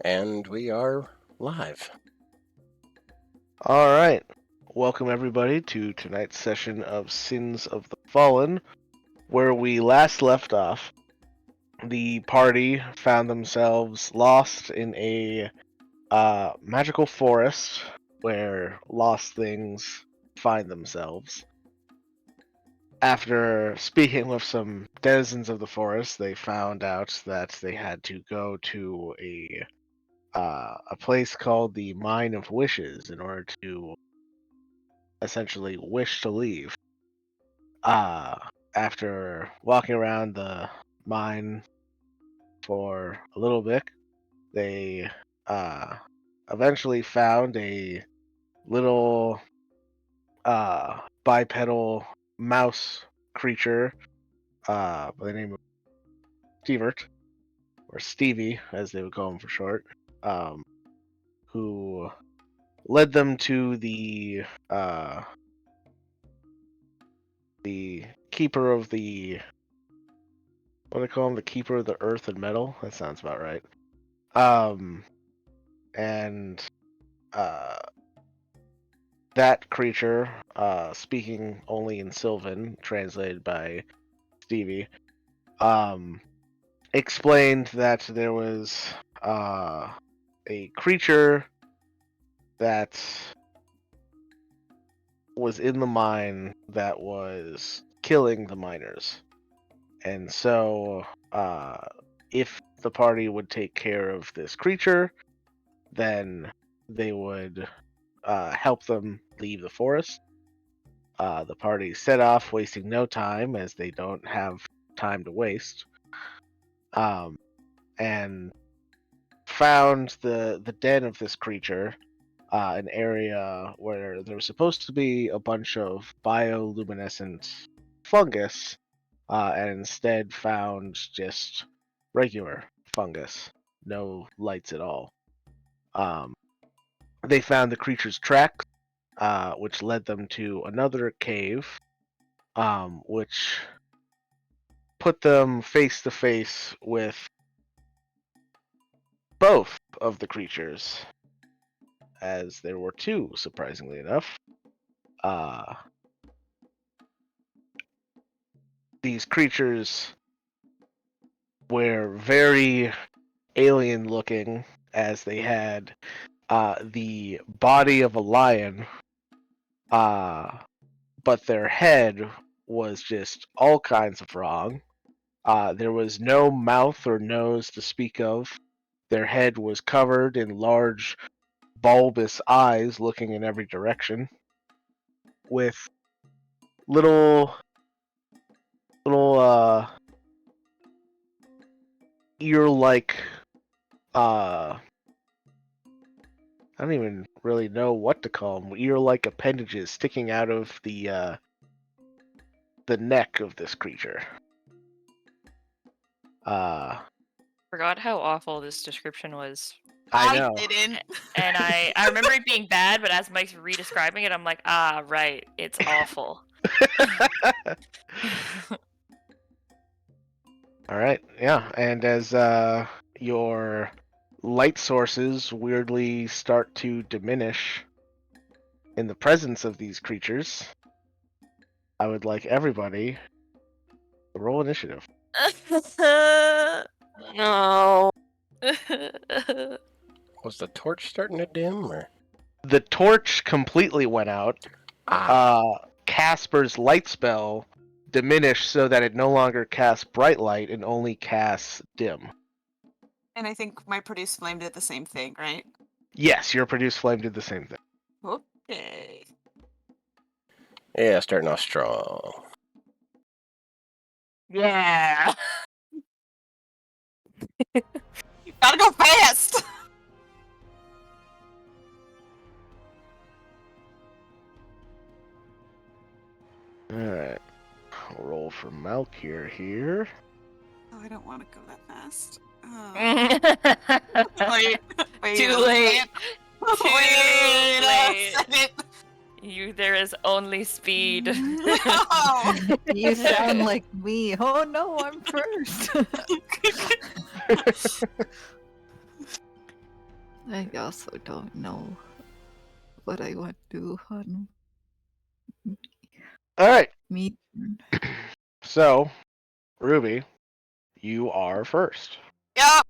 And we are live. All right. Welcome, everybody, to tonight's session of Sins of the Fallen. Where we last left off, the party found themselves lost in a magical forest where lost things find themselves. After speaking with some denizens of the forest, they found out that they had to go to a place called the Mine of Wishes in order to essentially wish to leave. After walking around the mine for a little bit, they eventually found a little bipedal mouse creature by the name of Stevert, or Stevie, as they would call him for short, who led them to the keeper of the what do they call him? The keeper of the earth and metal. That sounds about right. And that creature, speaking only in Sylvan, translated by Stevie, explained that there was a creature that was in the mine that was killing the miners. And so, if the party would take care of this creature, then they would help them leave the forest. The party set off, wasting no time, as they don't have time to waste, and found the den of this creature, an area where there was supposed to be a bunch of bioluminescent fungus, and instead found just regular fungus, no lights at all. They found the creature's tracks, which led them to another cave, which put them face to face with both of the creatures, as there were two, surprisingly enough. These creatures were very alien looking, as they had the body of a lion, but their head was just all kinds of wrong. There was no mouth or nose to speak of. Their head was covered in large, bulbous eyes looking in every direction, with little ear-like, I don't even really know what to call them, ear-like appendages sticking out of the neck of this creature. Forgot how awful this description was. I know. didn't. And I remember it being bad, but as Mike's re-describing it, I'm like, right, it's awful. All right, yeah, and as your light sources weirdly start to diminish in the presence of these creatures, I would like everybody to roll initiative. No. Was the torch starting to dim, or? The torch completely went out. Casper's light spell diminished so that it no longer casts bright light and only casts dim. And I think my produce flame did the same thing, right? Yes, your produce flame did the same thing. Okay. Yeah, starting off strong. Yeah. You gotta go fast. Alright. I'll roll for Malkier here. Oh, I don't want to go that fast. Too Wait, late. Wait Too late. a second. There is only speed. No. You sound like me. Oh no, I'm first. I also don't know what I want to do on All right. me. So, Ruby, you are first. Yep.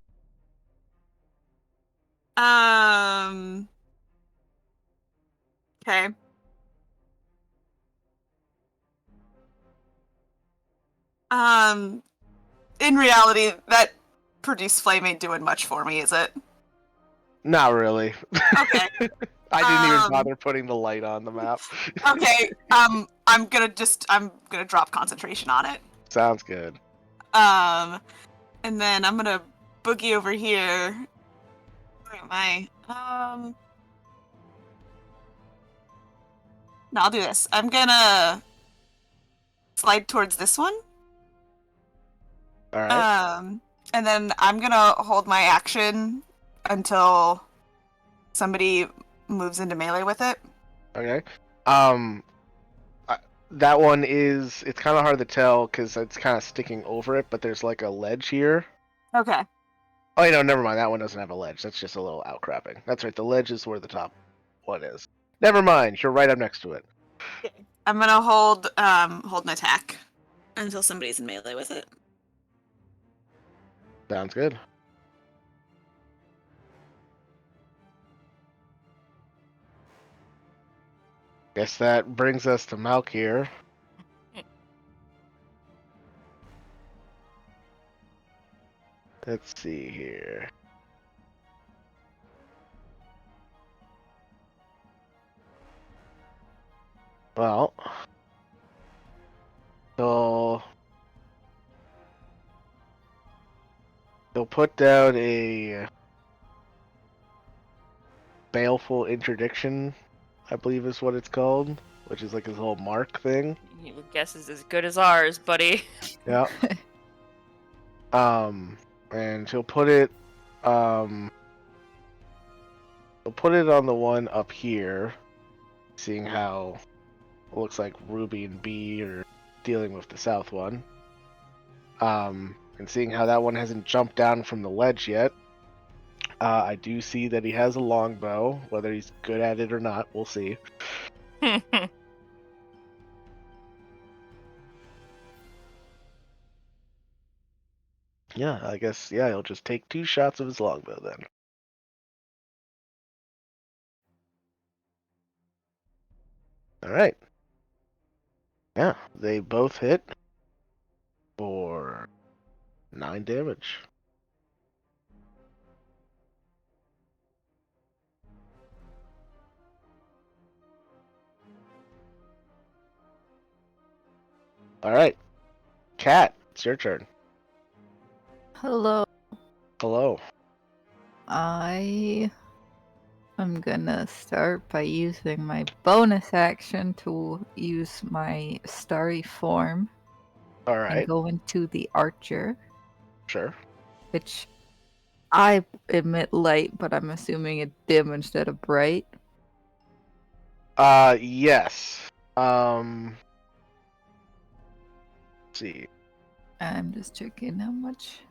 Um. Okay. In reality, that produce flame ain't doing much for me, is it? Not really. Okay. I didn't even bother putting the light on the map. Okay. I'm gonna drop concentration on it. Sounds good. And then I'm gonna boogie over here. Where am I? No, I'll do this. I'm gonna slide towards this one. All right. And then I'm gonna hold my action until somebody moves into melee with it. Okay. That one is. It's kind of hard to tell because it's kind of sticking over it, but there's like a ledge here. Okay. Oh, no, never mind. That one doesn't have a ledge. That's just a little outcropping. That's right. The ledge is where the top one is. Never mind. You're right up next to it. I'm gonna hold an attack until somebody's in melee with it. Sounds good. Guess that brings us to Malk here. Let's see here. Well, they'll put down a baleful interdiction, I believe is what it's called, which is like his little mark thing. Your guess is as good as ours, buddy. Yeah. And he'll put it on the one up here, seeing how it looks like Ruby and B are dealing with the south one. And seeing how that one hasn't jumped down from the ledge yet, I do see that he has a longbow. Whether he's good at it or not, we'll see. Yeah, I guess, yeah, he'll just take 2 shots of his longbow then. Alright. Yeah, they both hit for 9 damage. Alright. Cat, it's your turn. Hello. Hello. I am gonna start by using my bonus action to use my starry form and Alright, go into the archer, sure. which I emit light, but I'm assuming it's dim instead of bright. Yes. Let's see. I'm just checking how much.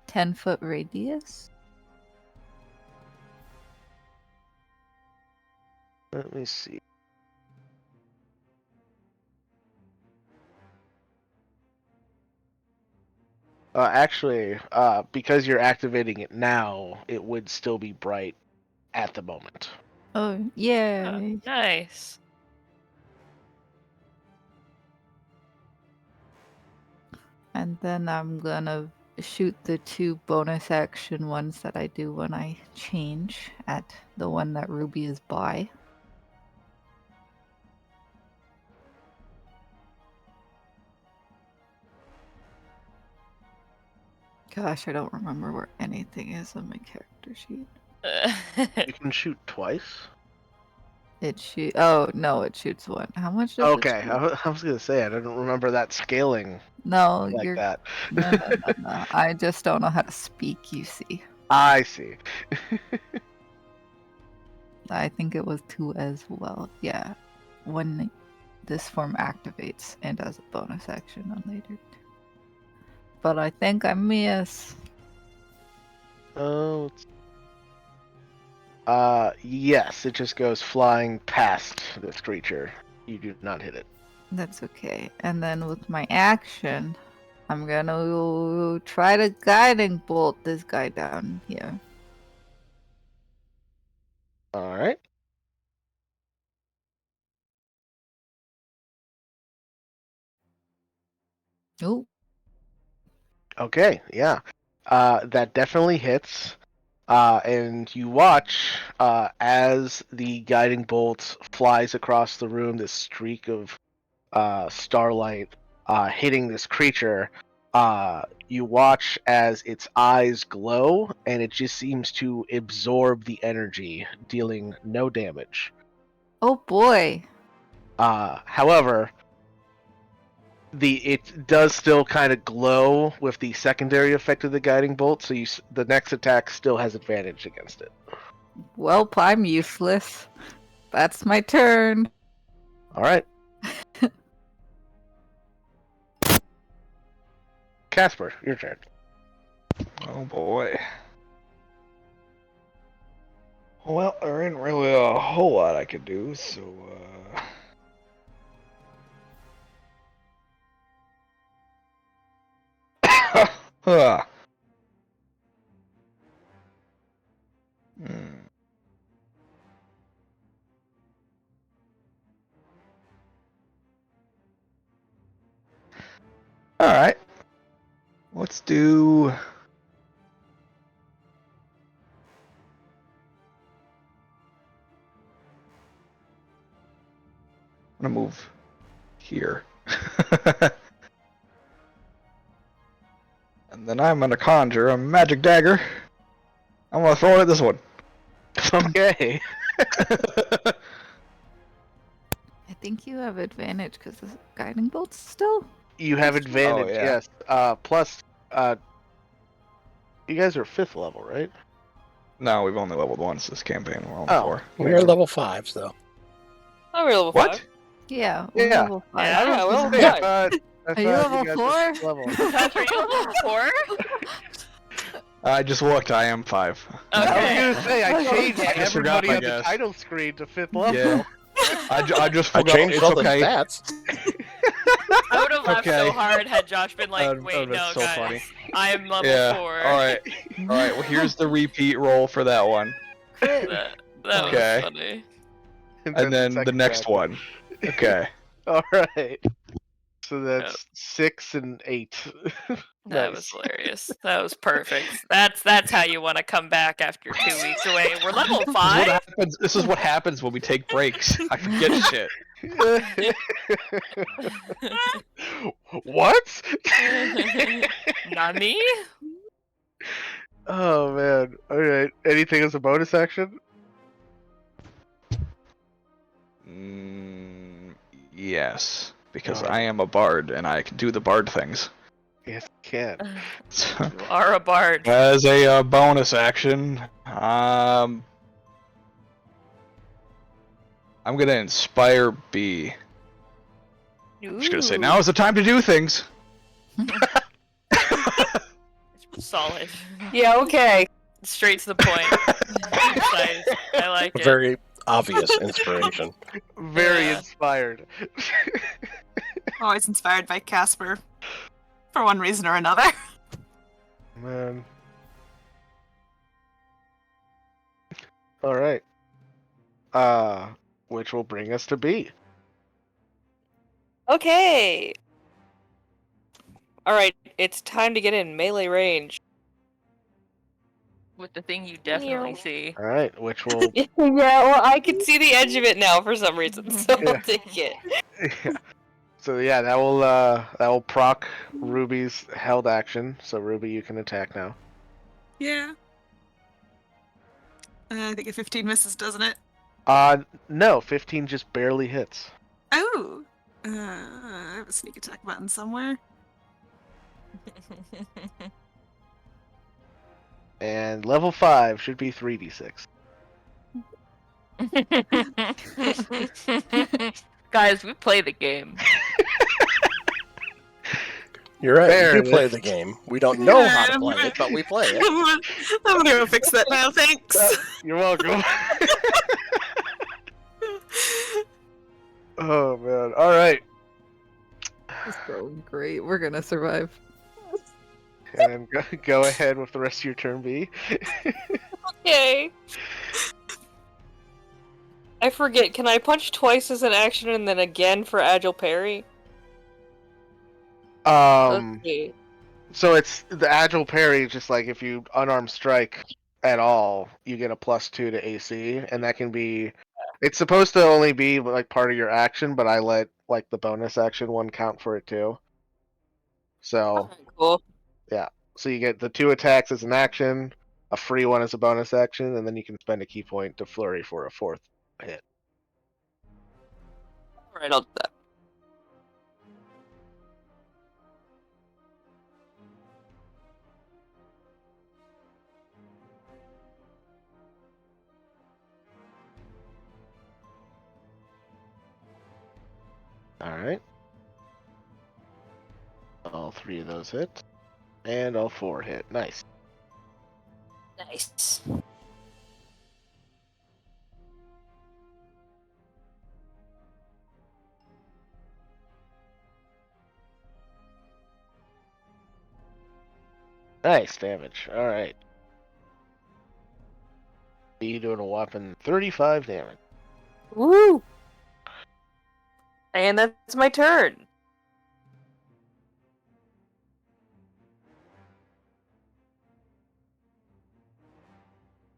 10-foot radius. Let me see. Actually, because you're activating it now, it would still be bright at the moment. Oh, yeah. Oh, nice. And then I'm gonna shoot the 2 bonus action ones that I do when I change at the one that Ruby is by. Gosh, I don't remember where anything is on my character sheet. You can shoot twice? Oh, no, it shoots one. How much does it Okay, shoot? I was gonna say, I didn't remember that scaling No, like that. no. I just don't know how to speak, you see. I see. I think it was 2 as well. Yeah. When this form activates and as a bonus action on later. But I think I miss. Oh, Yes, it just goes flying past this creature. You do not hit it. That's okay. And then with my action, I'm gonna try to guiding bolt this guy down here. All right. Oh, Okay, yeah. That definitely hits. And you watch as the guiding bolt flies across the room, this streak of starlight hitting this creature. You watch as its eyes glow, and it just seems to absorb the energy, dealing no damage. oh boy. However, it does still kind of glow with the secondary effect of the guiding bolt, so the next attack still has advantage against it. Well, I'm useless. That's my turn. All right. Casper, your turn. Oh boy. Well, there ain't really a whole lot I could do, so huh. Hmm. All right. Let's do. I'm gonna move here. And then I'm gonna conjure a magic dagger. I'm gonna throw it at this one. Okay. I think you have advantage because the guiding bolt's still. You have advantage, Oh, yeah. yes. Plus, you guys are 5th level, right? No, we've only leveled once this campaign. We're on Oh. 4. We're level 5s, though. Oh, we're level What? 5. Yeah, we're Yeah. level 5. Yeah, well, Yeah, five. I Are you thought level guys 4? were 5th level. Josh, are you level 4? I just looked. I am 5. I was Okay. gonna say, I changed Okay. I just forgot, everybody I on the guess. title screen to 5th level. Yeah. I just I forgot. changed It's all okay. the stats. I would have laughed so Okay. hard had Josh been like, That'd wait, been no, so guys. funny. I am level Yeah. 4. All right. All right. Well, here's the repeat roll for that one, Crit. That Okay. was funny. and then the second next attack. one. Okay. All right. So that's 6 and 8. That was hilarious. That was perfect. That's how you want to come back after 2 weeks away. We're level 5. This is what happens when we take breaks. I forget shit. What? Nani? Oh man. Alright. Anything as a bonus action? Yes, because Alright. I am a bard and I can do the bard things. Yes, you can. You are a bard. As a bonus action, I'm gonna inspire B. I'm just gonna say now is the time to do things. Solid. Yeah, okay. Straight to the point. Concise. I like it. Very obvious inspiration. Very Yeah. inspired. Always inspired by Casper. For one reason or another. Man. Alright. Which will bring us to B. Okay. Alright, it's time to get in melee range. With the thing you definitely see. Alright, which will Yeah, well, I can see the edge of it now for some reason, so Yeah. I'll take it. yeah. So yeah, that will proc Ruby's held action. So Ruby, you can attack now. Yeah. I think a 15 misses, doesn't it? No, 15 just barely hits. Oh! I have a sneak attack button somewhere. And level 5 should be 3d6. Guys, we play the game. You're right. There We it do play is. the game. We don't know how to play it, but we play it. I'm gonna fix that now, thanks. You're welcome. Oh man! All right, It's going great. We're gonna survive. and then go ahead with the rest of your turn, B. Okay. I forget. Can I punch twice as an action and then again for agile parry? Let's see. So it's the agile parry. Just like if you unarmed strike at all, you get a +2 to AC, and that can be. It's supposed to only be like part of your action, but I let like the bonus action one count for it too. So Alright, cool. yeah, so you get the 2 attacks as an action, a free one as a bonus action, and then you can spend a key point to flurry for a 4th hit. Alright, I'll do that. All right. All 3 of those hit, and all 4 hit. Nice. Nice. Nice damage. All right. You doing a whopping 35 damage. Woo! And that's my turn.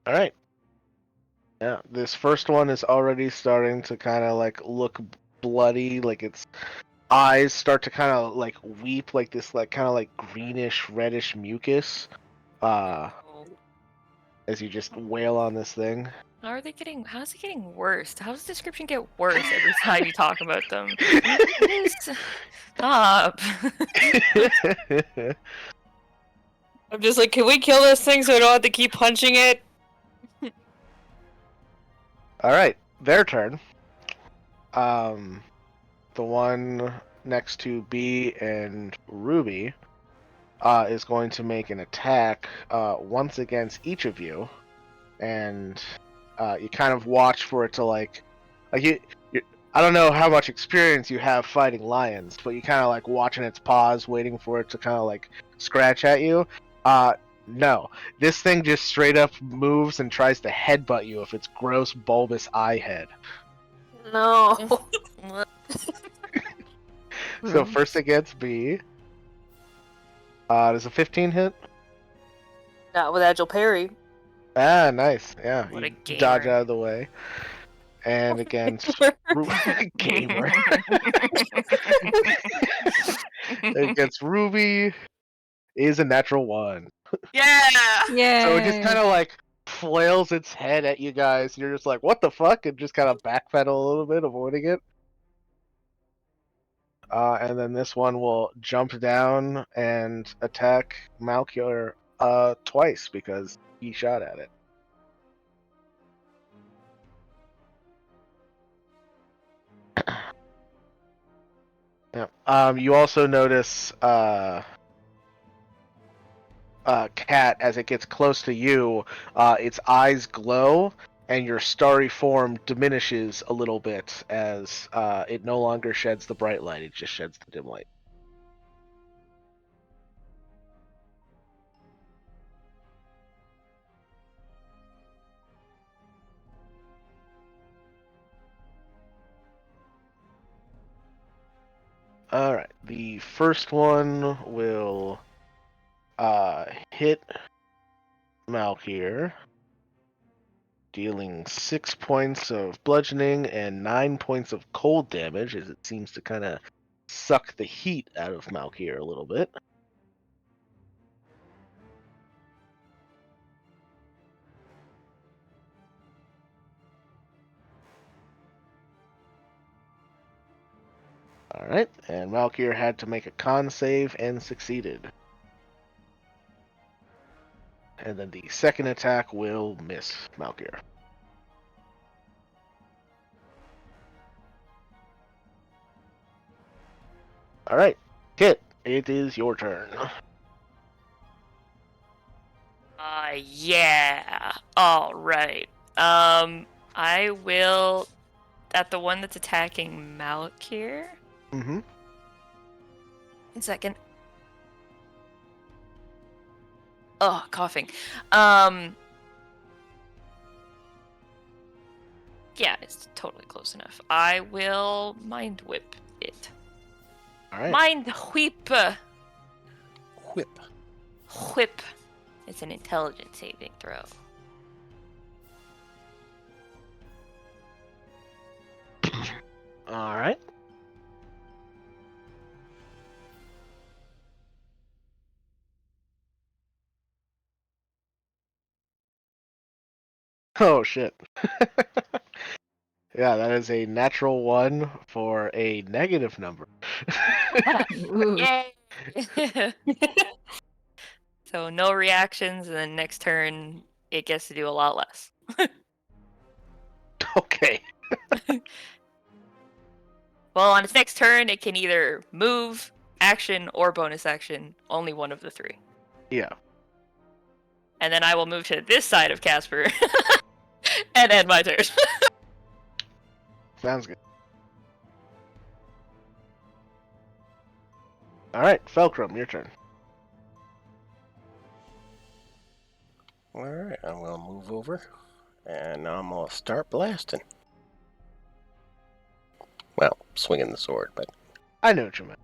All right. Yeah, this first one is already starting to kind of like look bloody, like its eyes start to kind of like weep, like this, like kind of like greenish, reddish mucus. As you just wail on this thing. How are they getting? How's it getting worse? How does the description get worse every time you talk about them? Please stop. I'm just like, can we kill this thing so I don't have to keep punching it? All right, their turn. The one next to B and Ruby is going to make an attack once against each of you, and you kind of watch for it to like you. I don't know how much experience you have fighting lions, but you kind of like watching its paws, waiting for it to kind of like scratch at you. No, this thing just straight up moves and tries to headbutt you with its gross bulbous eye head. No. So first against B. Does a 15 hit? Not with agile parry. Ah, nice. Yeah, What you a gamer. dodge out of the way. And against gamer. Against Ruby is a natural 1. Yeah. Yeah. So it just kind of like flails its head at you guys. You're just like, what the fuck? And just kind of backpedal a little bit, avoiding it. And then this one will jump down and attack Malkior twice because he shot at it. Yeah. You also notice Cat, as it gets close to you, its eyes glow, and your starry form diminishes a little bit as it no longer sheds the bright light; it just sheds the dim light. All right, the first one will hit Malkier, dealing 6 points of bludgeoning and 9 points of cold damage, as it seems to kind of suck the heat out of Malkier a little bit. Alright, and Malkier had to make a con save and succeeded. And then the second attack will miss Malkier. Alright, hit. it is your turn. Yeah. All right. I will. At the one that's attacking Malakir. Mm-hmm. 1 second. Oh, coughing. Yeah, it's totally close enough. I will mind whip it. All right. Mind whip. Whip. Whip. It's an intelligence saving throw. All right. Oh shit. Yeah, that is a natural 1 for a negative number. Ooh. Yay! So no reactions, and then next turn it gets to do a lot less. Okay. Well, on its next turn, it can either move, action, or bonus action. Only one of the three. Yeah. And then I will move to this side of Casper and end my turn. Sounds good. All right, Felcrum, your turn. Alright, I'm gonna move over. And I'm gonna start blasting. Well, swinging the sword, but I know what you meant.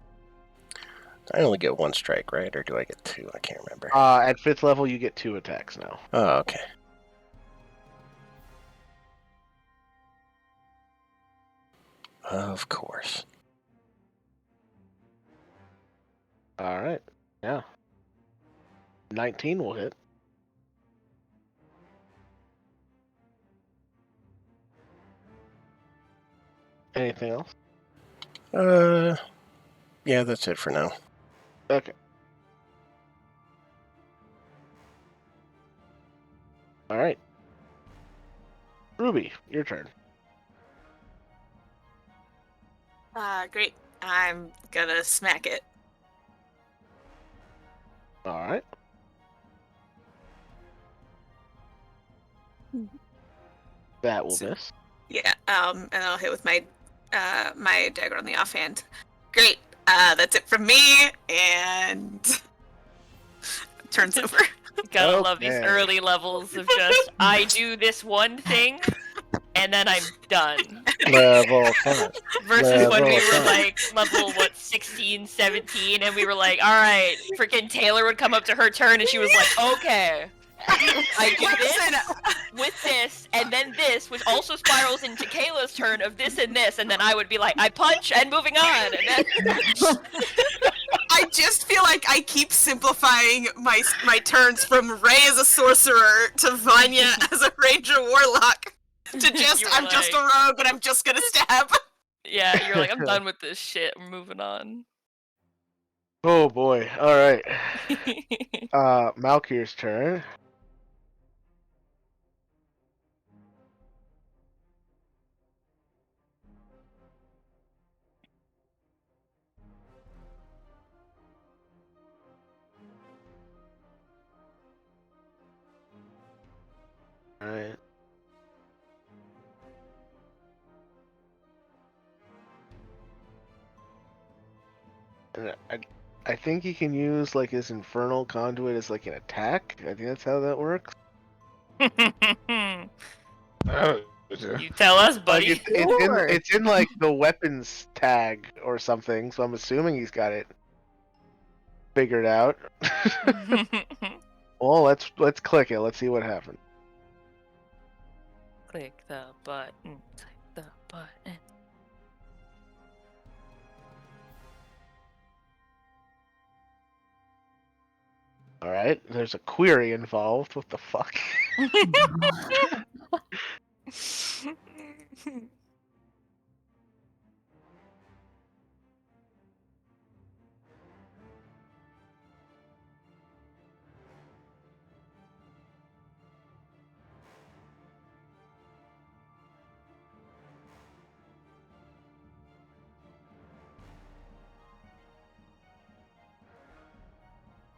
I only get 1 strike, right? Or do I get 2? I can't remember. At 5th level, you get 2 attacks now. Oh, okay. Of course. All right. Yeah. 19 will hit. Anything else? Yeah, that's it for now. Okay. All right. Ruby, your turn. Great. I'm gonna smack it. All right. That will So- miss. Yeah. And I'll hit with my my dagger on the offhand. Great. That's it from me. And turns over. Gotta love these Okay. early levels of just, I do this one thing, and then I'm done. Level 5. Versus when we Level were 5. like level, 16, 17, and we were like, alright, freaking Taylor would come up to her turn and she was like, okay, I do this with this, and then this, which also spirals into Kayla's turn of this and this, and then I would be like, I punch and moving on, and then... I just feel like I keep simplifying my turns from Ray as a sorcerer to Vanya as a ranger warlock to just You were I'm just a like- rogue and I'm just gonna stab. Yeah, you're like, I'm done with this shit, we're moving on. Oh boy. All right. Malkir's turn. All right. And I think he can use like his infernal conduit as like an attack. I think that's how that works. You tell us, Like buddy. it's in like the weapons tag or something, so I'm assuming he's got it figured out. Well, let's click it. Let's see what happens. Click the button. Click the button. All right, there's a query involved. What the fuck?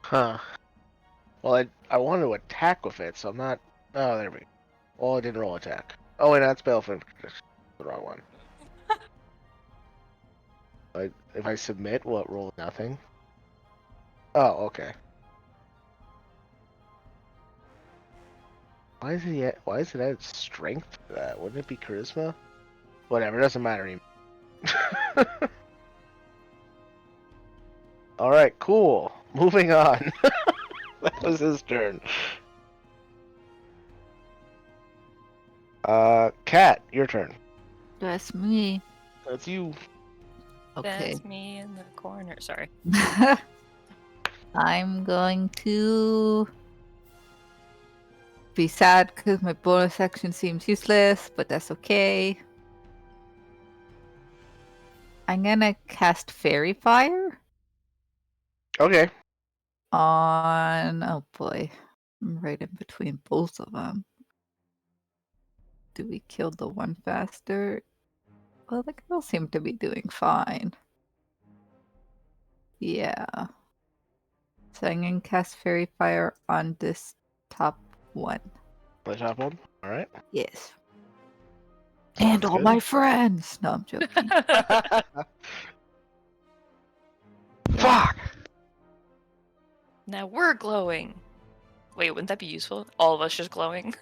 Huh. Well, I wanted to attack with it, so I'm not... Oh, there we go. Well, I didn't roll attack. Oh, wait, that's Baleful. The wrong one. If I submit, will it roll nothing? Oh, okay. Why is it add strength to that? Wouldn't it be charisma? Whatever, doesn't matter anymore. Alright, cool. Moving on. That was his turn. Cat, your turn. That's me. That's you. Okay. That's me in the corner. Sorry. I'm going to be sad because my bonus action seems useless, but that's okay. I'm gonna cast Fairy Fire Okay. on... Oh boy. I'm right in between both of them. Do we kill the one faster? Well, the girls seem to be doing fine. Yeah. So I'm gonna cast Fairy Fire on this top one. The top one. Alright. Yes. Sounds And all good. my friends! No, I'm joking. Fuck! Now we're glowing. Wait, wouldn't that be useful? All of us just glowing.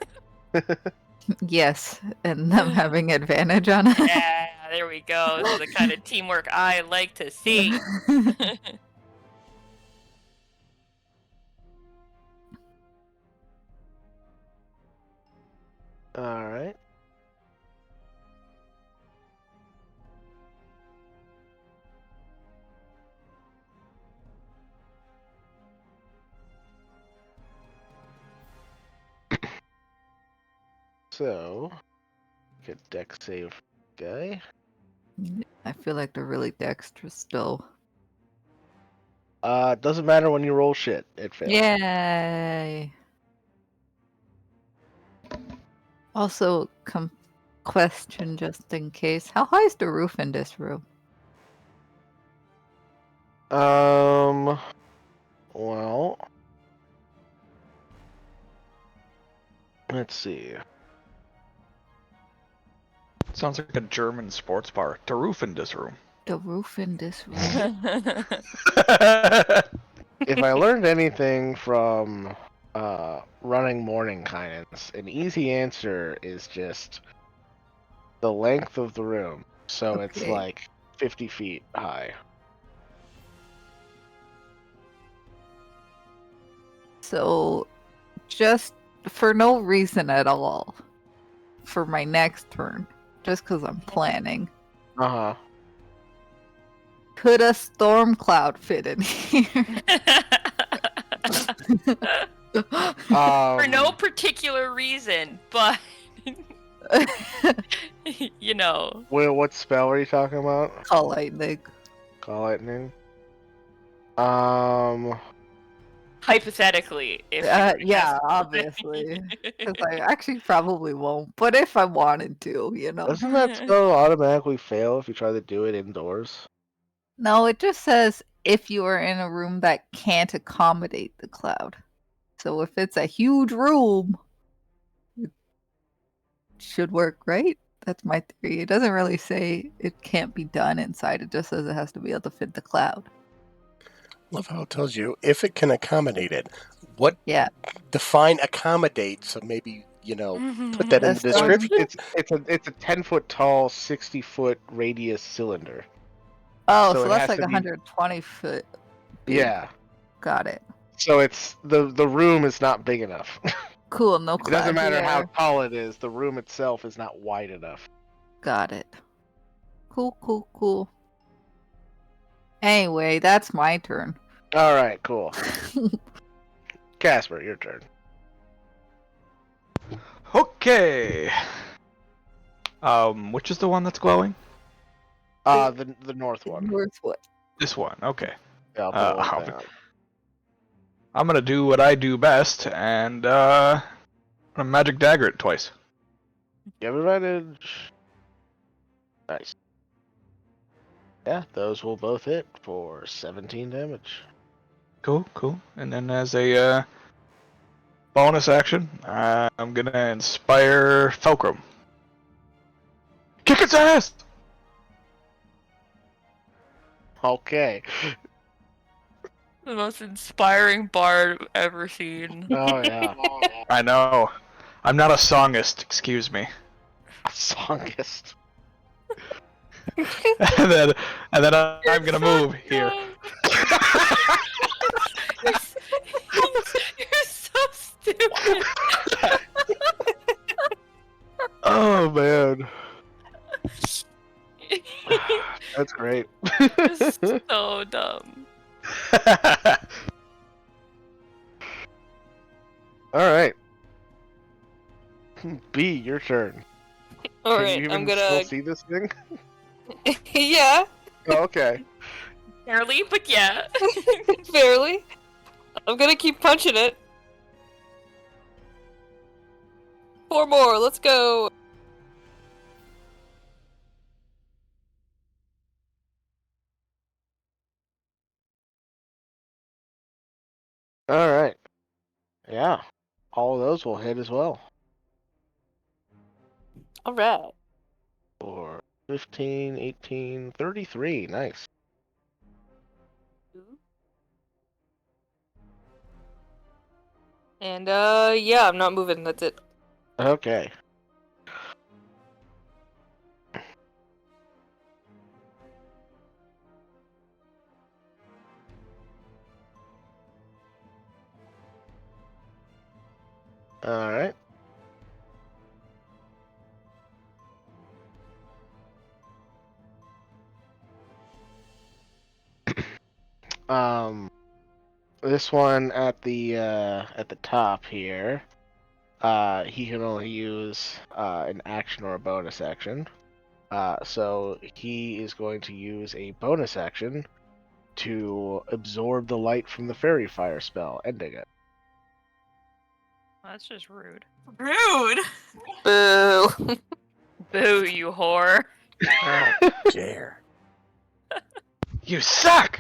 Yes, and them having advantage on it. Yeah, there we go. This is the kind of teamwork I like to see. Alright. So, get deck save guy. I feel like they're really dexterous still. Doesn't matter when you roll shit, it fails. Yay! Also, question just in case. How high is the roof in this room? Well, let's see. Sounds like a German sports bar. The roof in this room. The roof in this room. If I learned anything from running morning kindness, an easy answer is just the length of the room. So it's Okay. like 50 feet high. So, just for no reason at all, for my next turn, just because I'm planning, Uh-huh. could a storm cloud fit in here? For no particular reason, but you know. Well, what spell are you talking about? Call lightning. Call lightning. Hypothetically, if you were to Yeah, cast- obviously. Because I actually probably won't, but if I wanted to, you know. Doesn't that spell automatically fail if you try to do it indoors? No, it just says if you are in a room that can't accommodate the cloud. So if it's a huge room, it should work, right? That's my theory. It doesn't really say it can't be done inside. It just says it has to be able to fit the cloud. Love how it tells you if it can accommodate it. What Yeah. define accommodate? So maybe put that in the That's storm- description. It's a 10-foot tall, 60-foot radius cylinder. Oh, So so it that's has like to be- 120 foot. big. Yeah. Got it. So it's the room is not big enough. Cool, no It cloud doesn't matter how here. tall it is. The room itself is not wide enough. Got it. Cool. Anyway, that's my turn. All right, cool. Casper, your turn. Okay. Which is the one that's glowing? The north one. Worth what? This one. Okay. Yeah, I'll put it like I'll that. I'm gonna do what I do best and I'm gonna magic dagger it twice. You have advantage. Nice. Yeah, those will both hit for 17 damage. Cool. And then as a bonus action, I'm gonna inspire Fulcrum. Kick its ass! Okay. The most inspiring bard I've ever seen. Oh yeah. I know. I'm not a songist, excuse me. Songist. and then I'm gonna move here. You're so stupid. Oh man. That's great. You're so dumb. All right. B, your turn. Can Alright, you even I'm gonna. still see this thing? Yeah, Oh, okay. Barely, but yeah. barely. I'm gonna keep punching it. 4 more, let's go. All right. Yeah. All of those will hit as well. Alright. For 15, 18, 33. Nice. And yeah, I'm not moving, that's it. Okay. All right. This one at the top here. He can only use an action or a bonus action. So he is going to use a bonus action to absorb the light from the fairy fire spell, ending it. That's just rude. Rude. Boo. Boo, you whore. How dare. You suck!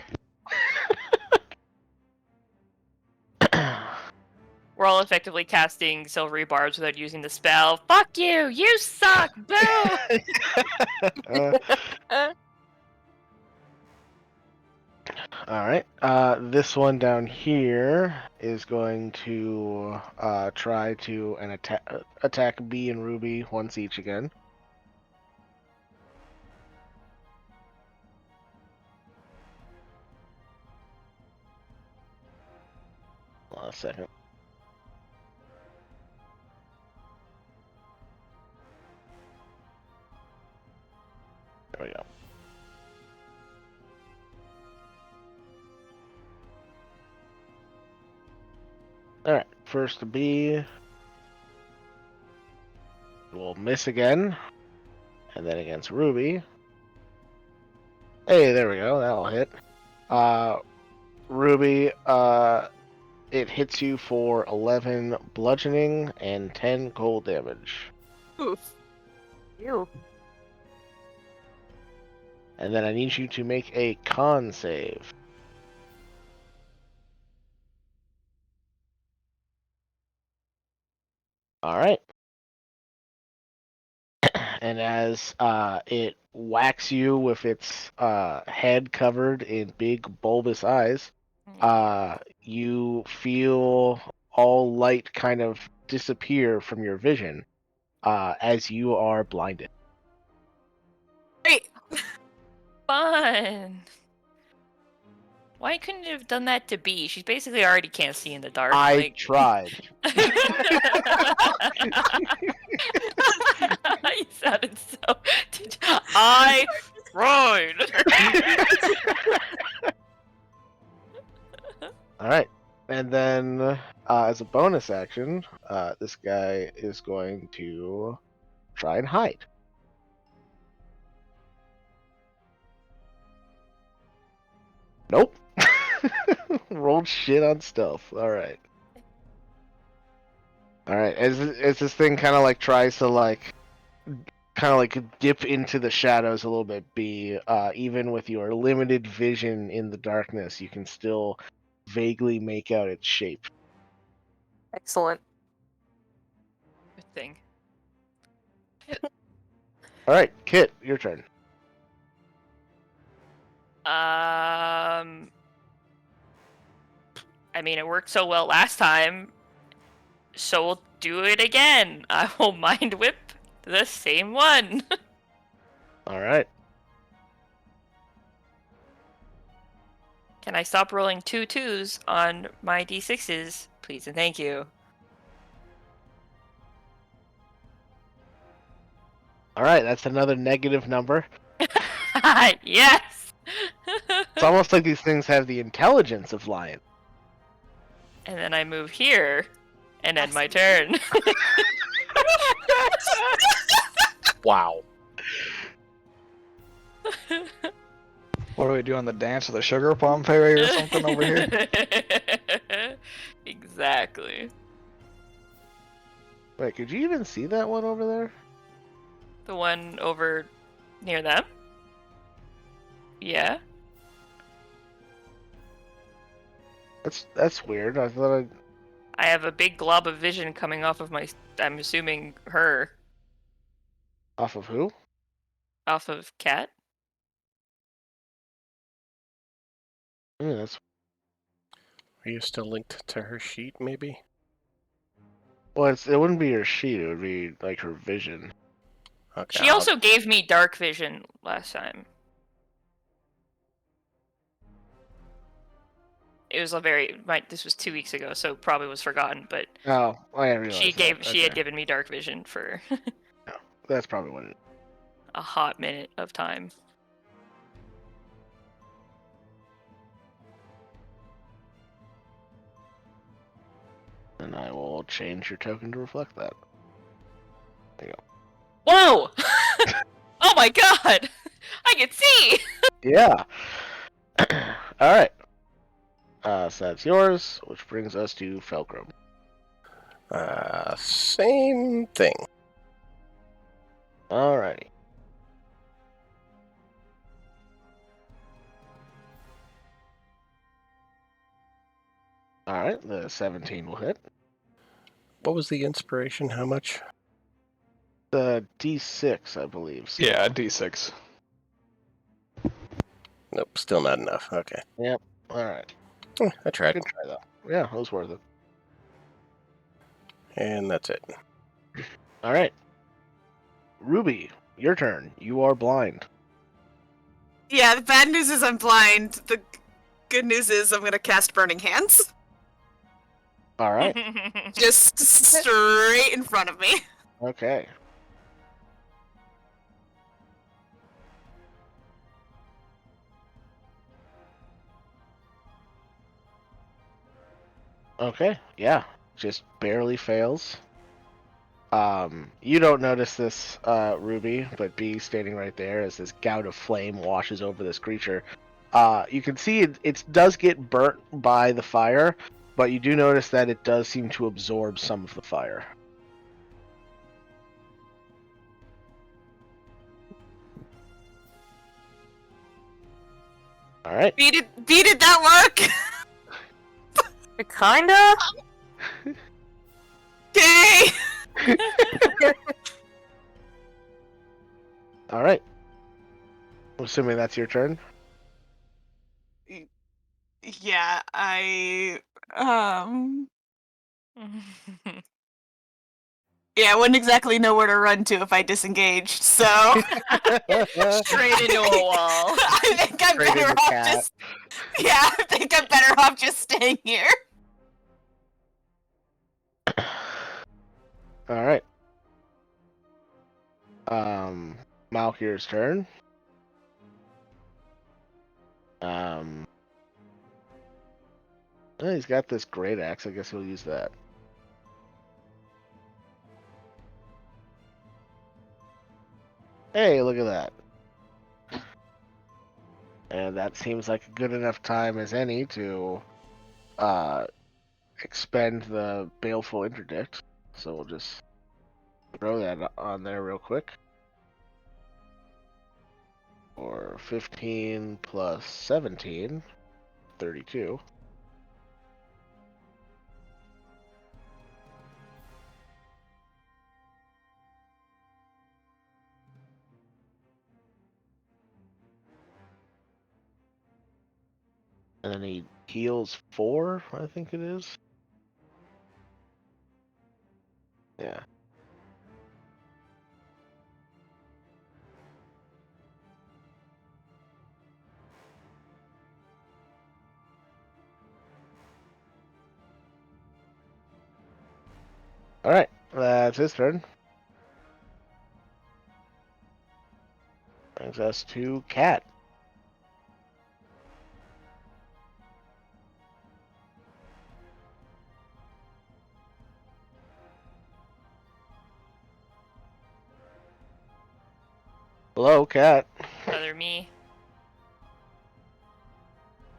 We're all effectively casting silvery barbs without using the spell. Fuck you! You suck! Boo! Alright. This one down here is going to try to attack B and Ruby once each again. Hold on a second. There we go. Alright, first B will miss again. And then against Ruby. Hey, there we go, that'll hit. Ruby, it hits you for 11 bludgeoning and 10 cold damage. Oof. Ew. And then I need you to make a con save. Alright. And as it whacks you with its head covered in big bulbous eyes, you feel all light kind of disappear from your vision as you are blinded. Wait. Fun. Why couldn't you have done that to B? She's basically already can't see in the dark. I tried. You sounded so. I tried. Alright. And then, as a bonus action, this guy is going to try and hide. Nope. Rolled shit on stealth. Alright. Alright, as this thing kind of like tries to dip into the shadows a little bit, B, even with your limited vision in the darkness, you can still vaguely make out its shape. Excellent. Good thing. All right, Kit, your turn. I mean, it worked so well last time, so we'll do it again. I will mind whip the same one. All right. Can I stop rolling 2 2s on my d6s, please and thank you? All right, that's another negative number. Yes! It's almost like these things have the intelligence of lions. And then I move here and end my turn. Wow. What are we doing? The dance of the sugar plum fairy or something over here? Exactly. Wait, could you even see that one over there? The one over near them? Yeah. That's weird. I thought I have a big glob of vision coming off of my, I'm assuming her, off of who? off of Cat. Yeah, that's Are you still linked to her sheet, maybe? well. It wouldn't be her sheet. It would be like her vision. Okay. She also gave me dark vision last time. It was a very, this was 2 weeks ago, so probably was forgotten, but Oh, I didn't realize she had Okay. given me dark vision for That's probably what it is. a hot minute of time. And I will change your token to reflect that. There you go. Whoa! Oh my god! I can see! Yeah. All right. So that's yours, which brings us to Felgrim. Same thing. Alrighty. Alright, the 17 will hit. What was the inspiration? How much? The D6, I believe. So. Yeah, D6. Nope, still not enough. Okay. Alright. I tried. Good try, though. Yeah, it was worth it. And that's it. Alright. Ruby, your turn. You are blind. Yeah, the bad news is I'm blind. The good news is I'm gonna cast Burning Hands. Alright. Just straight in front of me. Okay. Okay, yeah. Just barely fails. You don't notice this, Ruby, but B standing right there as this gout of flame washes over this creature. You can see it does get burnt by the fire, but you do notice that it does seem to absorb some of the fire. Alright. B, did that work? Kinda? Okay. Alright. I'm assuming that's your turn. Yeah, I yeah, I wouldn't exactly know where to run to if I disengaged, so Straight into a wall. I think I'm Straight better into off cat. just I think I'm better off just staying here. Alright. Malkir's turn. He's got this great axe. I guess he'll use that. Hey, look at that. And that seems like a good enough time as any to expend the Baleful Interdict. So we'll just throw that on there real quick. Or 15 plus 17, 32. And then he heals 4, I think it is. Yeah. Alright, that's his turn. Brings us to Cat. Hello, Cat. Other me.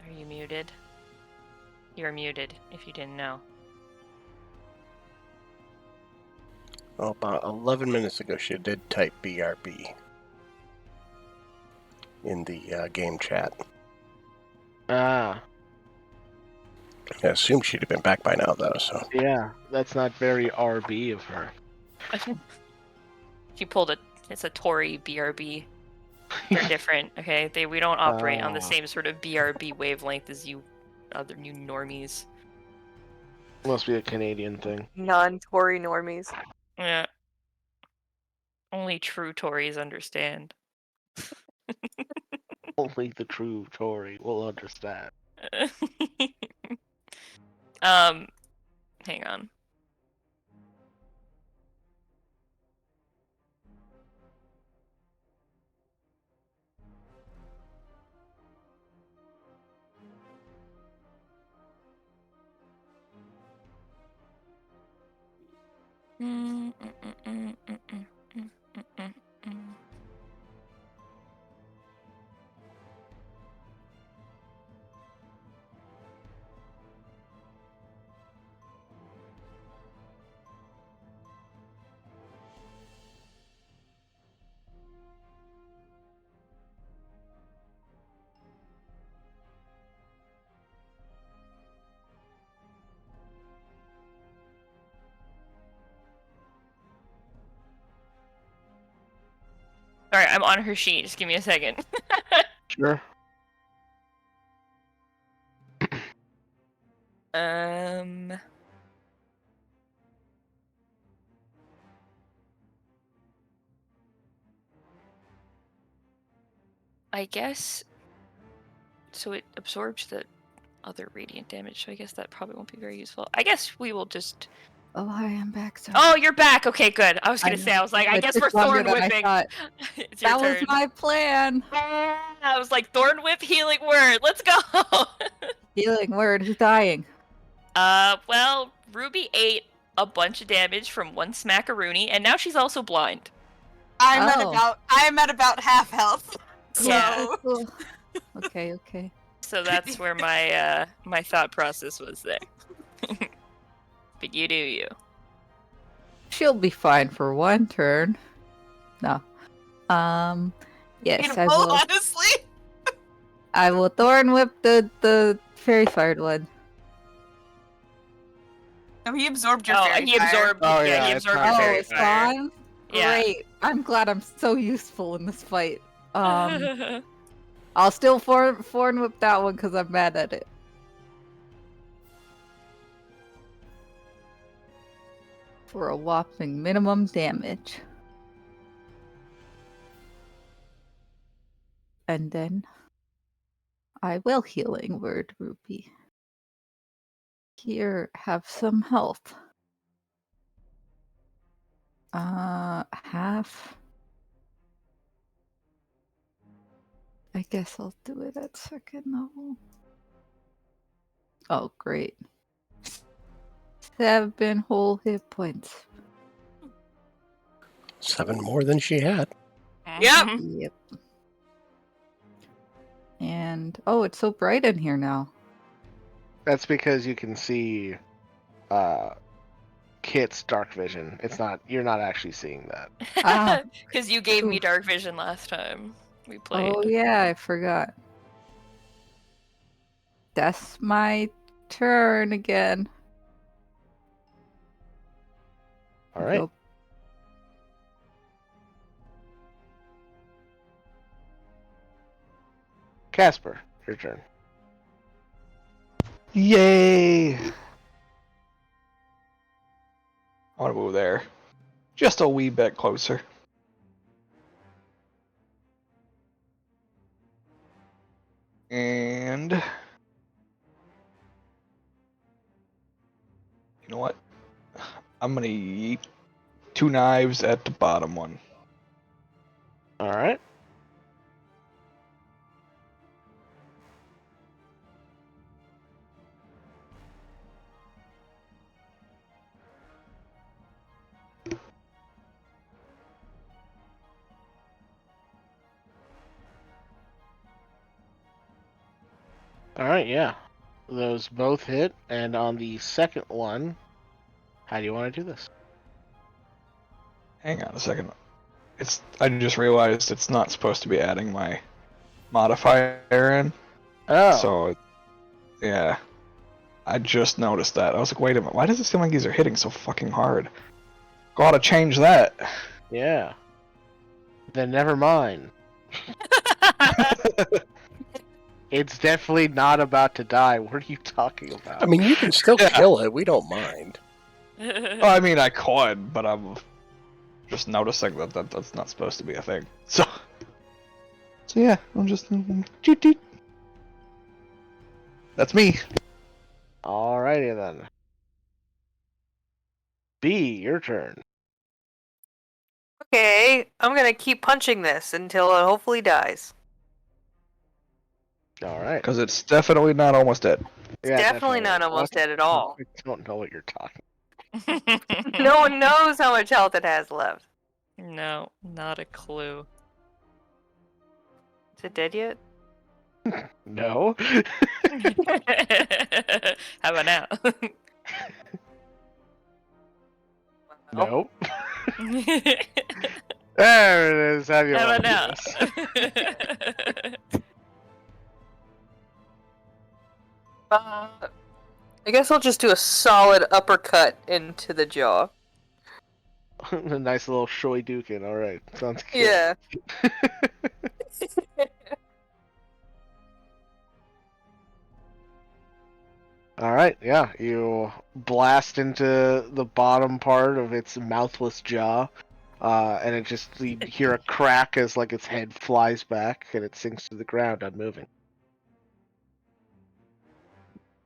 Are you muted? You're muted, if you didn't know. Oh, about 11 minutes ago, she did type BRB in the game chat. Ah, I assume she'd have been back by now, though, so. yeah, that's not very RB of her. She pulled it. It's a Tory BRB. They're different, okay? We don't operate on the same sort of BRB wavelength as you normies. Must be a Canadian thing. Non-Tory normies. Yeah. Only true Tories understand. Only the true Tory will understand. Hang on. Alright, I'm on her sheet. Just give me a second. Sure. I guess. So it absorbs the other radiant damage, so I guess that probably won't be very useful. I guess we will just. Oh, hi, I'm back. Sorry. Oh, you're back. Okay, good. I was gonna I say, I was like, I It guess took we're longer thorn than I whipping. thought. It's your That was turn. my plan. I was like, thorn whip, healing word. Let's go. Healing word. Who's dying? Well, Ruby ate a bunch of damage from one smackaroony, and now she's also blind. I'm Oh. at about half health. So Yeah. Cool. Okay. So that's where my my thought process was there. But you do you. She'll be fine for one turn. No. Yes, I will. honestly. I will thorn whip the fairy fired one. No, he absorbed your fairy he fire. absorbed. Oh, yeah, yeah, he it's absorbed not your Oh, fairy it's fire. gone. Yeah. Great. I'm glad I'm so useful in this fight. I'll still thorn whip that one because I'm mad at it. For a whopping minimum damage. And then I will healing word Ruby. Here, have some health. Half. I guess I'll do it at second level. Oh, great. 7 whole hit points. 7 more than she had. Yep. Yep. And oh, it's so bright in here now. That's because you can see Kit's dark vision. It's not. You're not actually seeing that. Ah. Because you gave me Oof. dark vision last time we played. Oh yeah, I forgot. That's my turn again. All right. Go. Casper, your turn. Yay! I want to move there. Just a wee bit closer. And you know what? I'm gonna eat 2 knives at the bottom one. All right. All right, yeah. Those both hit, and on the second one, how do you want to do this? Hang on a second. I just realized it's not supposed to be adding my modifier in. Oh, So, yeah. I just noticed that. I was like, wait a minute, why does it seem like these are hitting so fucking hard? Gotta change that. yeah. Then never mind. It's definitely not about to die. What are you talking about? I mean, you can still kill it. We don't mind. Well, I mean, I could, but I'm just noticing that that's not supposed to be a thing. So yeah, I'm just toot toot. That's me. Alrighty then. B, your turn. Okay, I'm gonna keep punching this until it hopefully dies. All right. Because it's definitely not almost dead. Yeah, Definitely not almost dead at all. I don't know what you're talking. No one knows how much health it has left. No, not a clue. Is it dead yet? No. How about now? Nope. There it is. How do you How want about to now? do this? I guess I'll just do a solid uppercut into the jaw. A nice little showy dukin. All right, sounds good. Yeah. All right, yeah. You blast into the bottom part of its mouthless jaw, and it just you hear a crack as like its head flies back and it sinks to the ground, unmoving.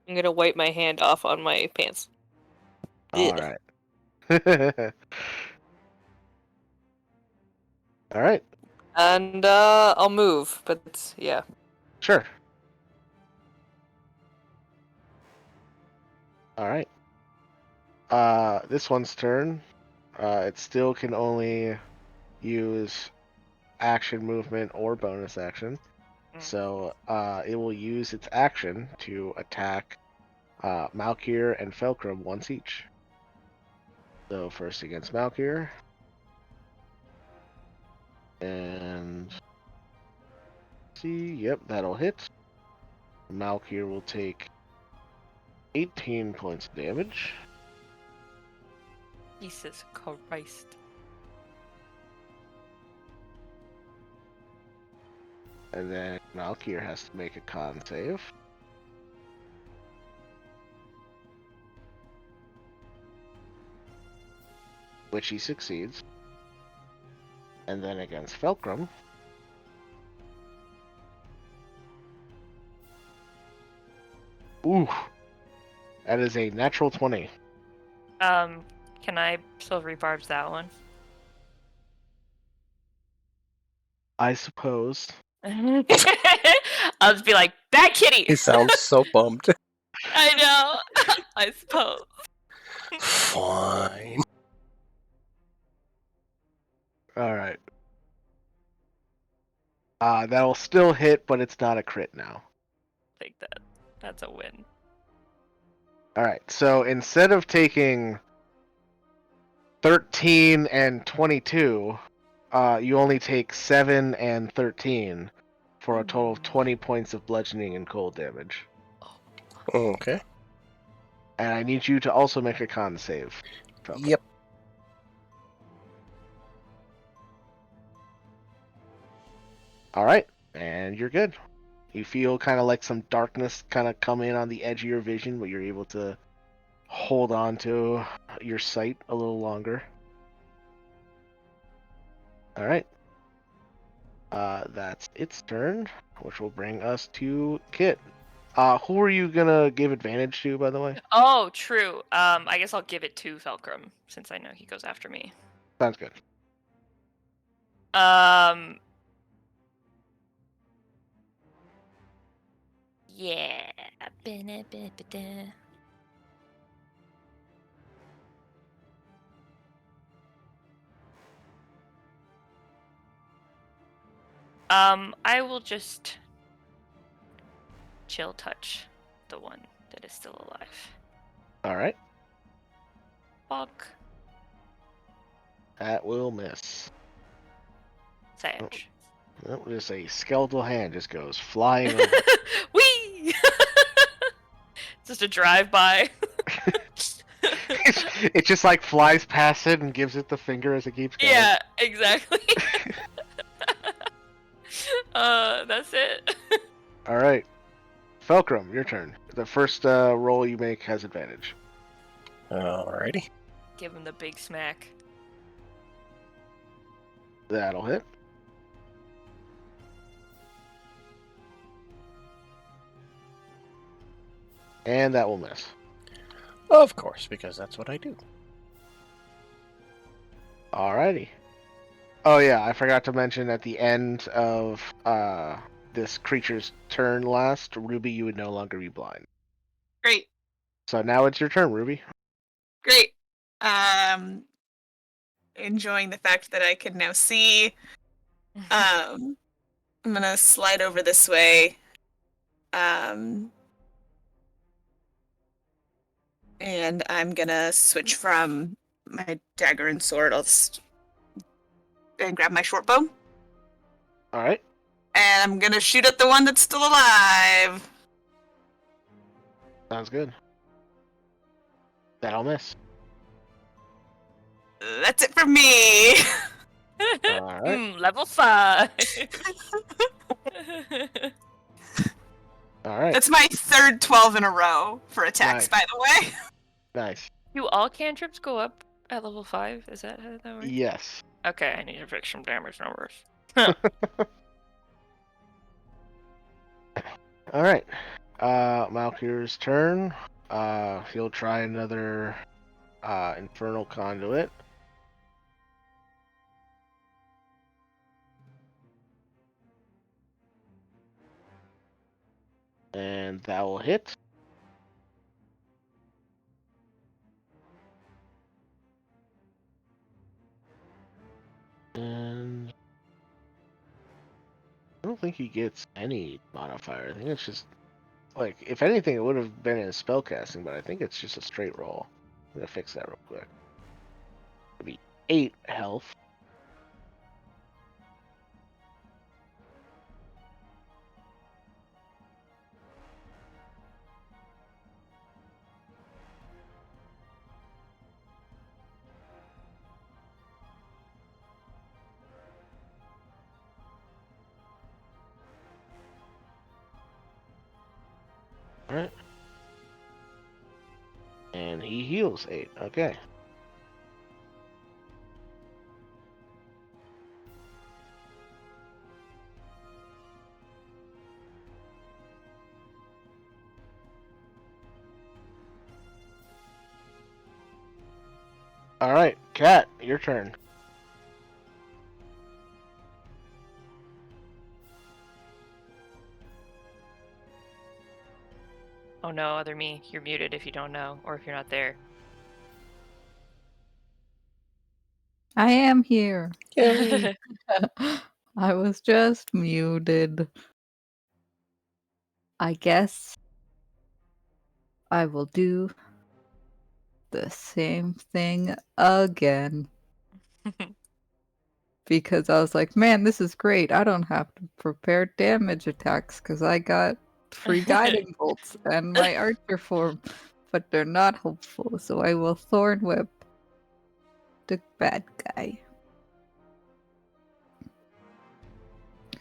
I'm gonna wipe my hand off on my pants. All right. All right. And I'll move, but yeah. Sure. All right. This one's turn. It still can only use action, movement, or bonus action. So it will use its action to attack Malkir and Felkram once each. So first against Malkir. And see, yep, that'll hit. Malkir will take 18 points of damage. Jesus Christ. And then Malkir has to make a con save. Which he succeeds. And then against Felkram. Ooh. That is a natural 20. Can I silvery barbs that one? I suppose. I'll just be like, "Bad kitty." He sounds so bummed. I know. I suppose. Fine. Alright. That will still hit, but it's not a crit now. Take that. That's a win. Alright, so instead of taking 13 and 22, you only take 7 and 13 for a total of 20 points of bludgeoning and cold damage. Okay. And I need you to also make a con save. Falcon. Yep. Alright, and you're good. You feel kind of like some darkness kind of come in on the edge of your vision, but you're able to hold on to your sight a little longer. All right. That's its turn, which will bring us to Kit. Who are you gonna give advantage to, by the way? Oh, true. I guess I'll give it to Felcrum since I know he goes after me. Sounds good. Yeah. I will just chill touch the one that is still alive. All right. Fuck. That will miss. Sage. Nope, just a skeletal hand just goes flying over. Whee! Just a drive-by. It just like flies past it and gives it the finger as it keeps going. Yeah, exactly. That's it. All right. Felcrum, your turn. The first roll you make has advantage. Alrighty. Give him the big smack. That'll hit. And that will miss. Of course, because that's what I do. Alrighty. Oh yeah, I forgot to mention at the end of this creature's turn last, Ruby, you would no longer be blind. Great. So now it's your turn, Ruby. Great. Enjoying the fact that I can now see. I'm gonna slide over this way. And I'm gonna switch from my dagger and sword. I'll just and grab my short bow. Alright. And I'm gonna shoot at the one that's still alive. Sounds good. That'll miss. That's it for me. Alright. Level 5. Alright. That's my third 12 in a row for attacks, Nice. by the way. Nice. Do all cantrips go up at level 5? Is that how that works? Yes. Okay, I need to fix some damage numbers. Alright. Malkir's turn. He'll try another Infernal Conduit. And that will hit. And I don't think he gets any modifier. I think it's just like, if anything, it would have been in spellcasting, but I think it's just a straight roll. I'm gonna fix that real quick. It'll be 8 health. Alright. And he heals 8. Okay. Alright, Cat, your turn. Oh no, other me. You're muted if you don't know, or if you're not there. I am here. Yay. I was just muted. I guess I will do the same thing again. Because I was like, man, this is great. I don't have to prepare damage attacks because I got free guiding bolts and my archer form. But they're not helpful, so I will thorn whip the bad guy.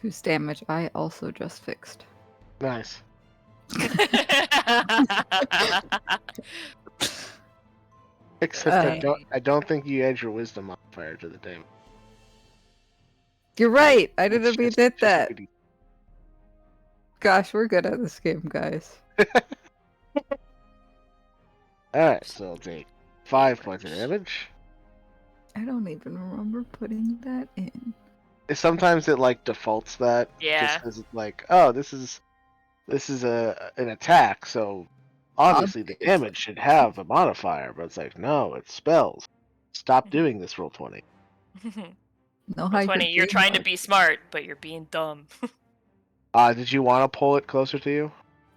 Whose damage I also just fixed. Nice. Except I don't think you add your wisdom modifier to the damage. You're right. I It's didn't mean just- did just a that. goodie. Gosh, we're good at this game, guys. Alright, so I'll take 5 points of damage. I don't even remember putting that in. Sometimes it like defaults that. Yeah. Just because it's like, oh, this is an attack, so obviously the damage should have a modifier, but it's like, no, it's spells. Stop doing this, roll 20. No, how 20, you're trying to be smart, but you're being dumb. Did you want to pull it closer to you?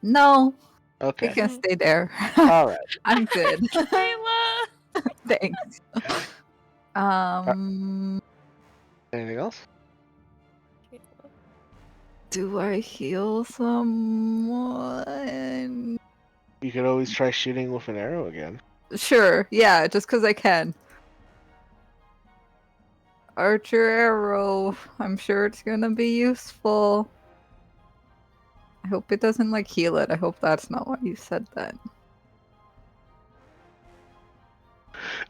No, Okay. you can stay there. All right. I'm good. Kayla! Thanks. Anything else? Do I heal someone? You could always try shooting with an arrow again. Sure, yeah, just because I can. Archer arrow. I'm sure it's gonna be useful. I hope it doesn't like heal it. I hope that's not why you said that.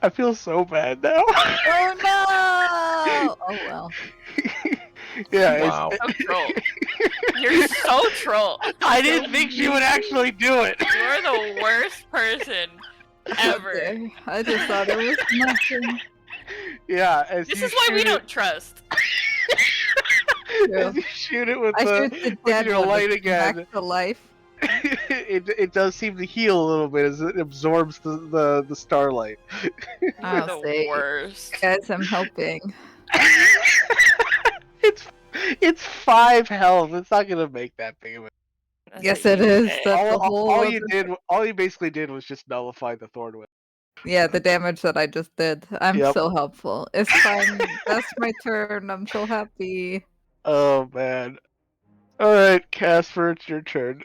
I feel so bad now. Oh no! Oh well. Yeah. Wow. So troll. You're so troll. I didn't think she would actually do it. You're the worst person ever. Okay, I just thought it was nothing. Yeah. This is why we don't trust. As you shoot it with, I shoot the dead your one light to come again. back to life. it does seem to heal a little bit as it absorbs the starlight. You're I'll the say, worst. guys, I'm helping. It's 5 health. It's not gonna make that big of a. That's Yes, what it you is. say. That's the whole. All you basically did was just nullify the thorn whip. Yeah, the damage that I just did. I'm Yep. so helpful. It's fine. That's my turn. I'm so happy. Oh man. All right, Casper, it's your turn.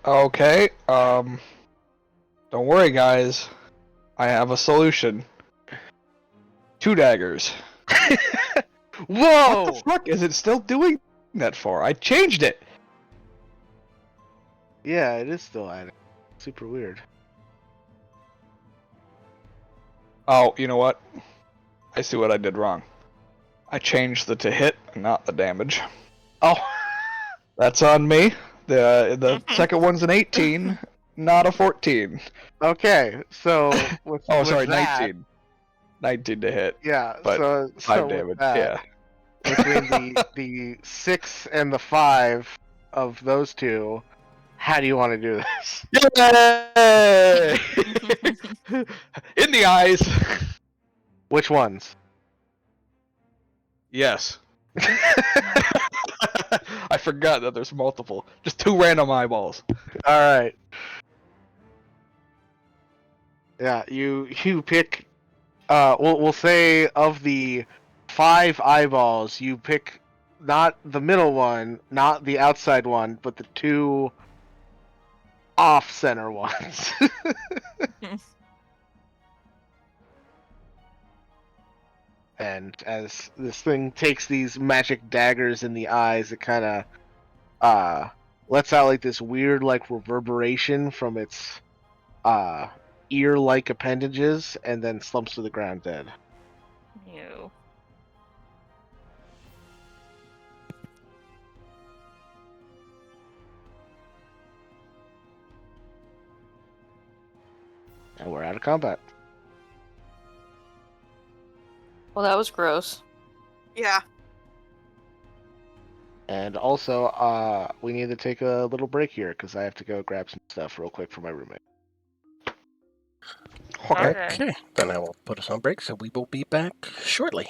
Okay, don't worry guys. I have a solution. 2 daggers. Whoa! What the fuck is it still doing that for? I changed it! Yeah, it is still adding. Super weird. Oh, you know what? I see what I did wrong. I changed the to hit, not the damage. Oh. That's on me. The second one's an 18, not a 14. Okay, so with Oh, with sorry, that, 19. 19 to hit. Yeah, But so 5 with damage, that, yeah. Between the 6 and the 5 of those two, how do you want to do this? Yay! In the eyes! Which ones? Yes. I forgot that there's multiple. Just 2 random eyeballs. All right. Yeah, you pick. We'll say of the 5 eyeballs, you pick not the middle one, not the outside one, but the 2 off-center ones. And as this thing takes these magic daggers in the eyes, it kind of lets out like this weird like reverberation from its ear-like appendages, and then slumps to the ground dead. Ew. And we're out of combat. Well, that was gross. Yeah. And also, we need to take a little break here because I have to go grab some stuff real quick for my roommate. Okay, then I will put us on break, so we will be back shortly.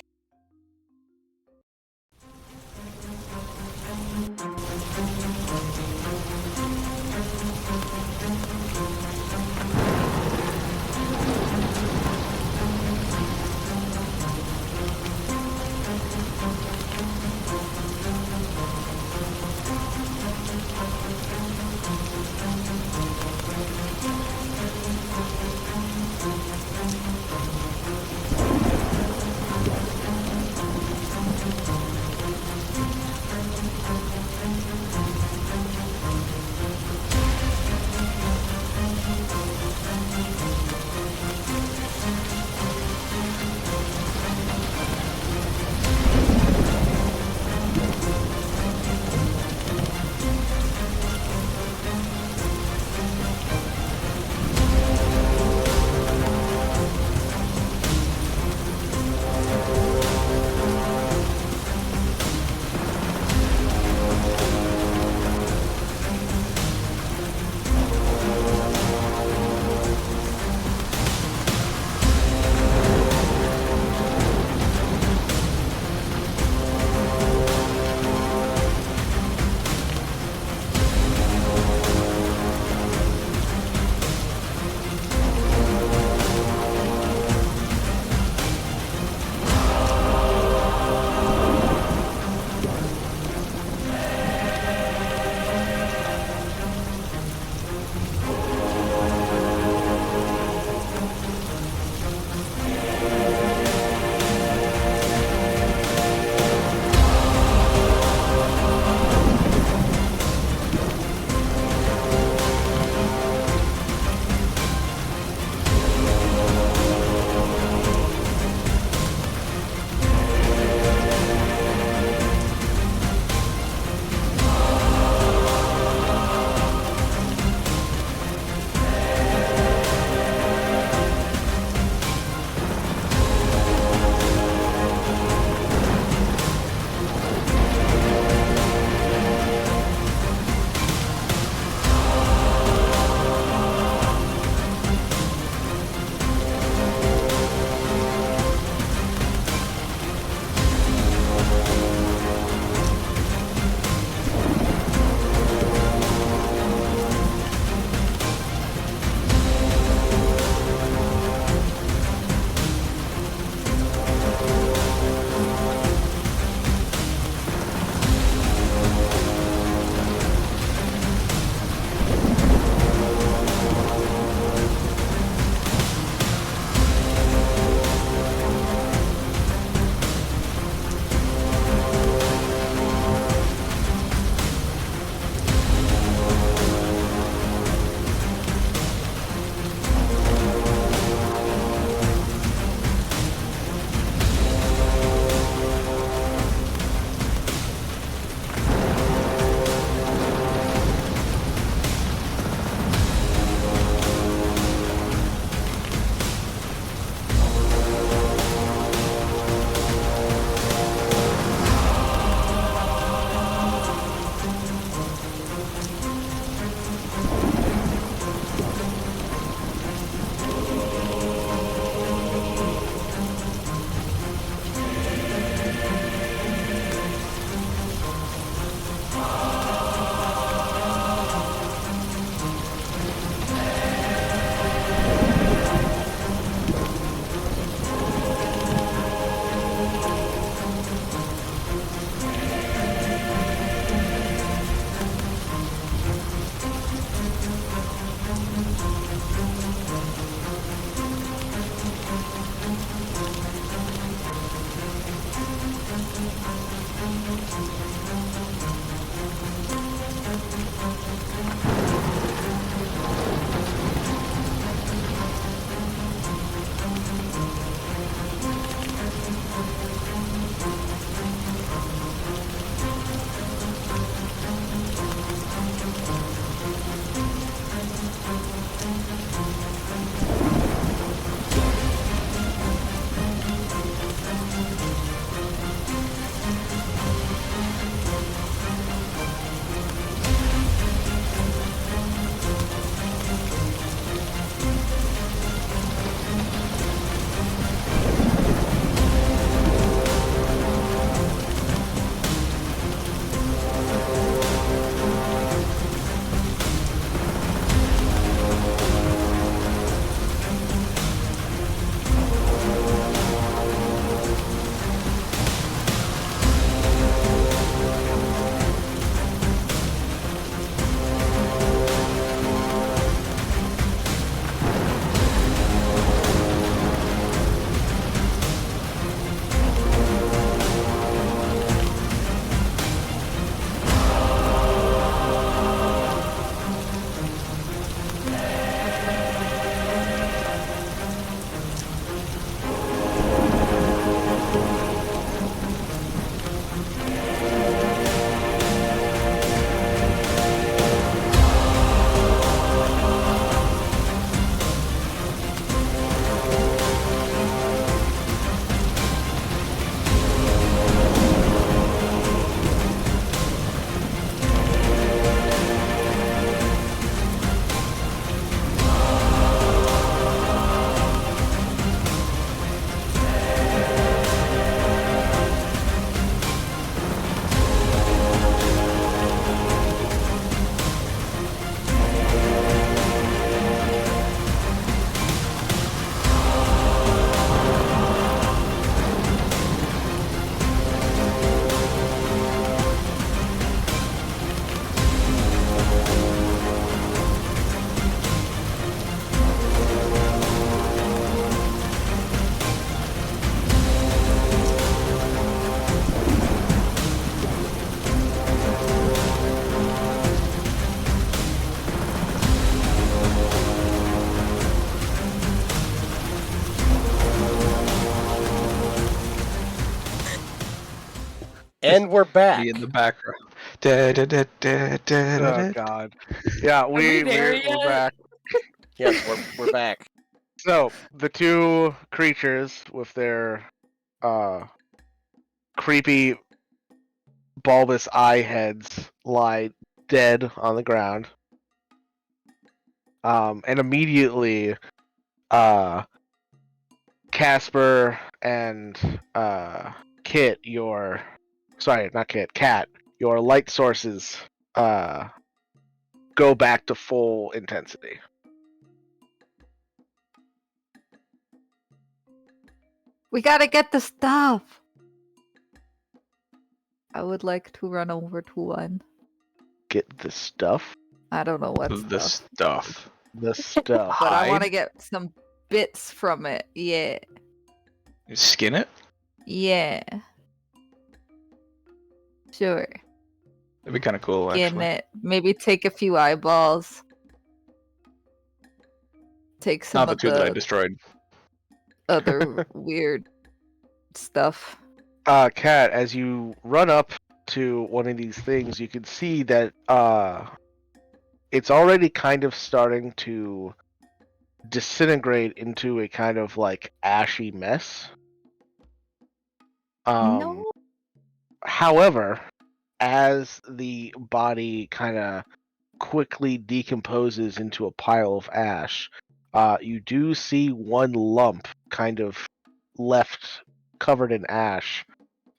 And we're back. Me in the background. Da, da, da, da, da, da, Oh da. God. Yeah, we there we're yet? back. Yes, we're back. So the two creatures with their creepy bulbous eye heads lie dead on the ground. And immediately Casper and Kat, your light sources go back to full intensity. We gotta get the stuff. I would like to run over to one. Get the stuff? I don't know what The stuff, stuff. The stuff. but I want to Hide? get some bits from it. Yeah, You skin it? yeah. Sure. That'd be kind of cool, Skin actually. it. Maybe take a few eyeballs. Take some Not the of two that I the destroyed. other weird stuff. Kat, as you run up to one of these things, you can see that it's already kind of starting to disintegrate into a kind of like ashy mess. No. However, as the body kind of quickly decomposes into a pile of ash, you do see one lump kind of left covered in ash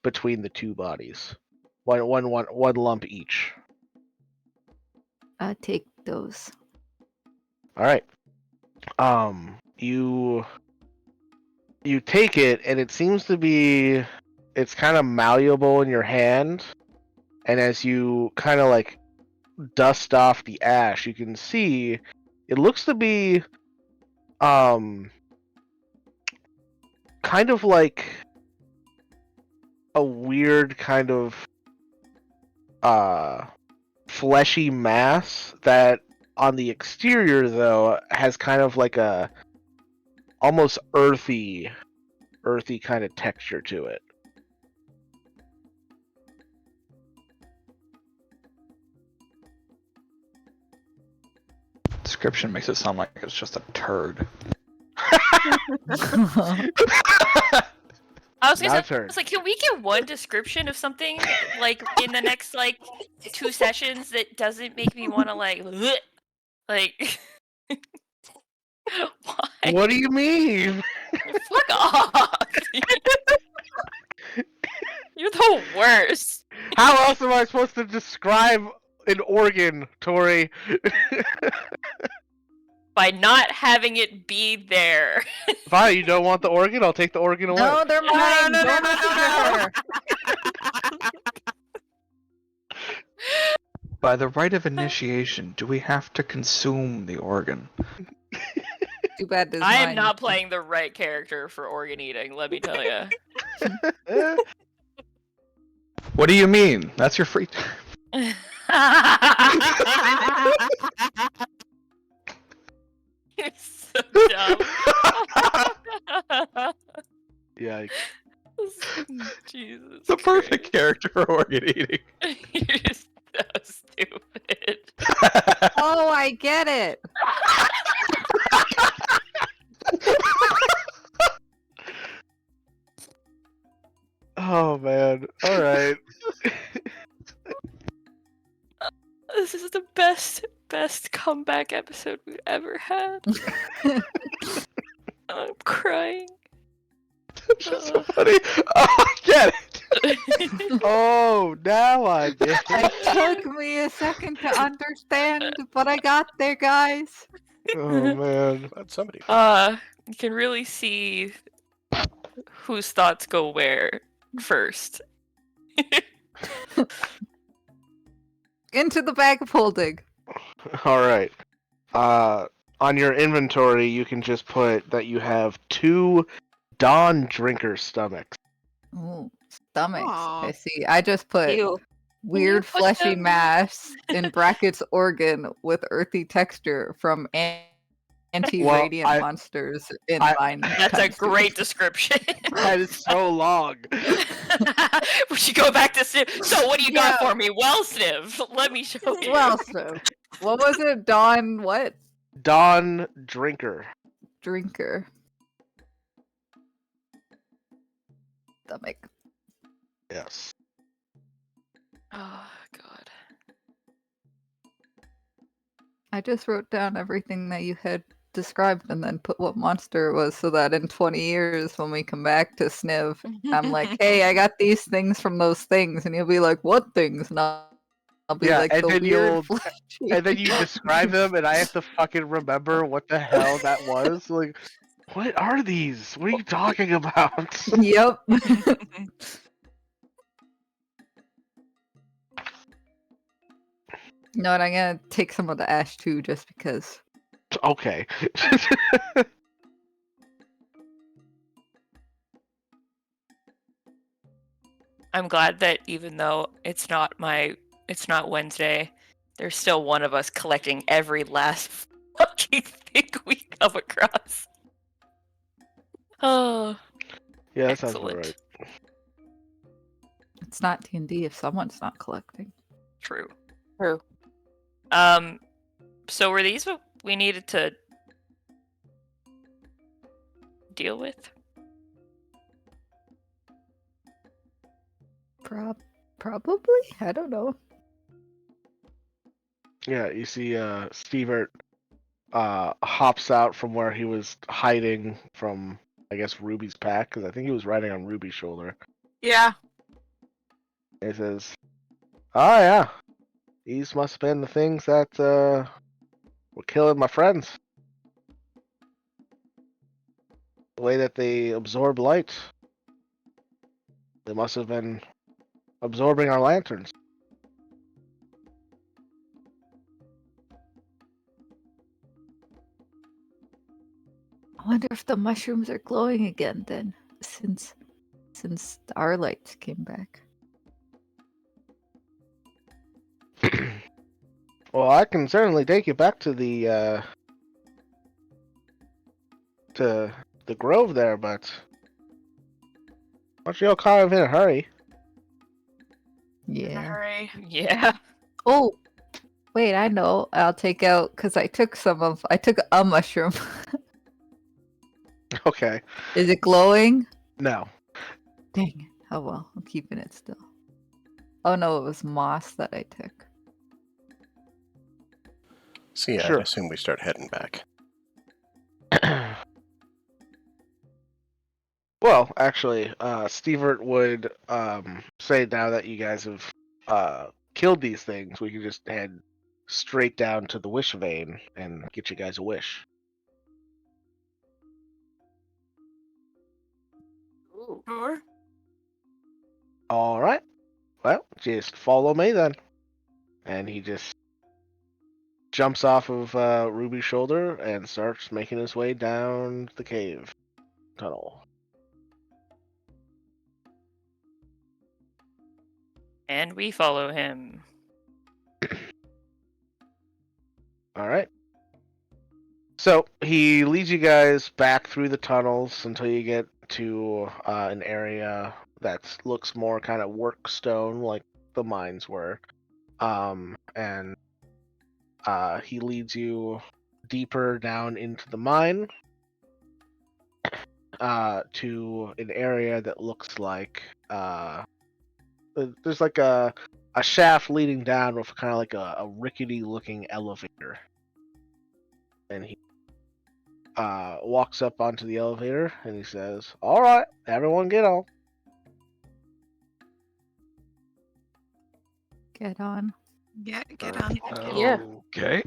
between the two bodies. One lump each. I take those. All right. You take it, and it seems to be, it's kind of malleable in your hand, and as you kind of like dust off the ash, you can see it looks to be kind of like a weird kind of fleshy mass that on the exterior though has kind of like a almost earthy kind of texture to it. Description makes it sound like it's just a turd. I was gonna Now say, turn. I was like, can we get one description of something like in the next like 2 sessions that doesn't make me want to like like why? What do you mean? Fuck off! You're the worst. How else am I supposed to describe an organ, Tori? By not having it be there. Fine, you don't want the organ? I'll take the organ away. No, they're mine. no, Don't no, listen no, to her. By the rite of initiation, do we have to consume the organ? Too bad this I am mine. not playing the right character for organ eating, let me tell you. What do you mean? That's your free time. You're so dumb. Yikes. Jesus. The perfect Christ. character for organ eating. You're just so stupid. Oh, I get it. Oh man. Alright. This is the best comeback episode we've ever had. I'm crying. It's just so funny. Oh, I get it. Oh, now I get it. It took me a second to understand, but I got there, guys. Oh man. Glad somebody. You can really see whose thoughts go where first. Into the bag of holding. Alright. On your inventory you can just put that you have 2 Dawn Drinker stomachs. Ooh, stomachs. Aw. I see. I just put Ew. weird put fleshy them- mass in brackets organ with earthy texture from anti-radiant Well, monsters in I- mine. That's a times two. great description. That is so long. We should go back to Sniv. So what do you got Yeah. for me? Well, Sniv, let me show you. Well, so what was it? Dawn what? Dawn Drinker. Drinker. Stomach. Yes. Oh God. I just wrote down everything that you had described and then put what monster it was so that in 20 years when we come back to Sniv, I'm like, hey, I got these things from those things. And you'll be like, what things? And I'll be Yeah, like, and the then weird you'll- fleshy. And then you describe them, and I have to fucking remember what the hell that was. Like, what are these? What are you talking about? Yep. No, and I'm gonna take some of the ash too, just because. Okay. I'm glad that even though it's not Wednesday, there's still one of us collecting every last fucking thing we come across. Oh, Yeah, that sounds excellent. about right. It's not D&D if someone's not collecting. True. True. So were these what we needed to deal with? Probably? I don't know. Yeah, you see Stevert hops out from where he was hiding from, I guess, Ruby's pack, because I think he was riding on Ruby's shoulder. Yeah. He says, oh yeah, these must have been the things that were killing my friends. The way that they absorb light. They must have been absorbing our lanterns. I wonder if the mushrooms are glowing again then, since our lights came back. Well, I can certainly take you back to the grove there, but aren't you all kind of in a hurry? In a Yeah. hurry. Yeah. Oh, wait, I know. I'll take out because I took a mushroom. Okay. Is it glowing? No. Dang it. Oh well, I'm keeping it still. Oh no, it was moss that I took. So yeah, Sure. I assume we start heading back. Well, actually, Stevert would say now that you guys have killed these things, we can just head straight down to the wish vein and get you guys a wish. Sure. All right. Well, just follow me then. And he just jumps off of Ruby's shoulder and starts making his way down the cave tunnel. And we follow him. All right. So he leads you guys back through the tunnels until you get to an area that looks more kind of work stone, like the mines were. And he leads you deeper down into the mine to an area that looks like there's like a shaft leading down with kind of like a rickety looking elevator. And he walks up onto the elevator and he says, all right, everyone get on. Get on. Get on. Yeah. Okay.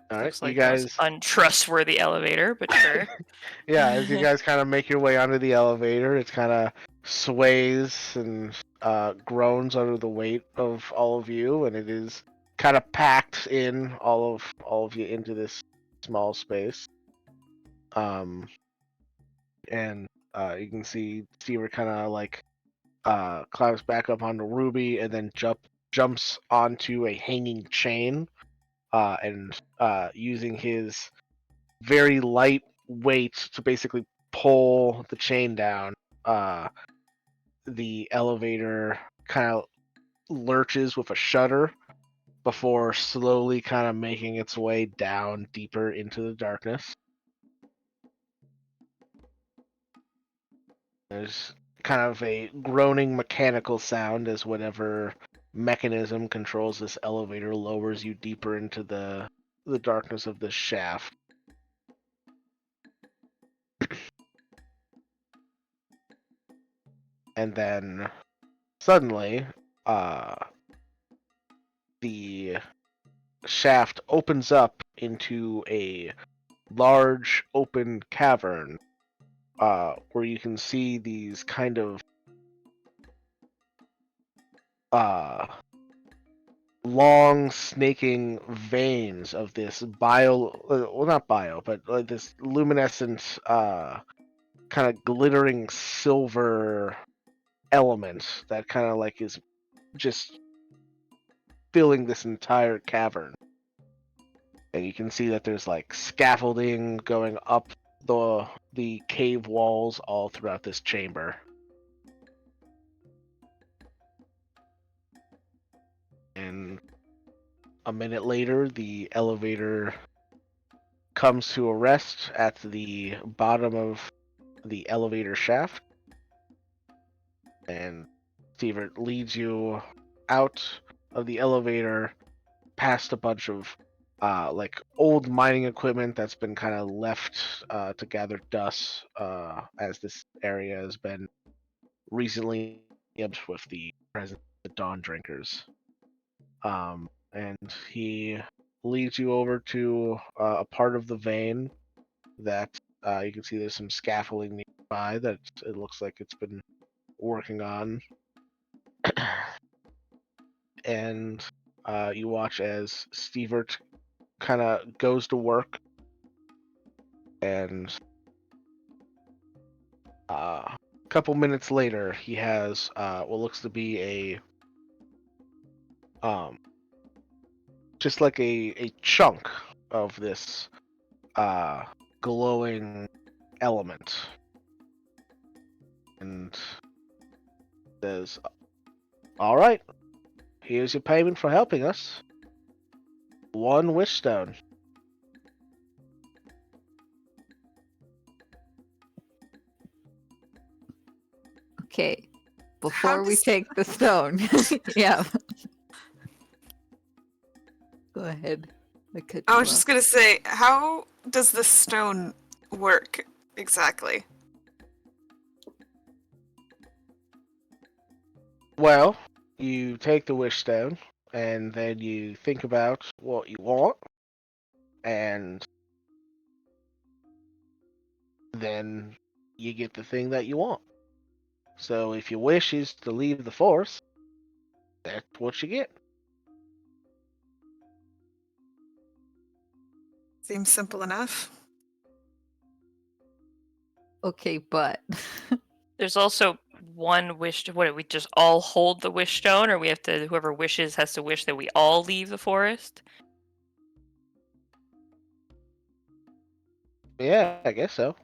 All right, Looks like you guys. untrustworthy elevator, but sure. Yeah, as you guys kind of make your way onto the elevator, it kind of sways and groans under the weight of all of you, and it is kind of packed in all of you into this small space. And you can see Stever kind of like climbs back up onto Ruby and then jumps onto a hanging chain, and using his very light weight to basically pull the chain down. The elevator kind of lurches with a shudder before slowly kind of making its way down deeper into the darkness. There's kind of a groaning mechanical sound as whatever mechanism controls this elevator lowers you deeper into the darkness of this shaft. And then suddenly, the shaft opens up into a large open cavern where you can see these kind of long snaking veins of this not bio, but like this luminescent kind of glittering silver element that kind of like is just filling this entire cavern. And you can see that there's like scaffolding going up the cave walls all throughout this chamber. And a minute later, the elevator comes to a rest at the bottom of the elevator shaft. And Stevert leads you out of the elevator past a bunch of like old mining equipment that's been kind of left to gather dust as this area has been recently with the presence of the Dawn Drinkers. And he leads you over to a part of the vein that you can see there's some scaffolding nearby that it looks like it's been working on. And you watch as Stevert kind of goes to work, and a couple minutes later, he has what looks to be just like a chunk of this glowing element, and says, "All right, here's your payment for helping us. 1 wish stone." Okay. Before we take the stone. Yeah. Go ahead. I was just gonna say, how does the stone work exactly? Well, you take the wish stone, and then you think about what you want, and then you get the thing that you want. So if your wish is to leave the force, that's what you get. Seems simple enough. Okay, but There's also one wish. What do we just all hold the wish stone, or we have to? Whoever wishes has to wish that we all leave the forest. Yeah, I guess so.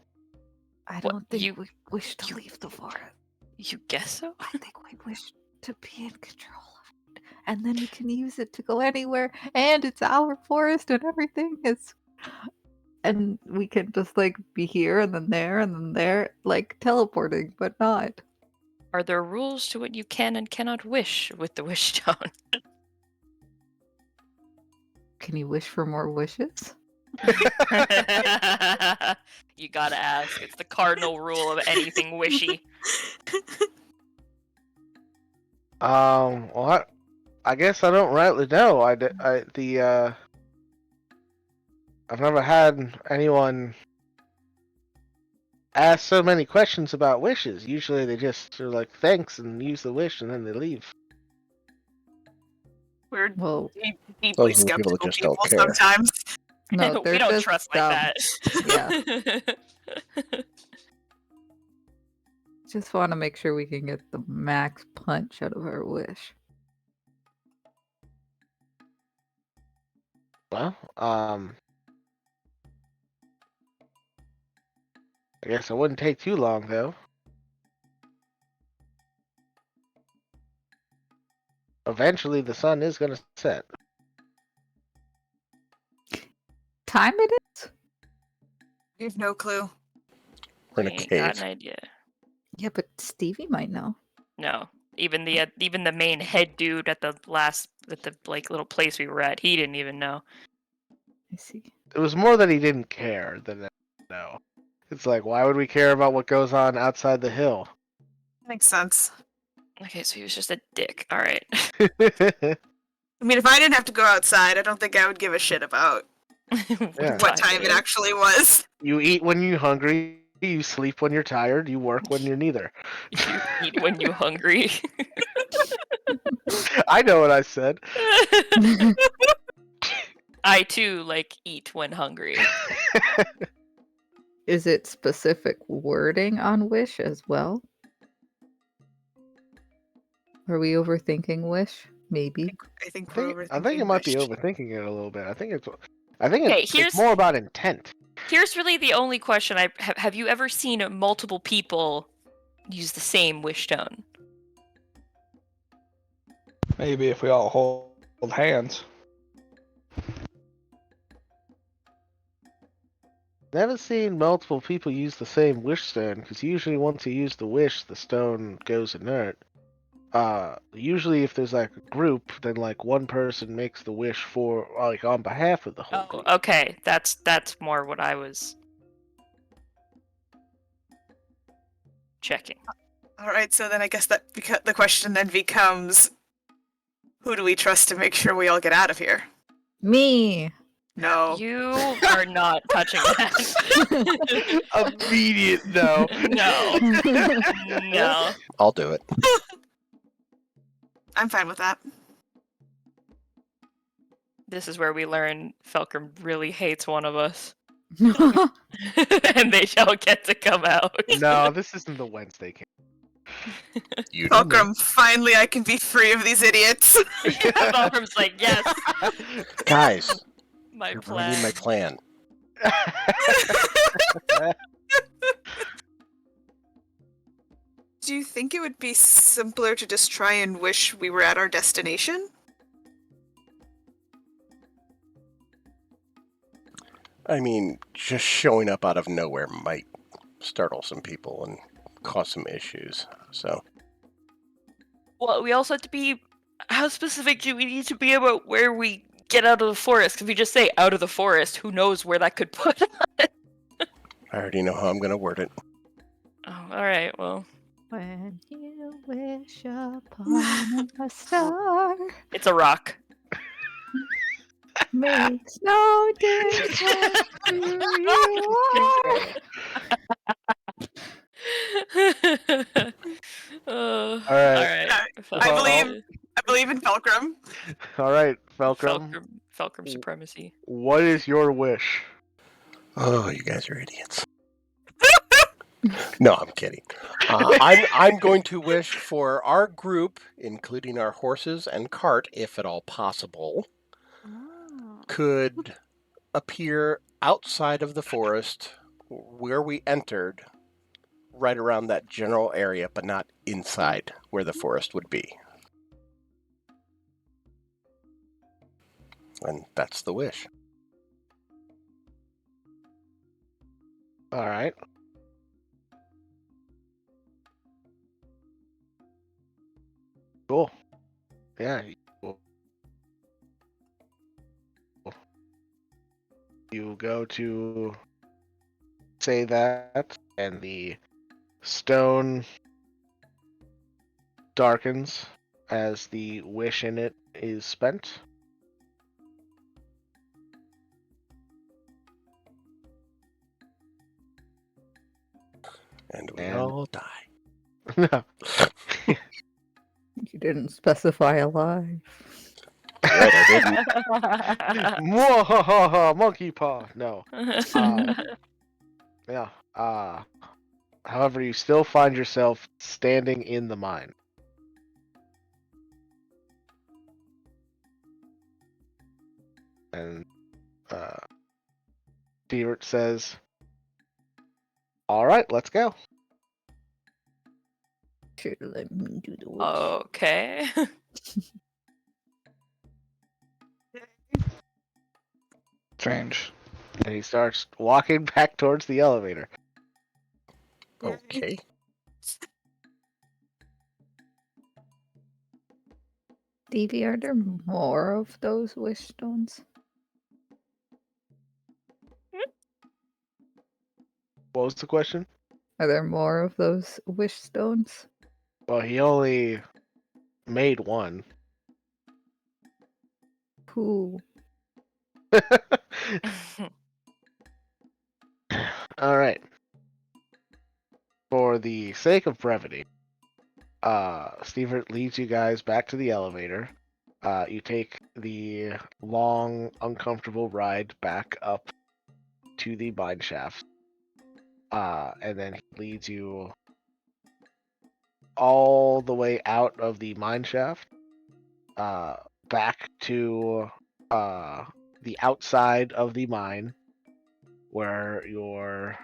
I What, don't think you- we wish to leave the forest. You guess so? I think we wish to be in control of it. And then we can use it to go anywhere. And it's our forest and everything is. And we can just like be here and then there, like teleporting, but not. Are there rules to what you can and cannot wish with the wish stone? Can you wish for more wishes? You gotta ask. It's the cardinal rule of anything wishy. Well, I guess I don't rightly know. I've never had anyone ask so many questions about wishes. Usually they just are like, thanks, and use the wish, and then they leave. We're Well, deeply Those are the people skeptical that just people don't care. sometimes. no, they're we don't just trust dumb. like that. Yeah. Just want to make sure we can get the max punch out of our wish. Well, I guess it wouldn't take too long, though. Eventually, the sun is going to set. Time it is? We have no clue. We're in a Ain't got cave. an idea. Yeah, but Stevie might know. No, even the main head dude at the little place we were at, he didn't even know. I see. It was more that he didn't care than no. It's like, why would we care about what goes on outside the hill? Makes sense. Okay, so he was just a dick. All right. I mean, if I didn't have to go outside, I don't think I would give a shit about Yeah. what time it actually was. You eat when you're hungry, you sleep when you're tired, you work when you're neither. You eat when you hungry. I know what I said. I too eat when hungry. Is it specific wording on wish as well? Are we overthinking wish? Maybe. I think we're overthinking. I think it might be wish. overthinking it a little bit. I think Okay, it's more about intent. Here's really the only question I have you ever seen multiple people use the same wish stone? Maybe if we all hold hands. Never seen multiple people use the same wish stone, because usually once you use the wish, the stone goes inert. Usually if there's like a group, then like one person makes the wish for on behalf of the whole Oh, group. okay. That's more what I was checking. All right, so then I guess that the question then becomes, who do we trust to make sure we all get out of here? Me. No. You are not touching that. Immediate no. No. No. I'll do it. I'm fine with that. This is where we learn Felcrum really hates one of us. And they shall get to come out. No, this isn't the Wednesday camp. You know me. Fulcrum, finally I can be free of these idiots. Yeah, Felcrum's like, yes, Guys, my you're plan. ruining my plan. Do you think it would be simpler to just try and wish we were at our destination? I mean, just showing up out of nowhere might startle some people and cause some issues. So, Well, we also have to be. How specific do we need to be about where we get out of the forest? Because if we just say out of the forest, who knows where that could put us? I already know how I'm going to word it. Oh, all right. Well, When you wish upon a star, it's a rock. makes no difference who you are. All right. I believe in Fulcrum. All right, Falcrum. Felcrum supremacy. What is your wish? Oh, you guys are idiots. No, I'm kidding. I'm going to wish for our group, including our horses and cart, if at all possible, could appear outside of the forest where we entered, right around that general area, but not inside where the forest would be. And that's the wish. All right. Cool. Yeah. You go to say that, and the stone darkens as the wish in it is spent. And we And- all die. No. You didn't specify alive. Right, I didn't. Mwahaha, monkey paw. No. Yeah. However, you still find yourself standing in the mine. And Stewart says, All right, let's go. Sure, let me do the work. Okay. Strange. And he starts walking back towards the elevator. Okay. Davey, are there more of those wish stones? What was the question? Are there more of those wish stones? Well, he only made one. Cool. All right. For the sake of brevity, Steven leads you guys back to the elevator. You take the long, uncomfortable ride back up to the mine shaft. And then he leads you all the way out of the mine shaft, back to the outside of the mine, where your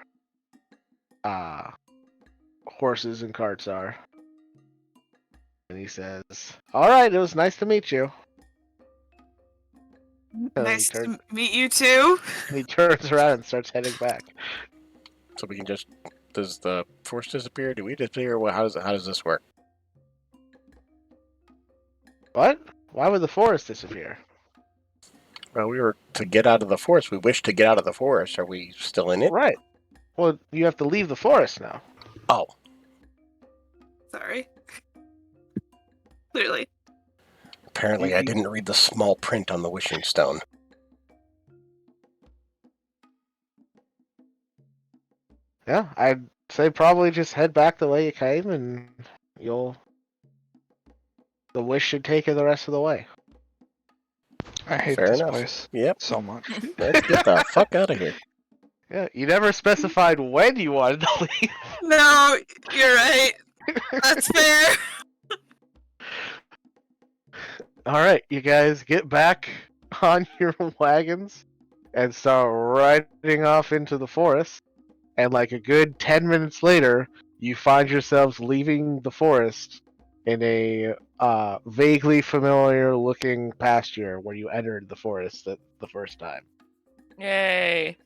horses and carts are. And he says, "All right, it was nice to meet you." Nice to meet you too. And he turns around and starts heading back. So we can just. Does the force disappear? Do we disappear? Well, how does this work? What? Why would the forest disappear? Well, we were to get out of the forest. We wish to get out of the forest. Are we still in it? Right. Well, you have to leave the forest now. Oh, Sorry. Clearly. apparently I didn't read the small print on the wishing stone. Yeah, I'd say probably just head back the way you came, and the wish should take you the rest of the way. I hate Fair this enough. place Yep. so much. Let's get the fuck out of here. Yeah, you never specified when you wanted to leave. No, you're right. That's fair. All right, you guys get back on your wagons and start riding off into the forest. And like a good 10 minutes later, you find yourselves leaving the forest in a vaguely familiar looking pasture where you entered the forest the first time. Yay.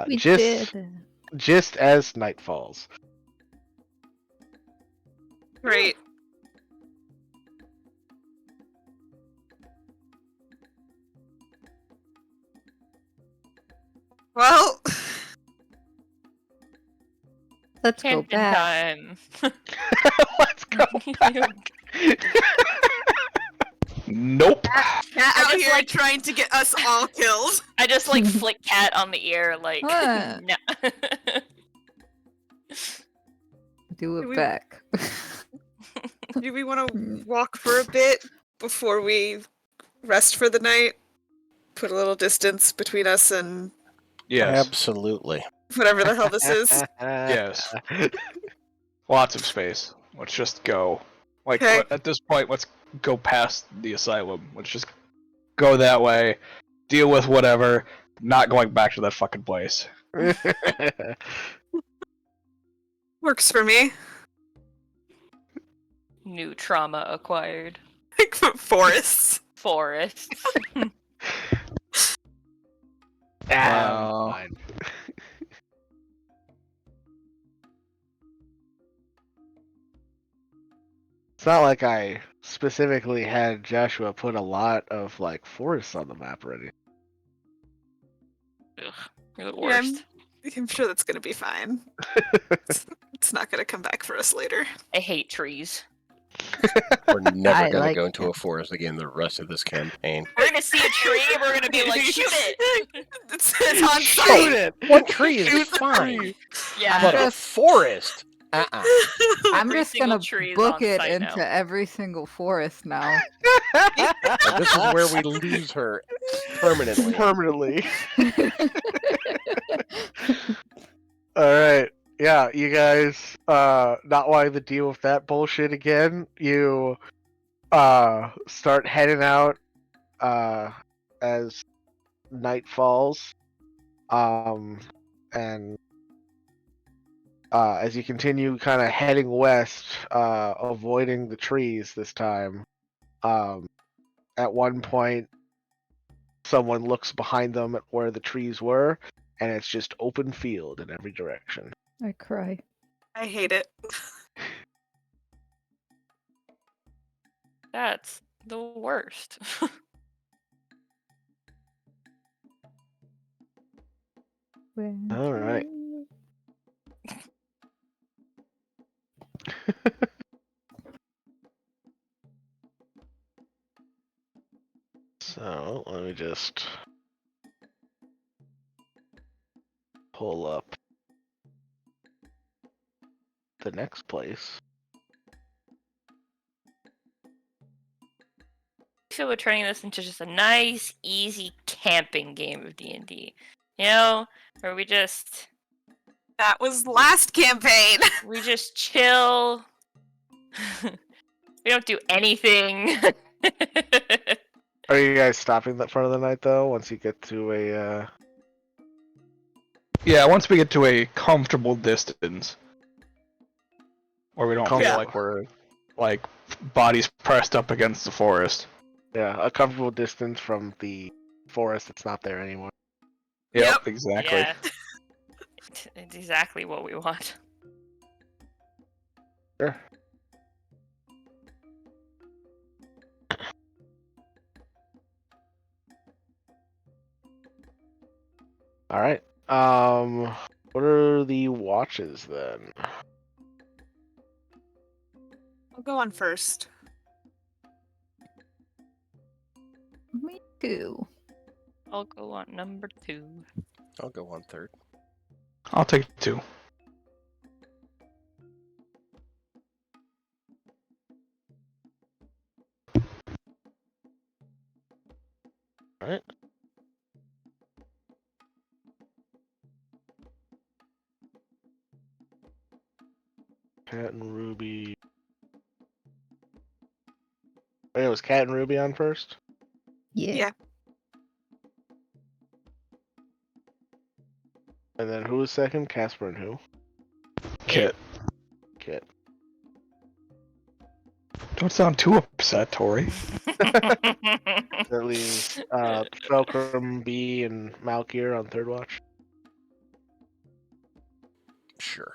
We just did. just as night falls. Great. Well, Let's go Camping back. time. Let's go back. Nope. Cat I out just here like- trying to get us all killed. I just like flick Cat on the ear, like What? no. Do it We- back. Do we want to walk for a bit before we rest for the night? Put a little distance between us and Yes. Absolutely. whatever the hell this is. Yes. Lots of space. Let's just go. Like Okay. at this point, let's go past the asylum. Let's just go that way. Deal with whatever. Not going back to that fucking place. Works for me. New trauma acquired. Like forests. Forest. Wow. Fine. It's not like I specifically had Joshua put a lot of like forests on the map already. Ugh, you're the Yeah, worst. I'm sure that's gonna be fine. It's not gonna come back for us later. I hate trees. We're never I going like to go into it. a forest again the rest of this campaign. We're gonna see a tree and we're gonna be like, shoot it! It's on Shoot site. it! One tree is Shoot the fine. tree. Yeah. But a just- forest? Uh-uh. I'm Every just single gonna tree is book on it site into now. every single forest now. And this is where we lose her permanently. Permanently. Alright. Yeah, you guys not wanting to deal with that bullshit again, you start heading out as night falls. And as you continue kind of heading west, avoiding the trees this time. At one point, someone looks behind them at where the trees were, and it's just open field in every direction. I cry. I hate it. That's the worst. All right. So let me just pull up the next place. So we're turning this into just a nice, easy camping game of D&D. You know, where we just That was last campaign. chill. We don't do anything. Are you guys stopping that front of the night though? Once you get to a Yeah, once we get to a comfortable distance, where we don't feel Comfortable. like we're like bodies pressed up against the forest. a comfortable distance from the forest that's not there anymore. Yep. Exactly. Yeah. It's exactly what we want. Sure. All right. What are the watches then? I'll go on first. Me too. I'll go on number 2. I'll go on third. I'll take 2. All right. Cat and Ruby. Oh, yeah, was Cat and Ruby on first? Yeah. Yeah. And then who was second? Casper and who? Kit. Kit. Don't sound too upset, Tori. That leaves Felcrum, B, and Malkir on third watch. Sure.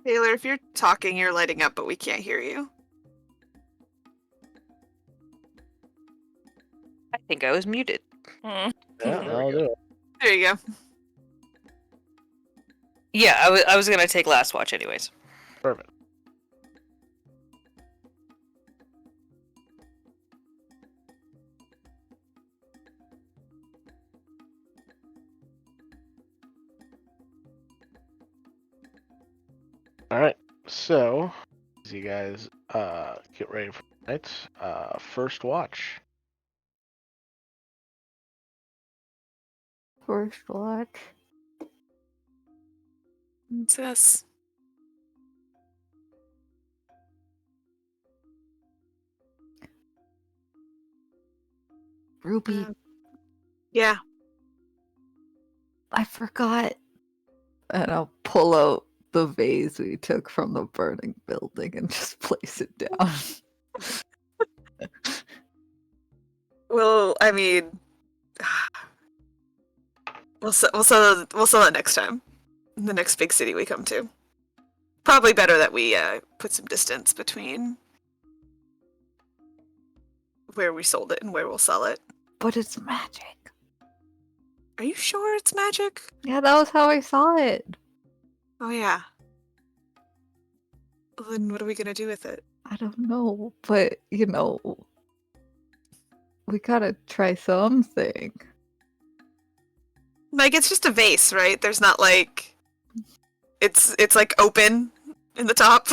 Taylor, if you're talking, you're lighting up, but we can't hear you. I think I was muted. Yeah, There we that'll go. do it. There you go. Yeah, I was gonna take last watch anyways. Perfect. All right. So, as you guys get ready for tonight, first watch. First watch. What's this? Ruby, Yeah. I forgot. And I'll pull out the vase we took from the burning building and just place it down. Well, I mean, we'll sell it next time. In the next big city we come to. Probably better that we put some distance between where we sold it and where we'll sell it. But it's magic. Are you sure it's magic? Yeah, that was how I saw it. Oh yeah. Well, then what are we gonna do with it? I don't know, but you know, we gotta try something. Like, it's just a vase, right? There's not like it's like open in the top.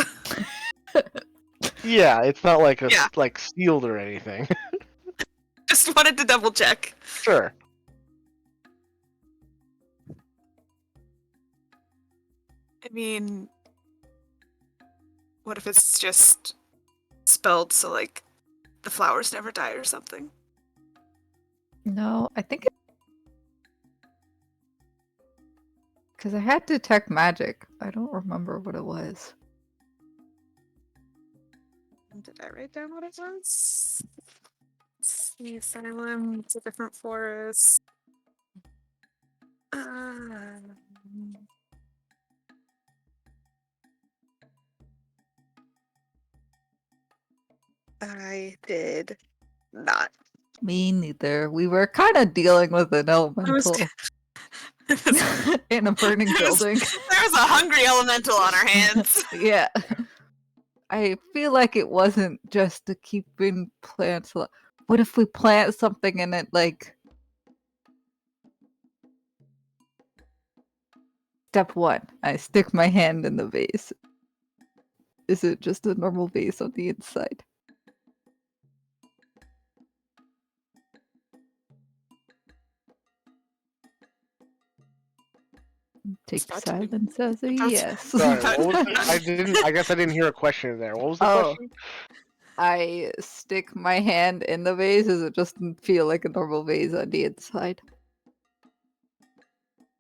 Yeah, it's not like Yeah. like sealed or anything. Just wanted to double check. Sure. I mean, what if it's just spelled so like the flowers never die or something? No, I think Because I had detect magic. I don't remember what it was. Did I write down what it was? Let's see, asylum. It's a different forest. I did not. Me neither. We were kind of dealing with an I was, elemental in a burning there was- building. there was a hungry elemental on our hands. Yeah. I feel like it wasn't just to keeping plants alive. What if we plant something in it, like... Step 1. I stick my hand in the vase. Is it just a normal vase on the inside? Take It's about to be- silence as a about to- yes. Sorry, what was it? I guess I didn't hear a question there. What was the Oh. question? I stick my hand in the vase as it doesn't feel like a normal vase on the inside.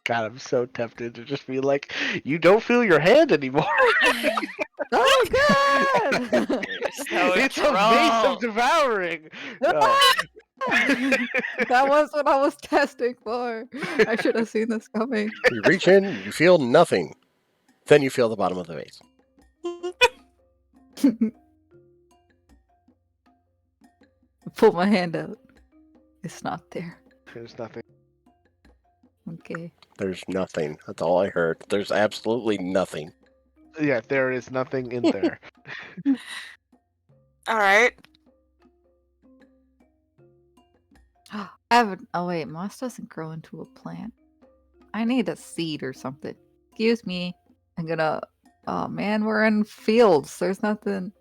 God, I'm so tempted to just be like, you don't feel your hand anymore. Oh god! So It's a vase of devouring. That was what I was testing for. I should have seen this coming. You reach in, you feel nothing. Then you feel the bottom of the vase. Pull my hand out. It's not there. There's nothing. Okay. There's nothing. That's all I heard. There's absolutely nothing. Yeah, there is nothing in there. All right. I haven't. Oh wait, moss doesn't grow into a plant. I need a seed or something. Excuse me. I'm gonna. Oh man, we're in fields. There's nothing.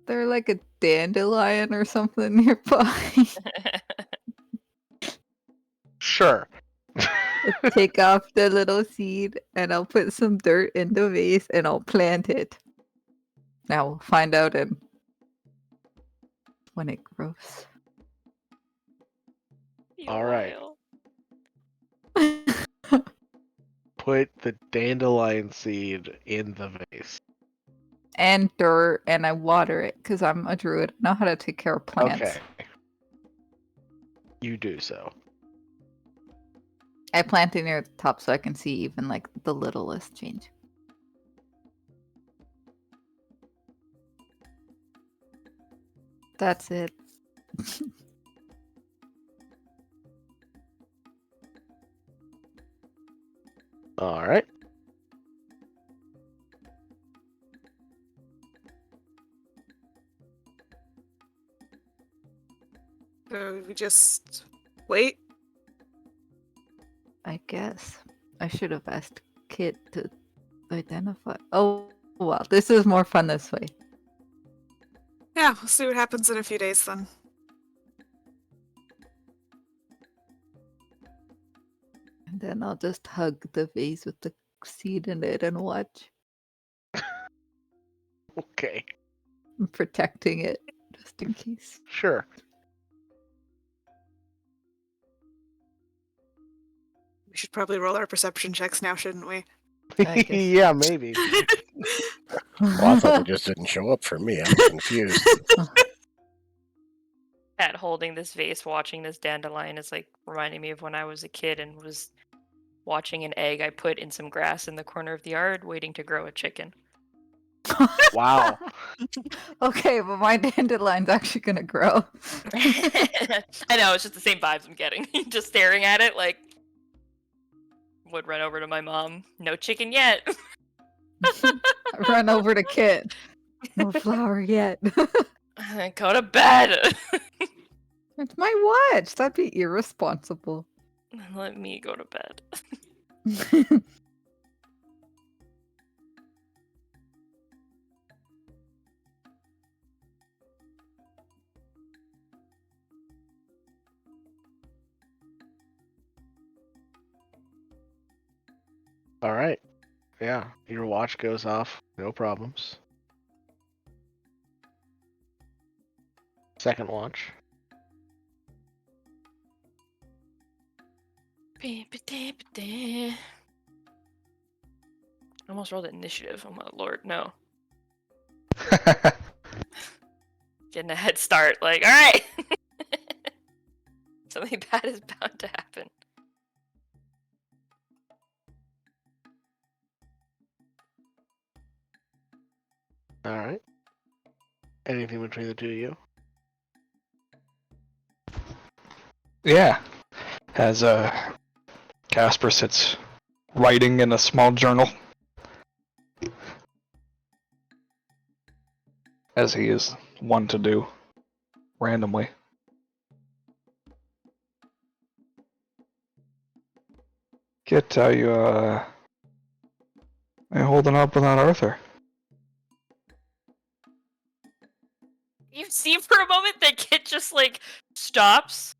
They're like a dandelion or something nearby. Sure. Take off the little seed and I'll put some dirt in the vase and I'll plant it. Now we'll find out when it grows. All right. Put the dandelion seed in the vase. And dirt, and I water it because I'm a druid. I know how to take care of plants. Okay. You do so. I plant it near the top so I can see even like the littlest change. That's it. All right. So we just wait. I guess I should have asked Kit to identify. Oh, well, this is more fun this way. Yeah, we'll see what happens in a few days then. And then I'll just hug the vase with the seed in it and watch. Okay. I'm protecting it just in case. Sure. We should probably roll our perception checks now, shouldn't we? I guess. Yeah, maybe. Well, I thought they just didn't show up for me. I'm confused. Cat holding this vase, watching this dandelion is like reminding me of when I was a kid and was watching an egg I put in some grass in the corner of the yard, waiting to grow a chicken. Wow. Okay, but my dandelion's actually gonna grow. I know, it's just the same vibes I'm getting. Just staring at it like would run over to my mom. No chicken yet. Run over to Kit. No flower yet. Go to bed. It's my watch. That'd be irresponsible. Let me go to bed. All right. Yeah, your watch goes off. No problems. Second watch. almost rolled initiative. Oh my lord, no. Getting a head start, like, alright! Something bad is bound to happen. Alright. Anything between the two of you? Yeah. As Casper sits writing in a small journal. As he is one to do. Randomly. Kit, how you holding up without Arthur? You see for a moment that Kit just, like, stops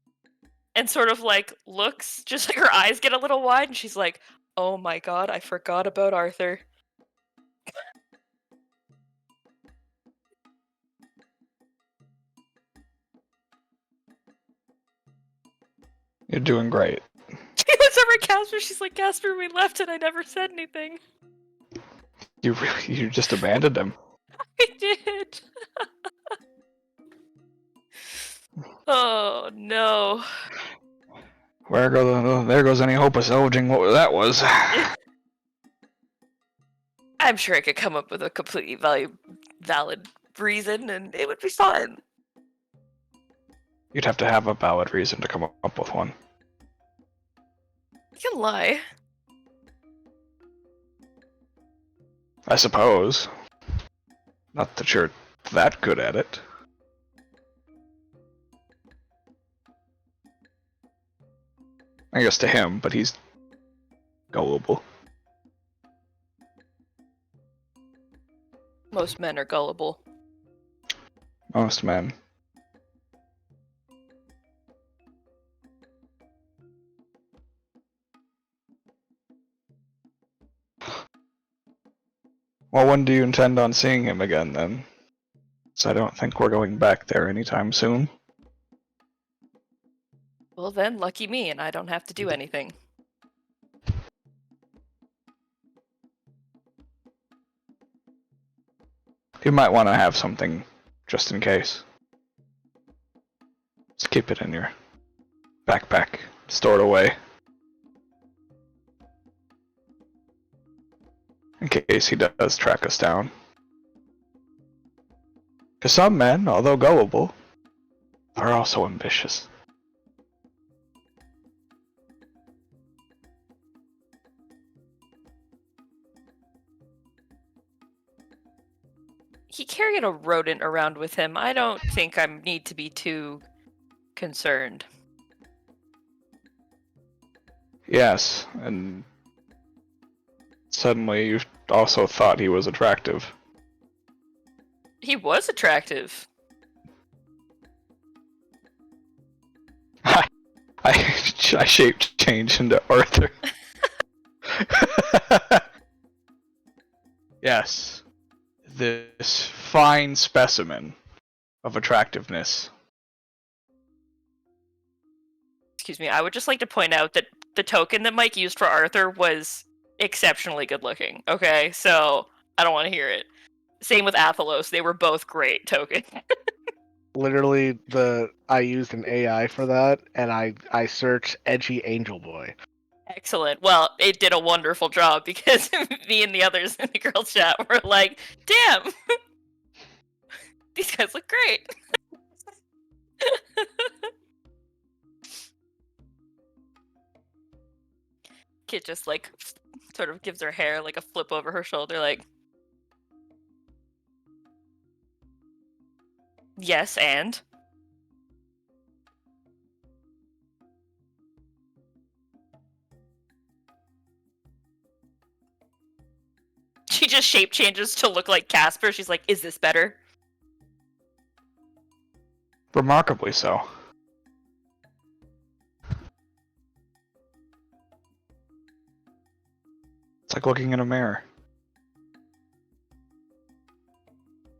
and sort of, like, looks, just like her eyes get a little wide, and she's like, oh my god, I forgot about Arthur. You're doing great. She looks over at Casper, she's like, Casper, we left and I never said anything. You just abandoned him. I did. Oh no. There goes any hope of salvaging what that was. I'm sure I could come up with a completely valid reason and it would be fine. You'd have to have a valid reason to come up with one. You can lie. I suppose. Not that you're that good at it. I guess to him, but he's gullible. Most men are gullible. Most men. Well, when do you intend on seeing him again, then? So I don't think we're going back there anytime soon. Well then, lucky me, and I don't have to do anything. You might want to have something, just in case. Just keep it in your backpack, store it away. In case he does track us down. Because some men, although gullible, are also ambitious. He carried a rodent around with him. I don't think I need to be too concerned. Yes, and suddenly you also thought he was attractive. He was attractive. I shaped change into Arthur. Yes, this fine specimen of attractiveness. Excuse me, I would just like to point out that the token that Mike used for Arthur was exceptionally good looking. Okay, so I don't want to hear it. Same with Athelos, they were both great tokens. Literally, I used an AI for that, and I searched edgy angel boy. Excellent. Well, it did a wonderful job because me and the others in the girls' chat were like, damn! These guys look great! Kit just, like, sort of gives her hair, like, a flip over her shoulder, like... Yes, and? She just shape changes to look like Casper. She's like, is this better? Remarkably so. It's like looking in a mirror.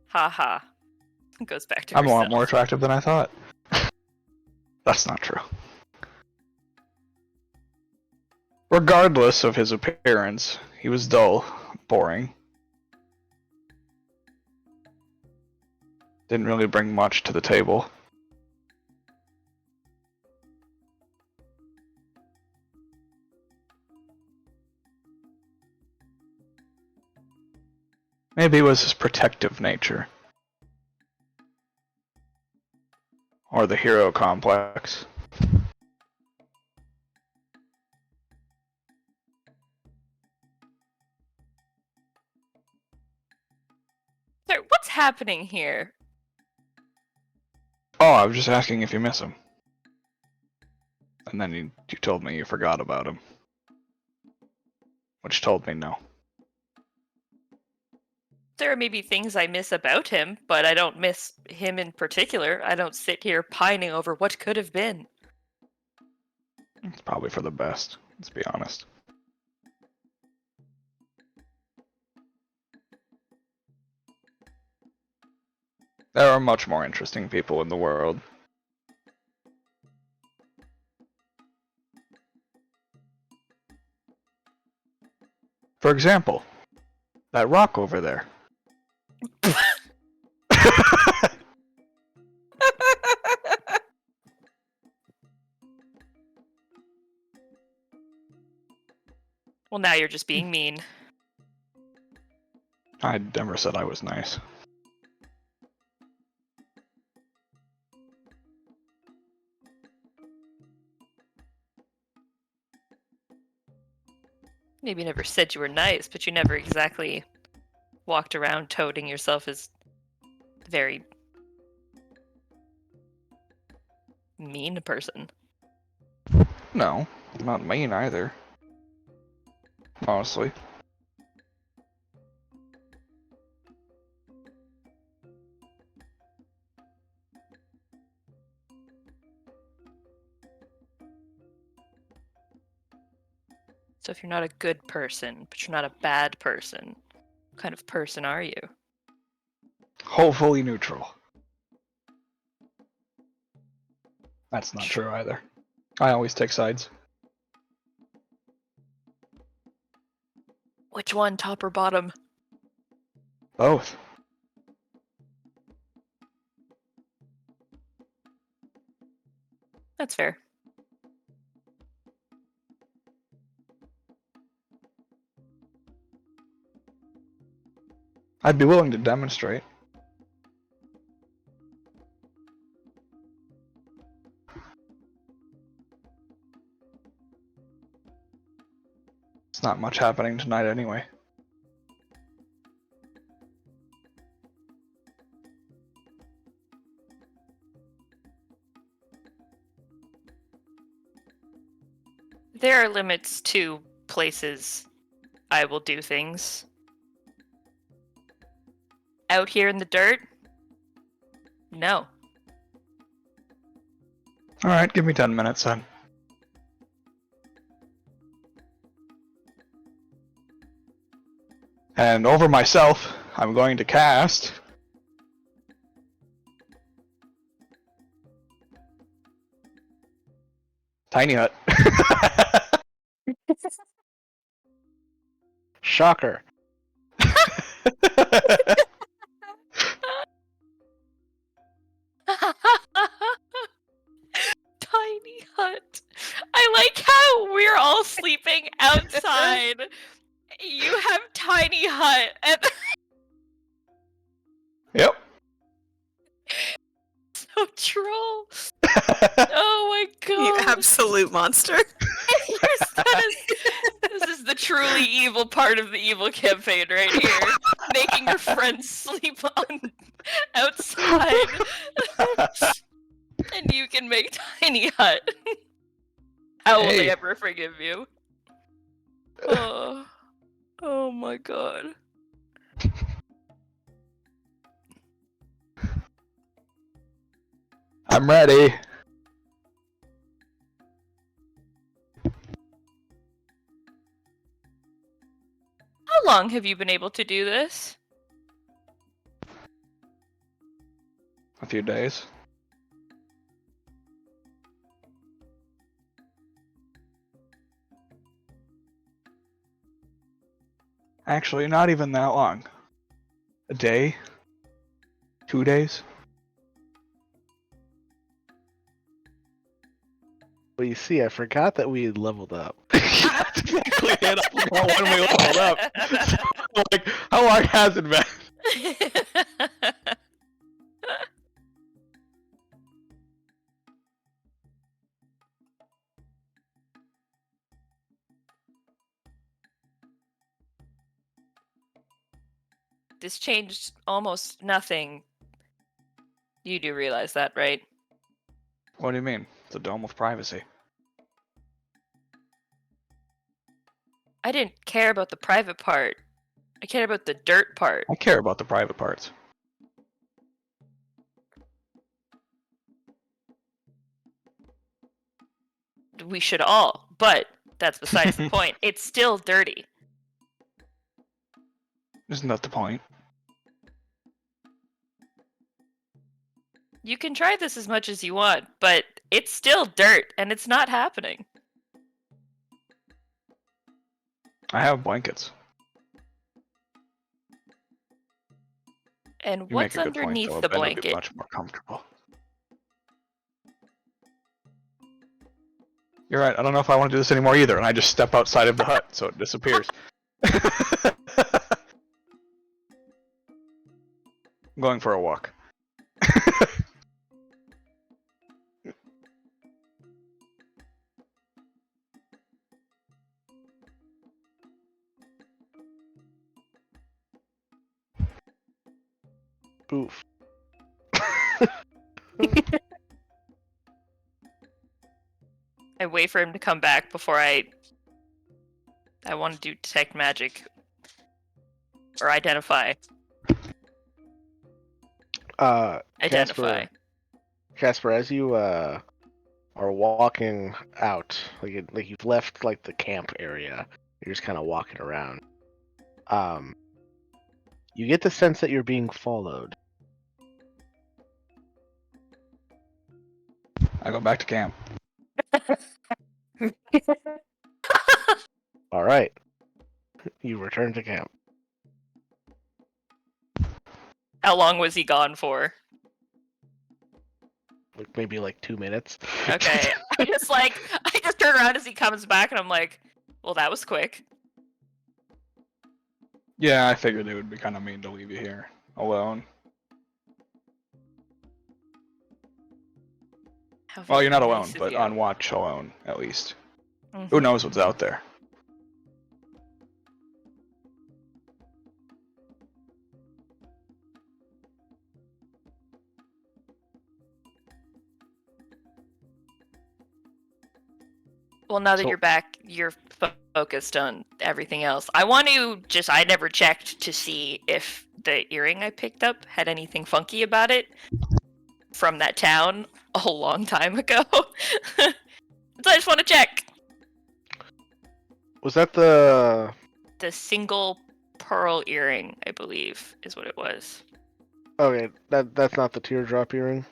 Haha. Goes back to I'm a herself. lot more attractive than I thought. That's not true. Regardless of his appearance, he was dull, boring. Didn't really bring much to the table. Maybe it was his protective nature. Or the hero complex. Sir, what's happening here? Oh, I was just asking if you miss him. And then you told me you forgot about him. Which told me no. There may be things I miss about him, but I don't miss him in particular. I don't sit here pining over what could have been. It's probably for the best, let's be honest. There are much more interesting people in the world. For example, that rock over there. Well, now you're just being mean. I never said I was nice. Maybe you never said you were nice, but you never exactly walked around toting yourself as a very mean person. No, not mean either. Honestly. So if you're not a good person, but you're not a bad person, what kind of person are you? Hopefully neutral. That's not true either. I always take sides. Which one, top or bottom? Both. That's fair. I'd be willing to demonstrate. It's not much happening tonight anyway. There are limits to places I will do things. Out here in the dirt? No. Alright, give me 10 minutes then. And over myself, I'm going to cast Tiny Hut. Shocker. Tiny hut. I like how we're all sleeping outside. You have tiny hut and Yep. so troll. Oh my god. You absolute monster. This is the truly evil part of the evil campaign right here. Making your friends sleep on outside. And you can make tiny hut. How will they Hey. ever forgive you? Oh my god. I'm ready. How long have you been able to do this? A few days. Actually, not even that long. A day? 2 days? But you see, I forgot that we had leveled up. That's exactly it. I forgot when we leveled up. So, like, how long has it been? This changed almost nothing. You do realize that, right? What do you mean? It's a dome with privacy. I didn't care about the private part. I cared about the dirt part. I care about the private parts. We should all, but that's besides the point. It's still dirty. Isn't that the point? You can try this as much as you want, but it's still dirt, and it's not happening. I have blankets. And You what's make a good point, underneath though. A the bed would be blanket? much more comfortable. You're right. I don't know if I want to do this anymore either, and I just step outside of the hut, so it disappears. I'm going for a walk. Oof. I wait for him to come back before I want to do detect magic or identify. Identify. Casper, as you are walking out, like you've left like the camp area, you're just kind of walking around. You get the sense that you're being followed. I go back to camp. All right, you return to camp. How long was he gone for? Like maybe like 2 minutes. Okay. I just turn around as he comes back and I'm like, well, that was quick. Yeah, I figured it would be kind of mean to leave you here alone. How Well, you're not very alone, nice of but you. on watch alone, at least. Mhm. Who knows what's out there? Well, now that So- you're back, you're focused on everything else. I never checked to see if the earring I picked up had anything funky about it from that town a long time ago. So I just want to check. Was that the? The single pearl earring, I believe, is what it was. Okay, that's not the teardrop earring.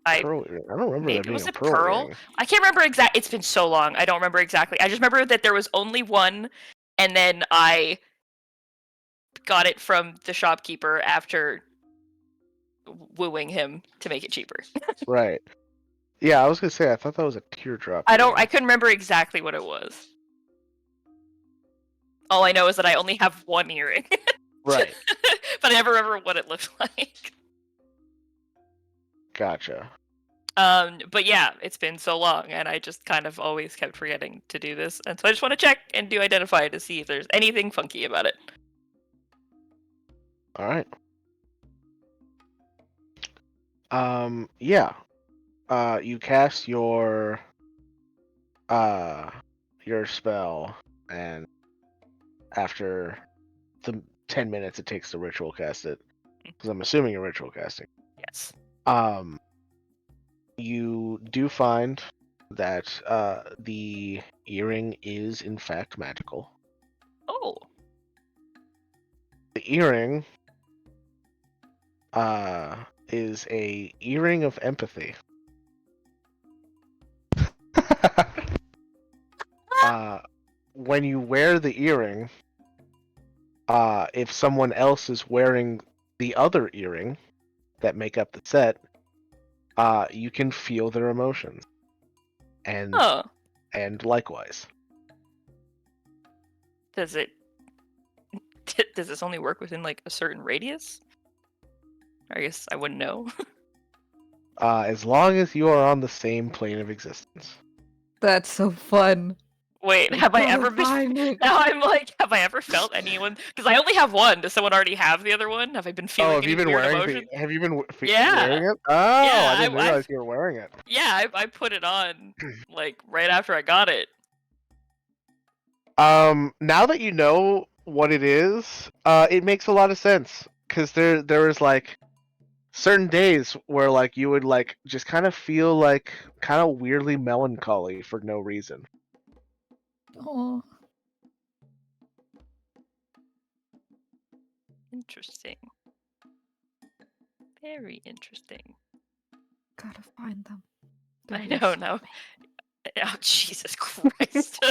Pearl earring. I don't remember Maybe there being was a it pearl pearl? earring. I can't remember exact. It's been so long. I don't remember exactly. I just remember that there was only one, and then I got it from the shopkeeper after wooing him to make it cheaper. Right. Yeah, I was gonna say I thought that was a teardrop. I earring. couldn't remember exactly what it was. All I know is that I only have one earring. Right. But I never remember what it looked like. Gotcha. But yeah, it's been so long, and I just kind of always kept forgetting to do this, and so I just want to check and do identify to see if there's anything funky about it. All right. Yeah. You cast your spell, and after the 10 minutes it takes to ritual cast it, because I'm assuming you're ritual casting. Yes. You do find that the earring is in fact magical. Oh. The earring is a earring of empathy. when you wear the earring, if someone else is wearing the other earring that make up the set, you can feel their emotions, and Oh, likewise. does it? Does this only work within like a certain radius? I guess I wouldn't know. As long as you are on the same plane of existence. That's so fun. Wait, have I Gotta ever been? find it. Now I'm like, have I ever felt anyone? Because I only have one. Does someone already have the other one? Have I been feeling Have you any been weird wearing emotion? Have you been Yeah. wearing it? Oh, Yeah, I didn't realize you were wearing it. Yeah, I put it on like right after I got it. Now that you know what it is, it makes a lot of sense. Because there is like certain days where like you would like just kind of feel like kind of weirdly melancholy for no reason. Oh, Interesting. Very interesting. gotta find them. I They're know so now. Oh Jesus Christ!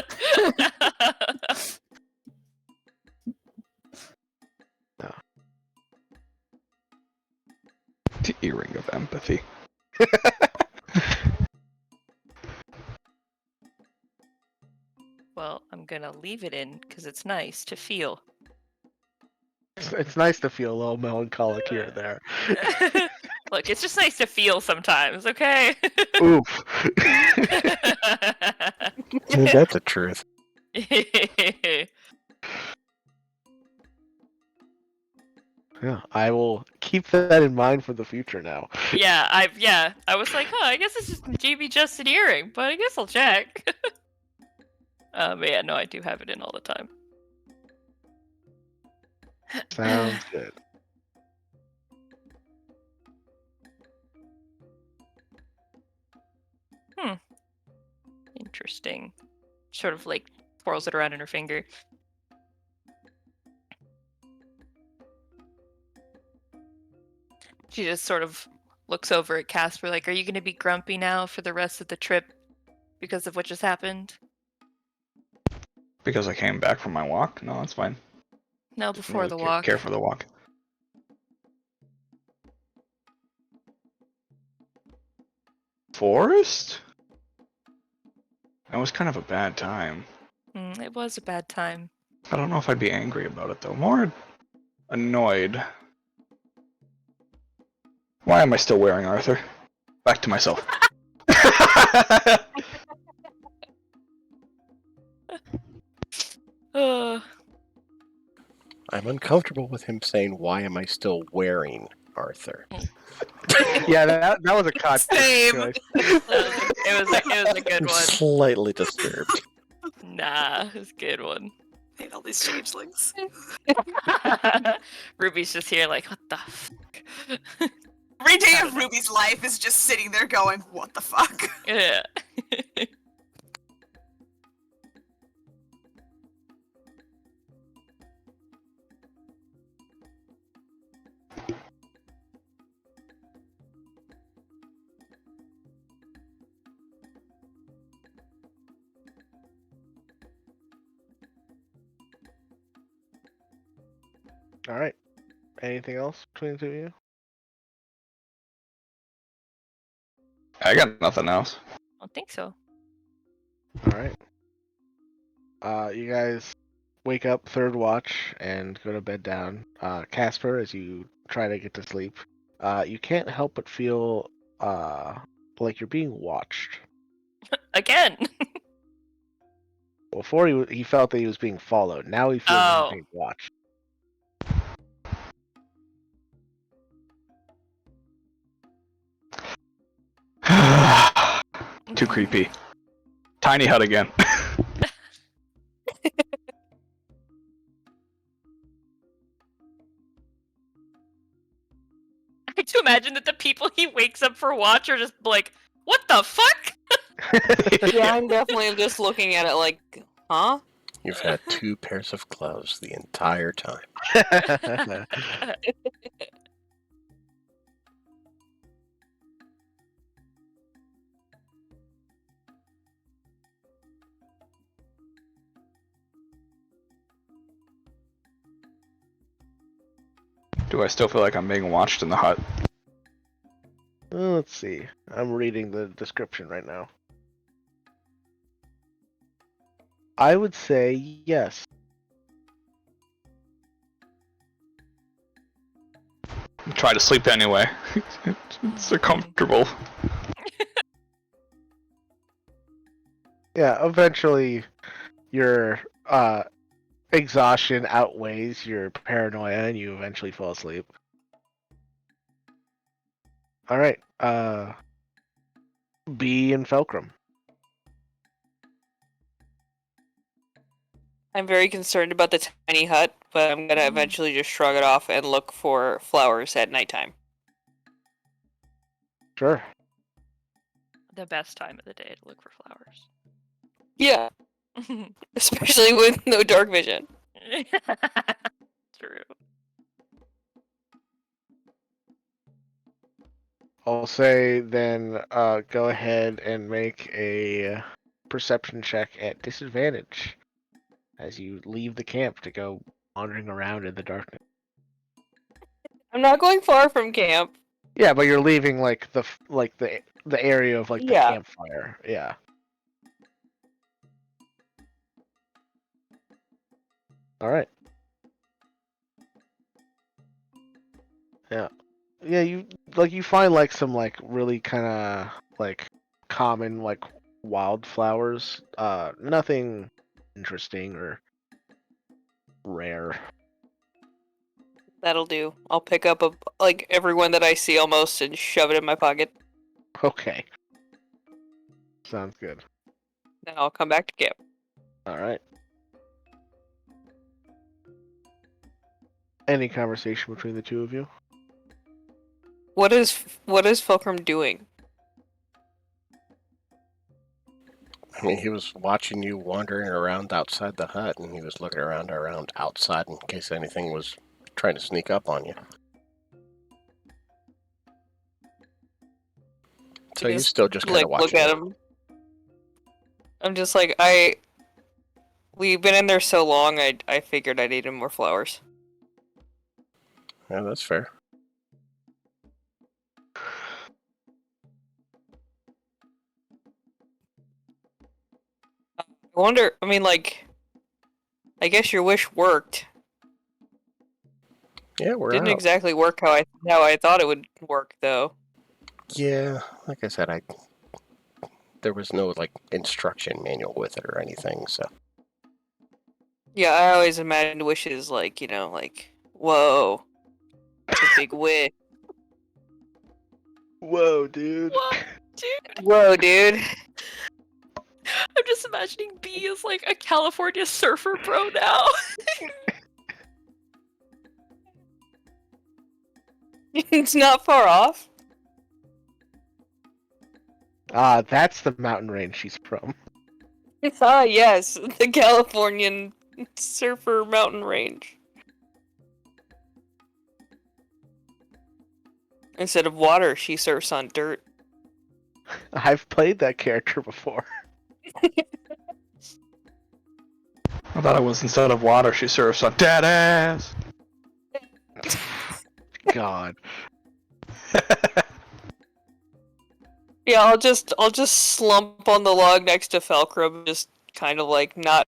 The earring of empathy. Well, I'm gonna leave it in because it's nice to feel. It's nice to feel a little melancholic here and there. Look, it's just nice to feel sometimes, okay? Oof. Ain't that the truth? Yeah, I will keep that in mind for the future now. I was like, I guess it's just GB just an earring, but I guess I'll check. But yeah, no, I do have it in all the time. Sounds good. Interesting. Sort of like twirls it around in her finger. She just sort of looks over at Casper like, are you going to be grumpy now for the rest of the trip because of what just happened? Because I came back from my walk? No, that's fine. No, Didn't before really the walk. care for the walk. Forest? That was kind of a bad time. It was a bad time. I don't know if I'd be angry about it though. More annoyed. Why am I still wearing Arthur? Back to myself. I'm uncomfortable with him saying, "Why am I still wearing Arthur?" Yeah, that was a conscious Same. choice. It was a good I'm one. slightly disturbed. Nah, it was a good one. Hate all these changelings. Ruby's just here like, what the fuck? Every day of Ruby's life is just sitting there going, what the fuck? Yeah. All right. Anything else between the two of you? I got nothing else. I don't think so. All right. You guys wake up third watch and go to bed down. Casper, as you try to get to sleep, you can't help but feel like you're being watched. Again. Before he felt that he was being followed. Now he feels like he's being watched. Too creepy. Tiny hut again. I do imagine that the people he wakes up for watch are just like, what the fuck? Yeah, I'm definitely just looking at it like, huh? You've had 2 pairs of clothes the entire time. Do I still feel like I'm being watched in the hut? Let's see. I'm reading the description right now. I would say yes. Try to sleep anyway. It's so comfortable. Yeah, eventually your exhaustion outweighs your paranoia and you eventually fall asleep. Alright, B and Felcrum. I'm very concerned about the tiny hut, but I'm gonna eventually just shrug it off and look for flowers at nighttime. Sure. The best time of the day to look for flowers. Yeah, especially with no dark vision. True. I'll say then go ahead and make a perception check at disadvantage as you leave the camp to go wandering around in the darkness. I'm not going far from camp. Yeah, but you're leaving like the area of like the Yeah. campfire. Yeah. All right. Yeah. Yeah, you find like some like really kind of like common like wildflowers. Nothing interesting or rare. That'll do. I'll pick up like everyone that I see almost and shove it in my pocket. Okay. Sounds good. Then I'll come back to camp. All right. Any conversation between the two of you? What is Fulcrum doing? I mean, he was watching you wandering around outside the hut, and he was looking around outside in case anything was trying to sneak up on you. So you still just kind of like watching look at him. him. I'm just like we've been in there so long. I figured I needed more flowers. Yeah, that's fair. I wonder. I mean, like, I guess your wish worked. Yeah, we're Didn't out. exactly work how I thought it would work though. Yeah, like I said, there was no like instruction manual with it or anything, so. Yeah, I always imagined wishes like, like, whoa, it's a big wish. Whoa, dude. What, dude? Whoa, dude. I'm just imagining B as like a California surfer bro now. It's not far off. That's the mountain range she's from. Ah, yes, the Californian surfer mountain range. Instead of water, she surfs on dirt. I've played that character before. I thought it was instead of water, she serves on dead ass. God. Yeah, I'll just slump on the log next to Felcrum, just kind of like not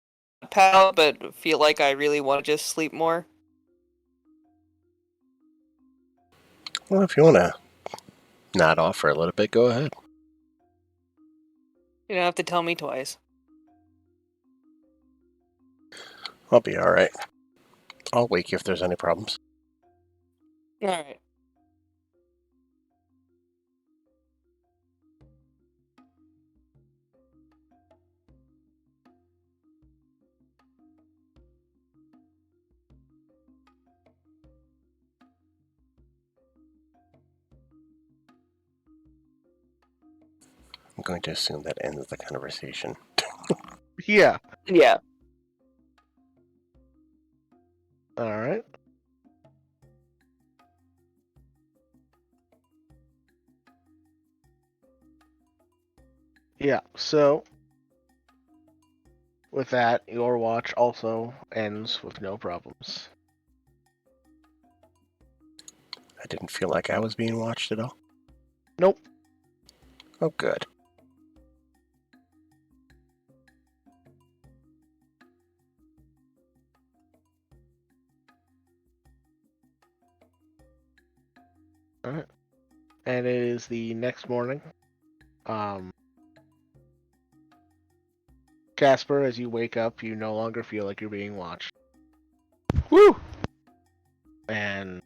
pout, but feel like I really want to just sleep more. Well, if you want to nod off for a little bit, go ahead. You don't have to tell me twice. I'll be all right. I'll wake you if there's any problems. All right. I'm going to assume that ends the conversation. Yeah. Yeah. All right. Yeah, so with that, your watch also ends with no problems. didn't feel like I was being watched at all. Nope. Oh, good. All right. And it is the next morning. Casper, as you wake up, you no longer feel like you're being watched. Woo! And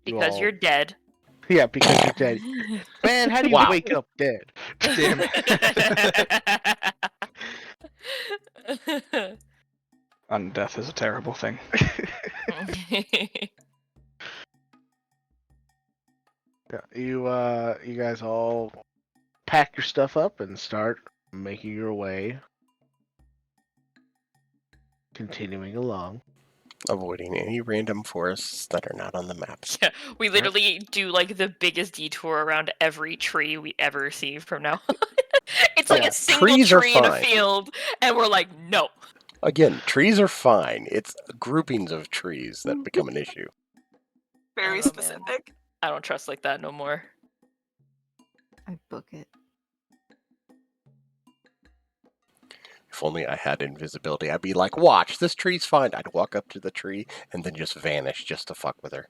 Because all- you're dead. Yeah, because you're dead. Man, how do you Wow. wake up dead? Damn Undeath is a terrible thing. Yeah, you guys all pack your stuff up and start making your way, continuing along. Avoiding any random forests that are not on the maps. Yeah, we literally do like the biggest detour around every tree we ever see from now on. It's like Yeah. a single Trees are tree in a fine. field, and we're like, no. Again, trees are fine. It's groupings of trees that become an issue. Very Oh, man. specific. I don't trust like that no more. I book it. If only I had invisibility, I'd be like, watch, this tree's fine. I'd walk up to the tree and then just vanish just to fuck with her.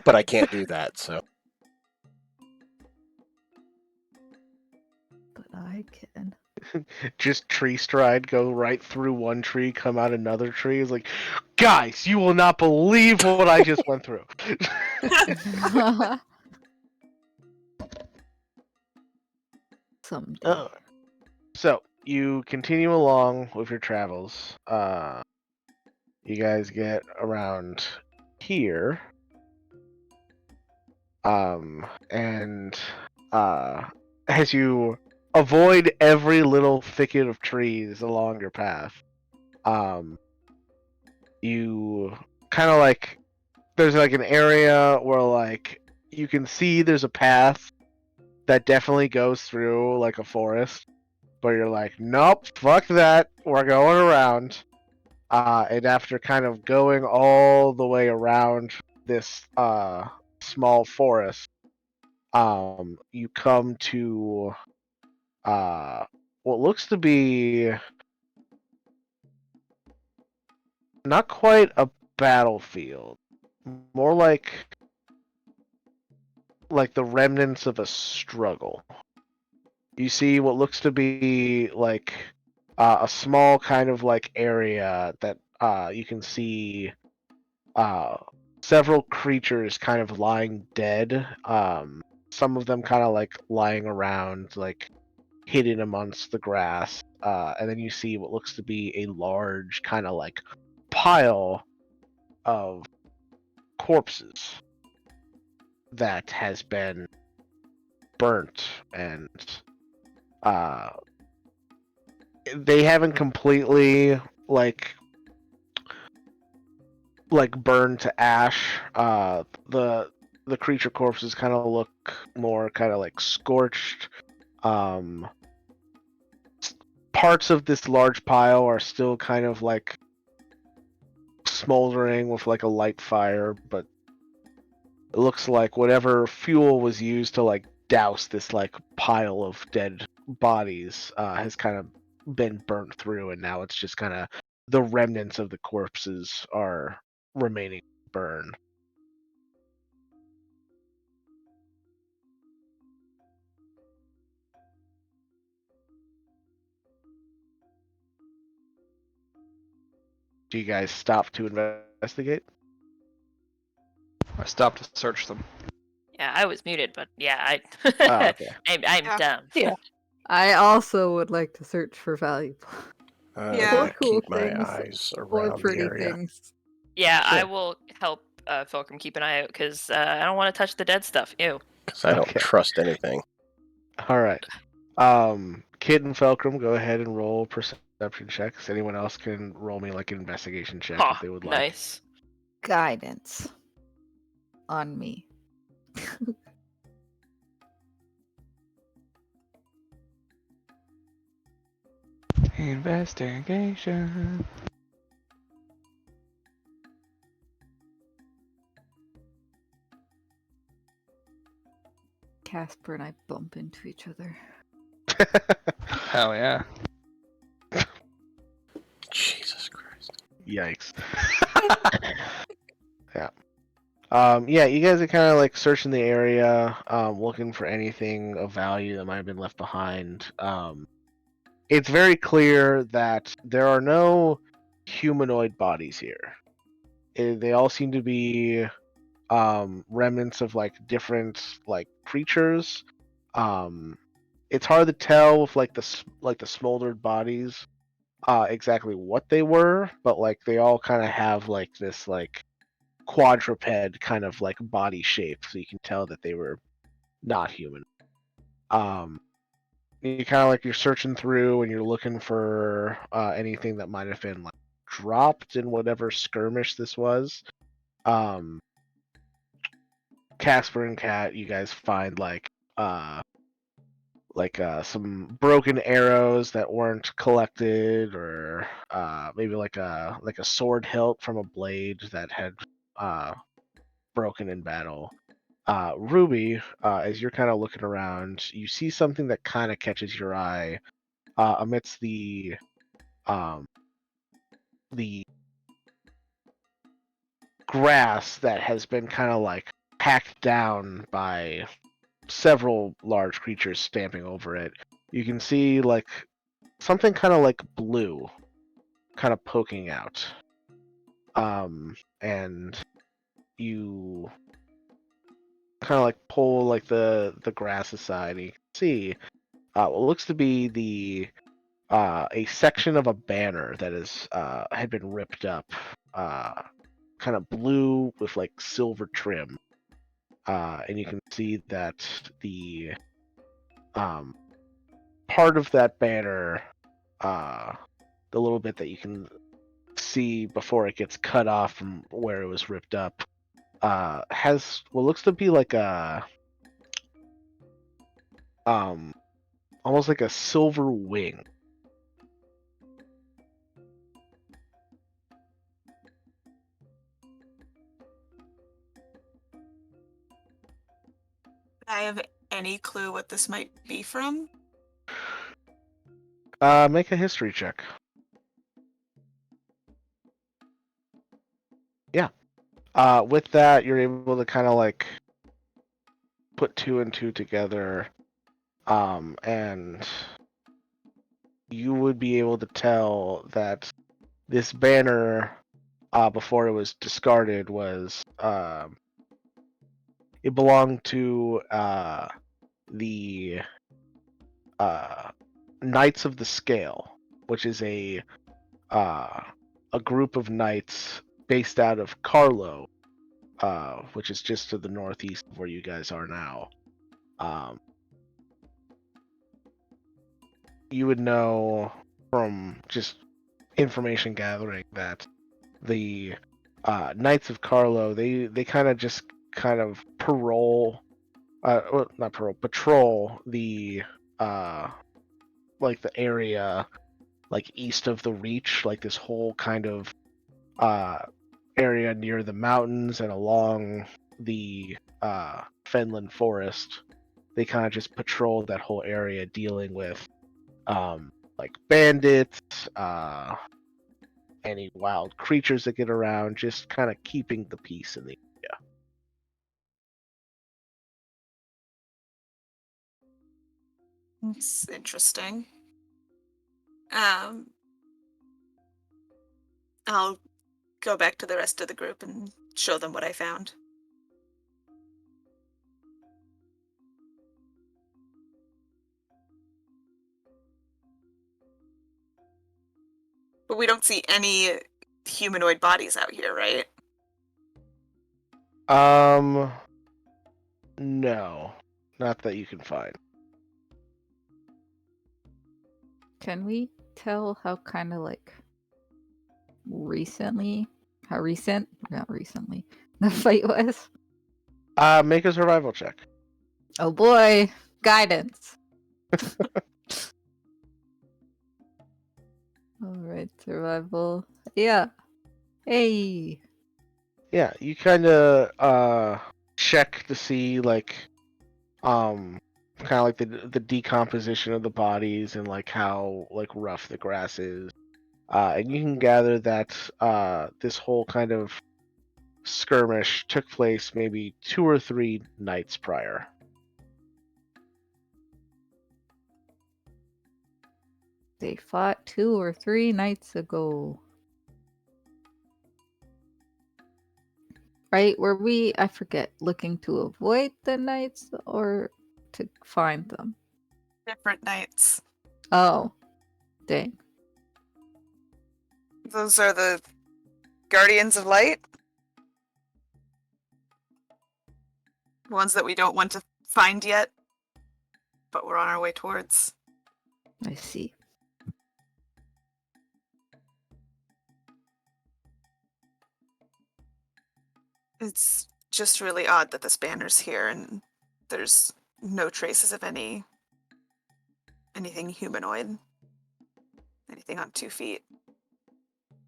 But I can't do that, so. But I can. Just tree stride, go right through one tree, come out another tree. It's like, guys, you will not believe what I just went through. Someday. Oh. So you continue along with your travels. You guys get around here. And as you avoid every little thicket of trees along your path, you kind of like there's like an area where like you can see there's a path that definitely goes through like a forest, but you're like, nope, fuck that, we're going around. And after kind of going all the way around this small forest, you come to what looks to be not quite a battlefield, more like the remnants of a struggle. You see what looks to be like a small kind of like area that you can see several creatures kind of lying dead. Some of them kind of like lying around, like hidden amongst the grass. And then you see what looks to be a large kind of like pile of corpses that has been burnt, and they haven't completely like burned to ash. The creature corpses kind of look more kind of like scorched. Parts of this large pile are still kind of like smoldering with like a light fire, but it looks like whatever fuel was used to like douse this like pile of dead bodies has kind of been burnt through, and now it's just kind of the remnants of the corpses are remaining burned. Do you guys stop to investigate? I stopped to search them. Yeah, I was muted, but yeah, Oh, okay. I'm Yeah. dumb. Yeah. I also would like to search for valuable Yeah. I or cool keep my things eyes or around the pretty area. things. Yeah, I Sure. will help Fulcrum keep an eye out because I don't want to touch the dead stuff. Ew. Because I don't Okay. trust anything. All right. Kid and Felcrum, go ahead and roll perception checks. Anyone else can roll me like an investigation check Huh, if they would like. nice. Guidance on me. Investigation. Casper and I bump into each other. Hell yeah. Jesus Christ. Yikes. Yeah. Yeah, you guys are kind of like searching the area, looking for anything of value that might have been left behind. It's very clear that there are no humanoid bodies here. They all seem to be remnants of like different like creatures. It's hard to tell with like the smoldered bodies exactly what they were, but like they all kind of have like this like quadruped kind of like body shape, so you can tell that they were not human. You kind of like you're searching through and you're looking for anything that might have been like dropped in whatever skirmish this was. Casper and Kat, you guys find some broken arrows that weren't collected, or maybe like a sword hilt from a blade that had broken in battle. Ruby, as you're kind of looking around, you see something that kind of catches your eye amidst the grass that has been kind of like hacked down by several large creatures stamping over it. You can see like something kind of like blue kind of poking out. And you kind of like pull like the grass aside, and you can see what looks to be a section of a banner that is had been ripped up, kind of blue with like silver trim, and you can see that the part of that banner, the little bit that you can see before it gets cut off from where it was ripped up, has what looks to be like a almost like a silver wing. I have any clue what this might be from? Make a history check. Yeah. With that, you're able to kind of like put two and two together, and you would be able to tell that this banner, before it was discarded, was it belonged to the Knights of the Scale, which is a group of knights based out of Carlo, which is just to the northeast of where you guys are now. You would know from just information gathering that the Knights of Carlo, they kind of just kind of patrol the like the area like east of the Reach, like this whole kind of area near the mountains and along the Fenland Forest. They kind of just patrol that whole area, dealing with like bandits, any wild creatures that get around, just kind of keeping the peace in the area. It's interesting. I'll go back to the rest of the group and show them what I found. But we don't see any humanoid bodies out here, right? No, not that you can find. Can we tell how kind of like how recent, not recently, the fight was? Make a survival check. Oh boy, guidance. All right, survival. Yeah. Hey. Yeah, you kind of check to see like kind of like the decomposition of the bodies and like how like rough the grass is. And you can gather that this whole kind of skirmish took place maybe 2 or 3 nights prior. They fought 2 or 3 nights ago. Right? Were we, I forget, looking to avoid the knights or to find them? Different nights. Oh, dang. Those are the Guardians of Light. Ones that we don't want to find yet, but we're on our way towards. I see. It's just really odd that this banner's here and there's no traces of anything humanoid. Anything on 2 feet.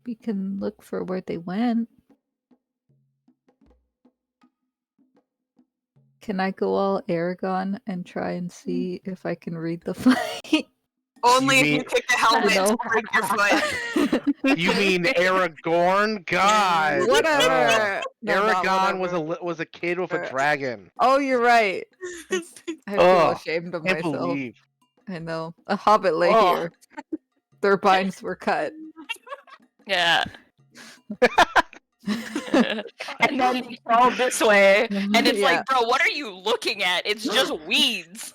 We can look for where they went. Can I go all Aragon and try and see if I can read the fight? Only if mean- you kick the helmet to break your foot. You mean Aragorn? God. Whatever. No, not Aragon whatever. was a kid with a dragon. Oh, you're right. I feel Ugh, ashamed of Can't myself. believe. I know. A hobbit lay Ugh. here. Their binds were cut. Yeah. And then they crawl this way, and it's Yeah. like, bro, what are you looking at? It's just weeds.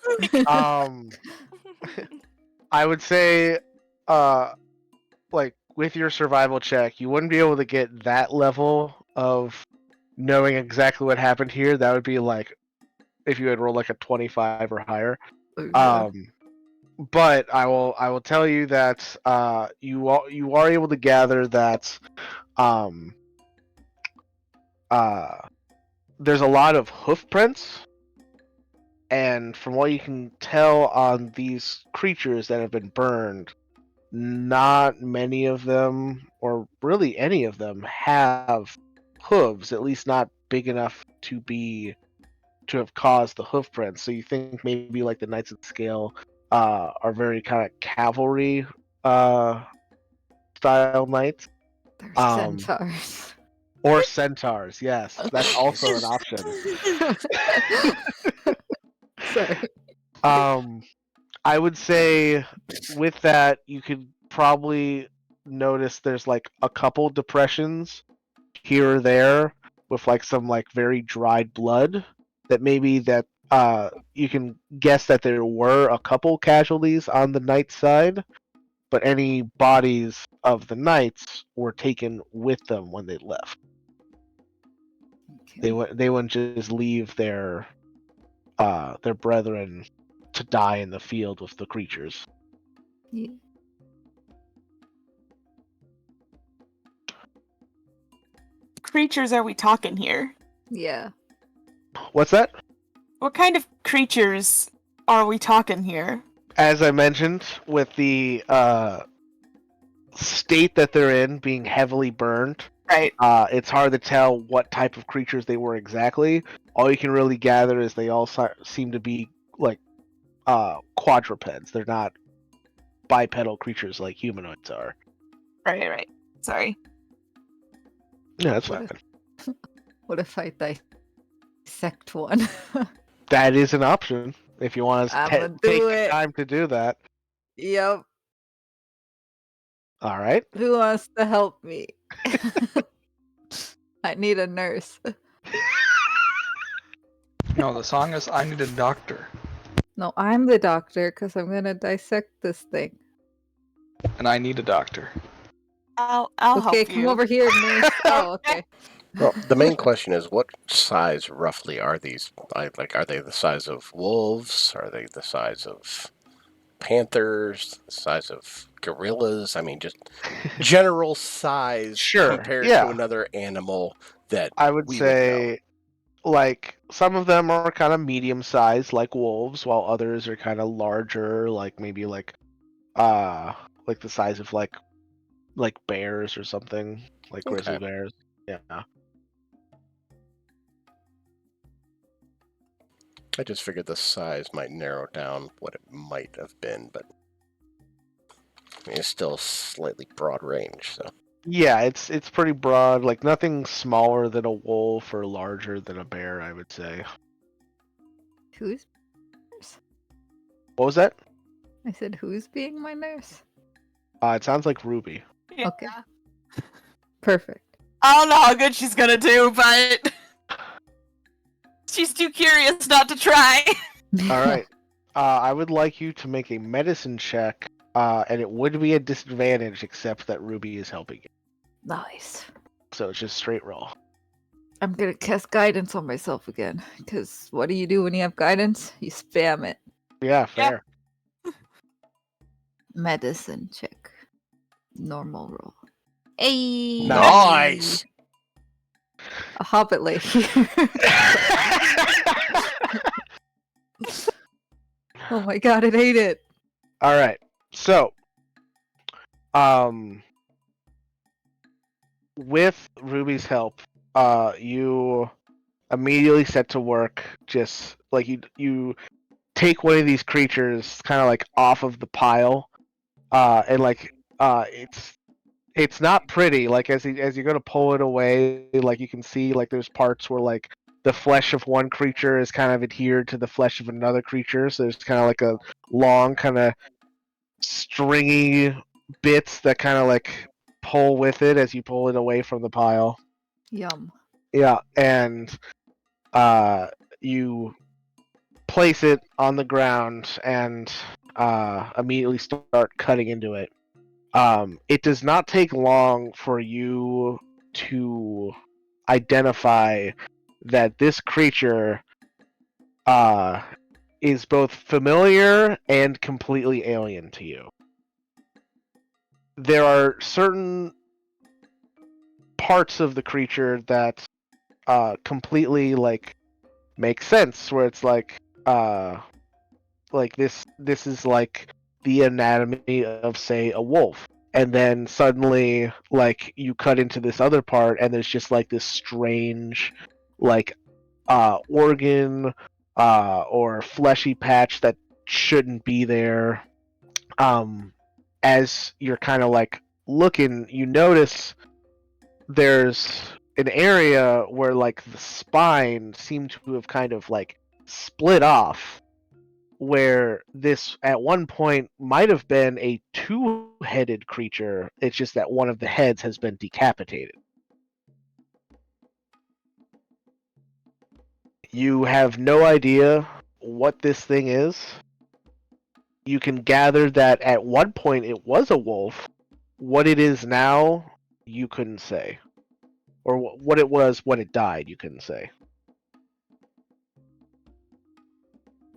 I would say, like with your survival check, you wouldn't be able to get that level of knowing exactly what happened here. That would be like if you had rolled like a 25 or higher. But I will tell you that you are able to gather that there's a lot of hoof prints, and from what you can tell on these creatures that have been burned, not many of them, or really any of them, have hooves, at least not big enough to have caused the hoof prints. So you think maybe like the Knights of the Scale are very kind of cavalry style knights. They're centaurs. Or centaurs, yes. That's also an option. Sorry. I would say with that, you could probably notice there's like a couple depressions here or there with like some like very dried blood that maybe that you can guess that there were a couple casualties on the knight side, but any bodies of the knights were taken with them when they left. Okay. They wouldn't just leave their brethren to die in the field with the creatures. Yeah. Creatures are we talking here? Yeah. What's that? What kind of creatures are we talking here? As I mentioned, with the state that they're in being heavily burned, Right. it's hard to tell what type of creatures they were exactly. All you can really gather is they all seem to be like quadrupeds. They're not bipedal creatures like humanoids are. Right. Sorry. Yeah, that's What fine. What if I dissect one? That is an option if you want I'ma to do take the it. time to do that. Yep. All right. Who wants to help me? I need a nurse. No, the song is "I Need a Doctor," No, I'm the doctor because I'm gonna dissect this thing. and I need a doctor. I'll Okay, help come you. over here, nurse. Oh, okay. Well, the main question is, what size roughly are these? Like, are they the size of wolves? Are they the size of panthers? The size of gorillas? I mean, just general size Sure, compared yeah. to another animal that I would we say, like, some of them are kind of medium sized, like wolves, while others are kind of larger, like maybe like the size of like bears or something, like grizzly Okay. bears. Yeah. I just figured the size might narrow down what it might have been, but I mean, it's still slightly broad range. So Yeah, it's pretty broad. Like nothing smaller than a wolf or larger than a bear, I would say. Who's? What was that? I said, who's being my nurse? It sounds like Ruby. Okay. Perfect. I don't know how good she's gonna do, but she's too curious not to try. All right. I would like you to make a medicine check, and it would be a disadvantage except that Ruby is helping you. Nice. So it's just straight roll. I'm gonna cast guidance on myself again. Because what do you do when you have guidance? You spam it. Yeah, fair. Medicine check. Normal roll. Hey! nice. A hobbit lady. Oh my god, it ate it. All right. So, with Ruby's help, you immediately set to work. Just like you take one of these creatures, kind of like off of the pile, and like it's not pretty. Like as you're gonna pull it away, like you can see like there's parts where like the flesh of one creature is kind of adhered to the flesh of another creature. So there's kind of like a long kind of stringy bits that kind of like pull with it as you pull it away from the pile. Yum. Yeah, and you place it on the ground and immediately start cutting into it. It does not take long for you to identify that this creature is both familiar and completely alien to you. There are certain parts of the creature that completely like make sense, where it's like this is like the anatomy of, say, a wolf, and then suddenly like you cut into this other part and there's just like this strange like organ or fleshy patch that shouldn't be there. As you're kind of like looking, you notice there's an area where like the spine seemed to have kind of like split off, where this at one point might have been a two-headed creature. It's just that one of the heads has been decapitated. You have no idea what this thing is. You can gather that at one point it was a wolf. What it is now, you couldn't say. Or what it was when it died, you couldn't say.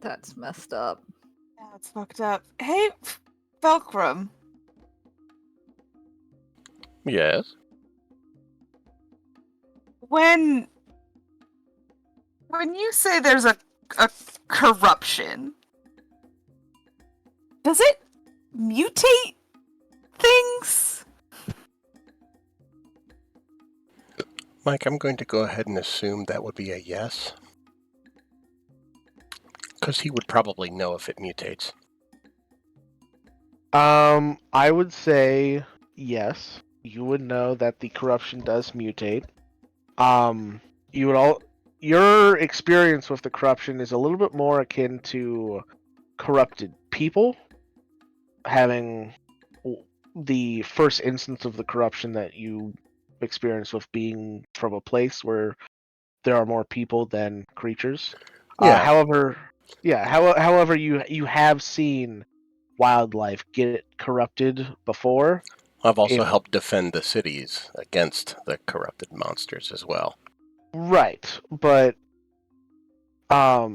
That's messed up. Yeah, it's fucked up. Hey, Fulcrum. Yes. When you say there's a corruption, does it mutate things? Mike, I'm going to go ahead and assume that would be a yes. Because he would probably know if it mutates. I would say yes. You would know that the corruption does mutate. You would your experience with the corruption is a little bit more akin to corrupted people, having the first instance of the corruption that you experience with being from a place where there are more people than creatures. Yeah. However, you have seen wildlife get corrupted before. I've also helped defend the cities against the corrupted monsters as well. Right, but I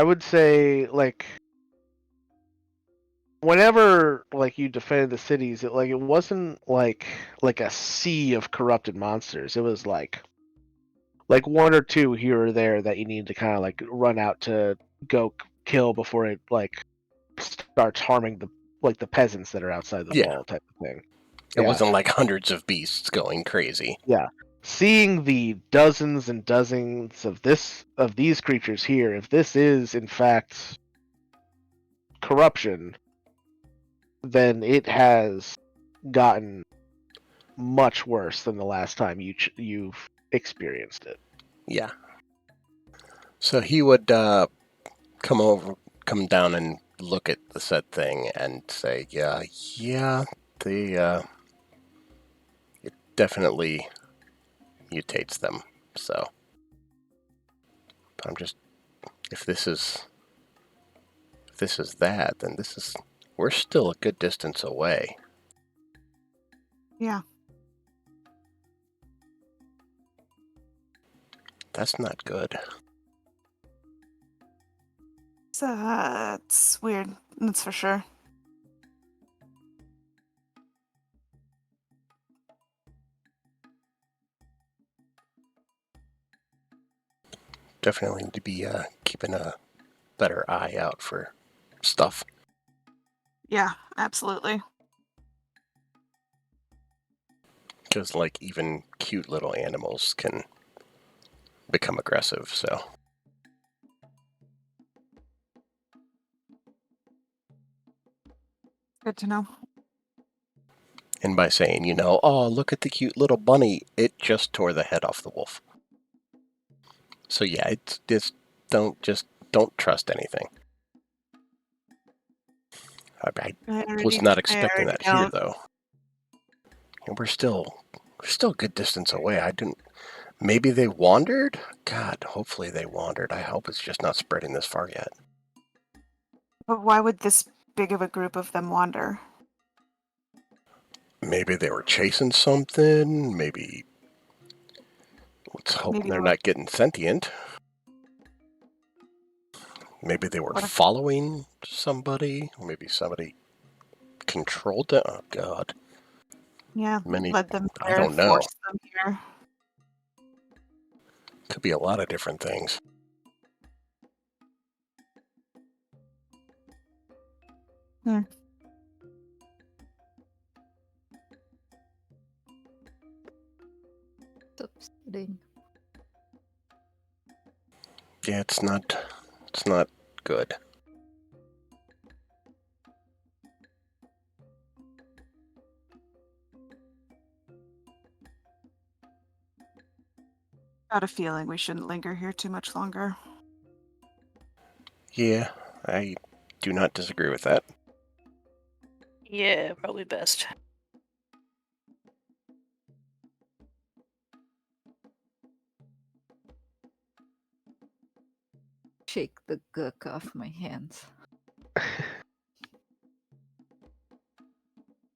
would say like whenever like you defended the cities, it wasn't like a sea of corrupted monsters. It was like one or two here or there that you need to kind of like run out to go kill before it like starts harming the peasants that are outside the wall type of thing. It wasn't like hundreds of beasts going crazy. Yeah. seeing the dozens and dozens of these creatures here, if this is in fact corruption, then it has gotten much worse than the last time you've experienced it. Yeah. So he would come down and look at the said thing and say, yeah, it definitely mutates them. So I'm just, if this is that, then we're still a good distance away. Yeah. That's not good. It's weird. That's for sure. Definitely need to be keeping a better eye out for stuff. Yeah, absolutely. Because, like, even cute little animals can become aggressive, so. Good to know. And by saying, oh, look at the cute little bunny, it just tore the head off the wolf. So yeah, it's just don't trust anything. I was not expecting that here, though. And we're still a good distance away. Maybe they wandered? God, hopefully they wandered. I hope it's just not spreading this far yet. But why would this big of a group of them wander? Maybe they were chasing something. Maybe let's hope they're not getting sentient. Maybe they were following somebody. Maybe somebody controlled them. Oh, God. Yeah, led them I there, don't know. forced them here. Could be a lot of different things. It's upsetting. Yeah, it's not good. Got a feeling we shouldn't linger here too much longer. Yeah, I do not disagree with that. Yeah, probably best. Shake the gook off my hands.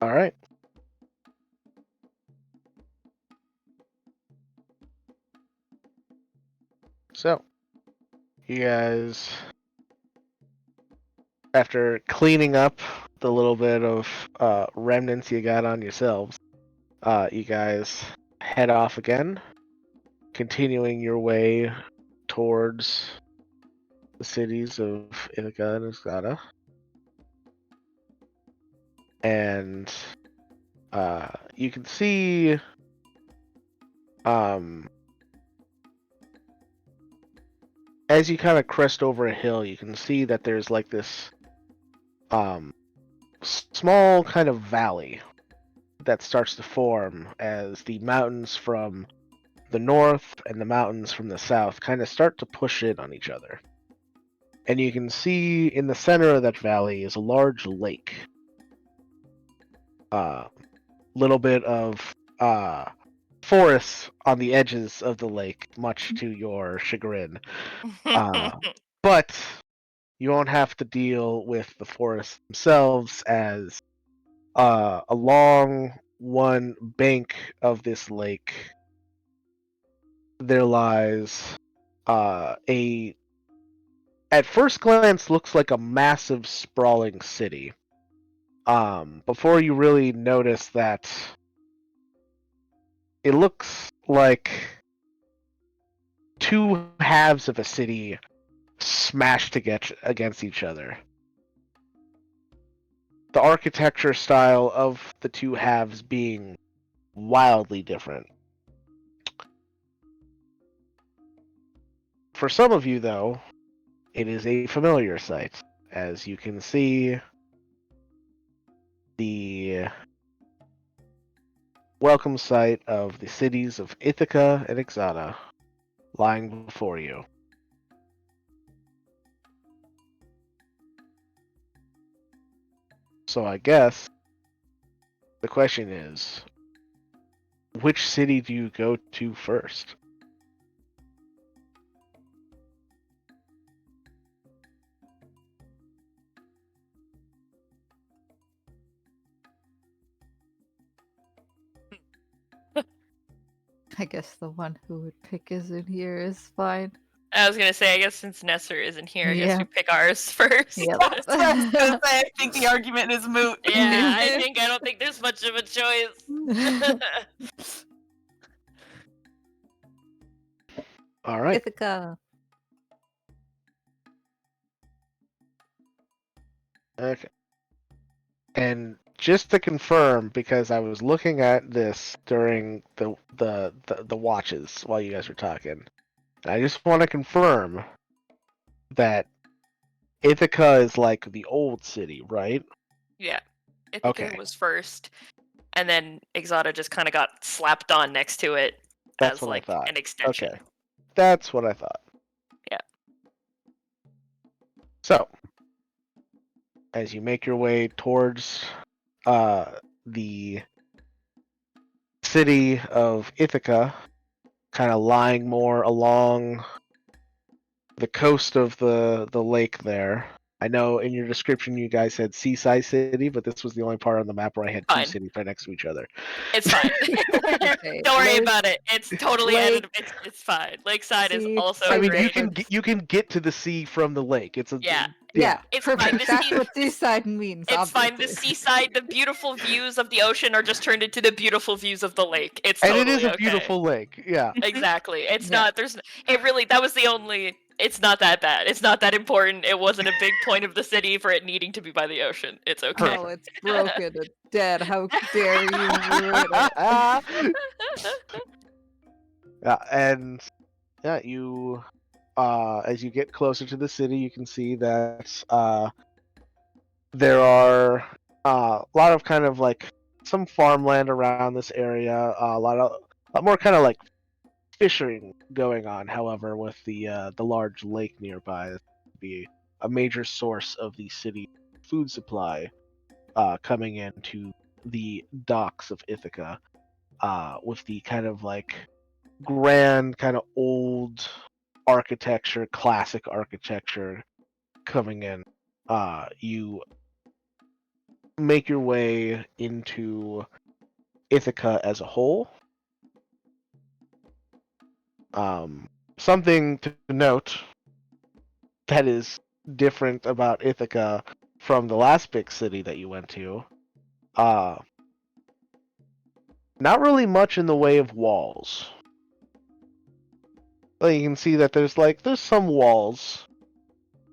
All right. So, you guys, after cleaning up the little bit of remnants you got on yourselves, you guys head off again, continuing your way towards the cities of Ithaca and Escada. And you can see as you kind of crest over a hill, you can see that there's like this small kind of valley that starts to form as the mountains from the north and the mountains from the south kind of start to push in on each other. And you can see in the center of that valley is a large lake. Little bit of forests on the edges of the lake, much to your chagrin. But you won't have to deal with the forests themselves, as along one bank of this lake there lies a, at first glance, looks like a massive sprawling city. Before you really notice that it looks like two halves of a city smashed against each other. The architecture style of the two halves being wildly different. For some of you, though, it is a familiar sight. As you can see, the welcome sight of the cities of Ithaca and Ixana lying before you. So I guess the question is, which city do you go to first? I guess the one who would pick isn't here is fine. I was gonna say, I guess since Nesser isn't here, I guess Yeah. we pick ours first. Yep. That's what I was gonna say. I think the argument is moot. Yeah, I don't think there's much of a choice. All right. Ithaca. Okay. And just to confirm, because I was looking at this during the watches while you guys were talking, I just want to confirm that Ithaca is like the old city, right? Yeah. Ithaca Okay. was first, and then Exoda just kind of got slapped on next to it That's as what I like thought. an extension. Okay. That's what I thought. Yeah. So, as you make your way towards the city of Ithaca, kind of lying more along the coast of the lake there. I know in your description you guys said seaside city, but this was the only part on the map where I had two Fine. cities right next to each other. It's fine. Okay, Don't worry lake- about it. It's totally lake- it's fine. Lakeside is sea- also I mean, great. you can get to the sea from the lake. It's a Yeah. Yeah, It's fine. perfect. The That's sea- what seaside means. It's fine. The obviously. seaside, the beautiful views of the ocean are just turned into the beautiful views of the lake. It's And totally it is a okay. beautiful lake. Yeah. Exactly. It's Yeah. not. It really. That was the only. It's not that bad. It's not that important. It wasn't a big point of the city for it needing to be by the ocean. It's okay. Oh, it's broken and dead. How dare you ruin it? Yeah, and yeah, you as you get closer to the city, you can see that there are a lot of kind of like some farmland around this area, a lot more kind of like fishing going on. However, with the large lake nearby, be a major source of the city food supply coming into the docks of Ithaca, with the kind of like grand, kind of old architecture, classic architecture coming in. You make your way into Ithaca as a whole. Something to note that is different about Ithaca from the last big city that you went to. Not really much in the way of walls. Well, you can see that there's some walls,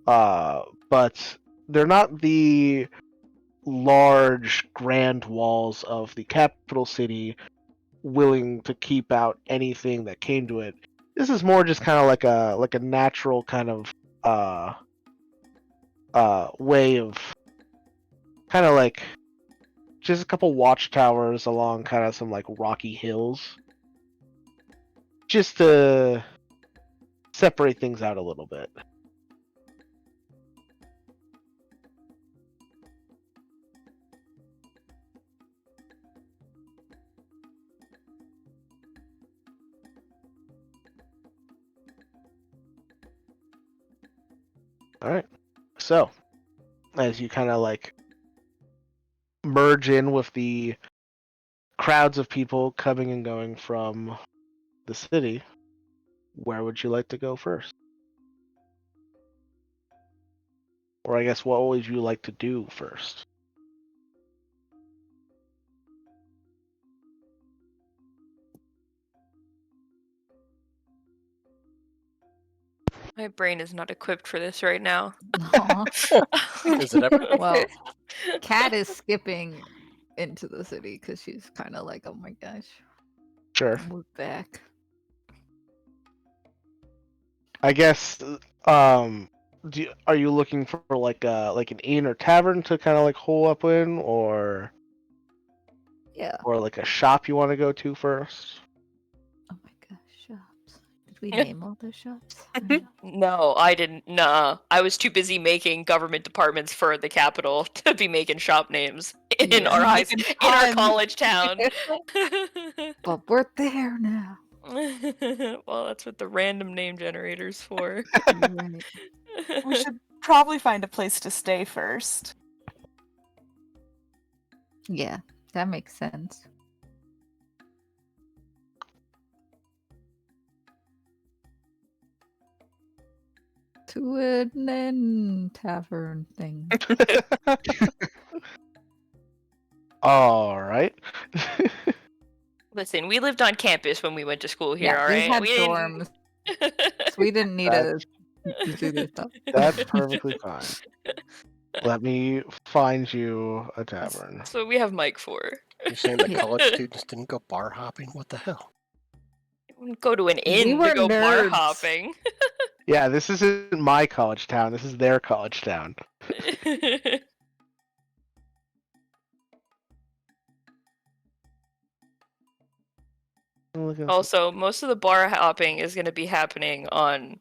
but they're not the large grand walls of the capital city willing to keep out anything that came to it. This is more just kind of like a natural kind of way of kind of like just a couple watchtowers along kind of some like rocky hills, just to separate things out a little bit. All right. So, as you kind of like merge in with the crowds of people coming and going from the city, where would you like to go first? Or I guess what would you like to do first? My brain is not equipped for this right now. Aw. Is it ever? Well, Kat is skipping into the city because she's kind of like, oh my gosh, Sure. we're back. I guess are you looking for like an inn or tavern to kind of like hole up in, or Yeah. like a shop you want to go to first? Oh my gosh, shops. Did we name all the shops? No, I didn't. Nah, I was too busy making government departments for the capital to be making shop names in Yeah. our Making in our fun. college town. But we're there now. Well, that's what the random name generator's for. Right. We should probably find a place to stay first. Yeah, that makes sense. To an inn tavern thing. All right. Listen, we lived on campus when we went to school here, Yeah, all we right? had didn't. dorms, so we didn't need to do this stuff. That's perfectly fine. Let me find you a tavern. So we have Mike for. You're saying the Yeah. college students didn't go bar hopping? What the hell? Go to an We inn were to go bar nerds. hopping. Yeah, this isn't my college town. This is their college town. Also, most of the bar hopping is going to be happening on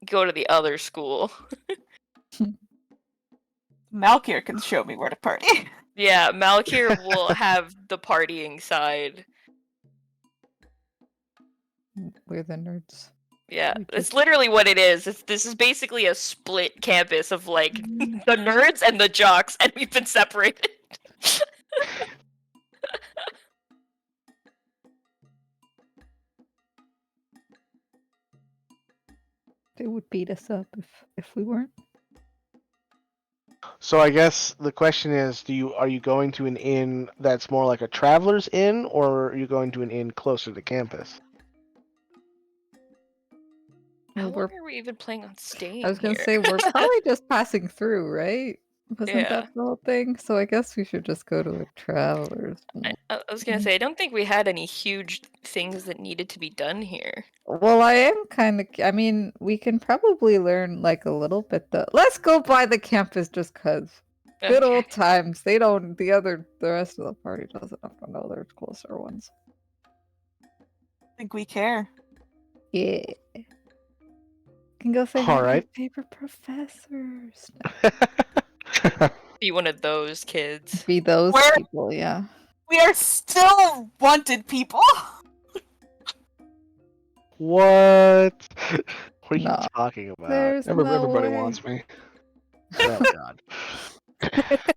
go to the other school. Malkir can show me where to party. Yeah, Malkir will have the partying side. We're the nerds. Yeah, We it's just- literally what it is. This is basically a split campus of like the nerds and the jocks, and we've been separated. They would beat us up if we weren't. So I guess the question is, are you going to an inn that's more like a traveler's inn, or are you going to an inn closer to campus? How Well, long are we even planning on staying I was gonna here? say we're probably just passing through, right? Wasn't Yeah. that the whole thing? So I guess we should just go to a traveler's. I was gonna say, I don't think we had any huge things that needed to be done here. Well, I am kind of. I mean, we can probably learn like a little bit. Though, let's go by the campus just cause. Good Okay. old times. They don't. The rest of the party doesn't have to know there's closer ones. I think we care. Yeah. Can go say hi All to right. your favorite professors. Be one of those kids. Be those Where- people, yeah. We are still wanted people. What? What are you No. talking about? There's Everybody no way. wants me. Oh God. Casper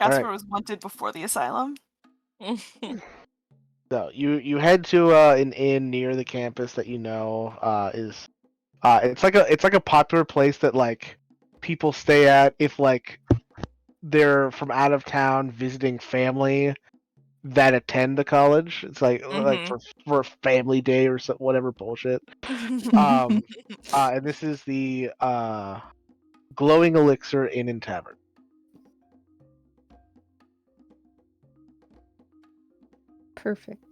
Alright. was wanted before the asylum. So you head to an inn near the campus that you know is it's like a popular place that like people stay at if like they're from out of town visiting family that attend the college. It's like for family day or whatever bullshit. And this is the Glowing Elixir Inn and Tavern. Perfect.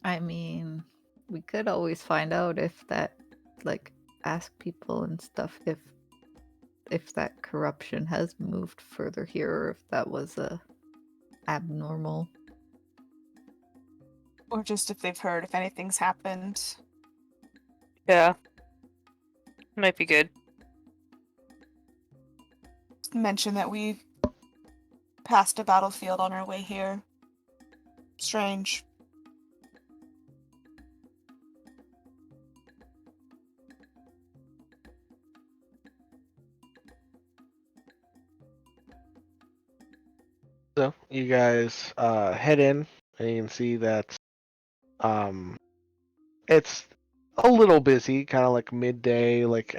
I mean, we could always find out if that, like, ask people and stuff if that corruption has moved further here or if that was abnormal. Or just if they've heard if anything's happened. Yeah. Might be good. Just mention that we passed a battlefield on our way here. Strange. So you guys head in, and you can see that it's a little busy, kind of like midday, like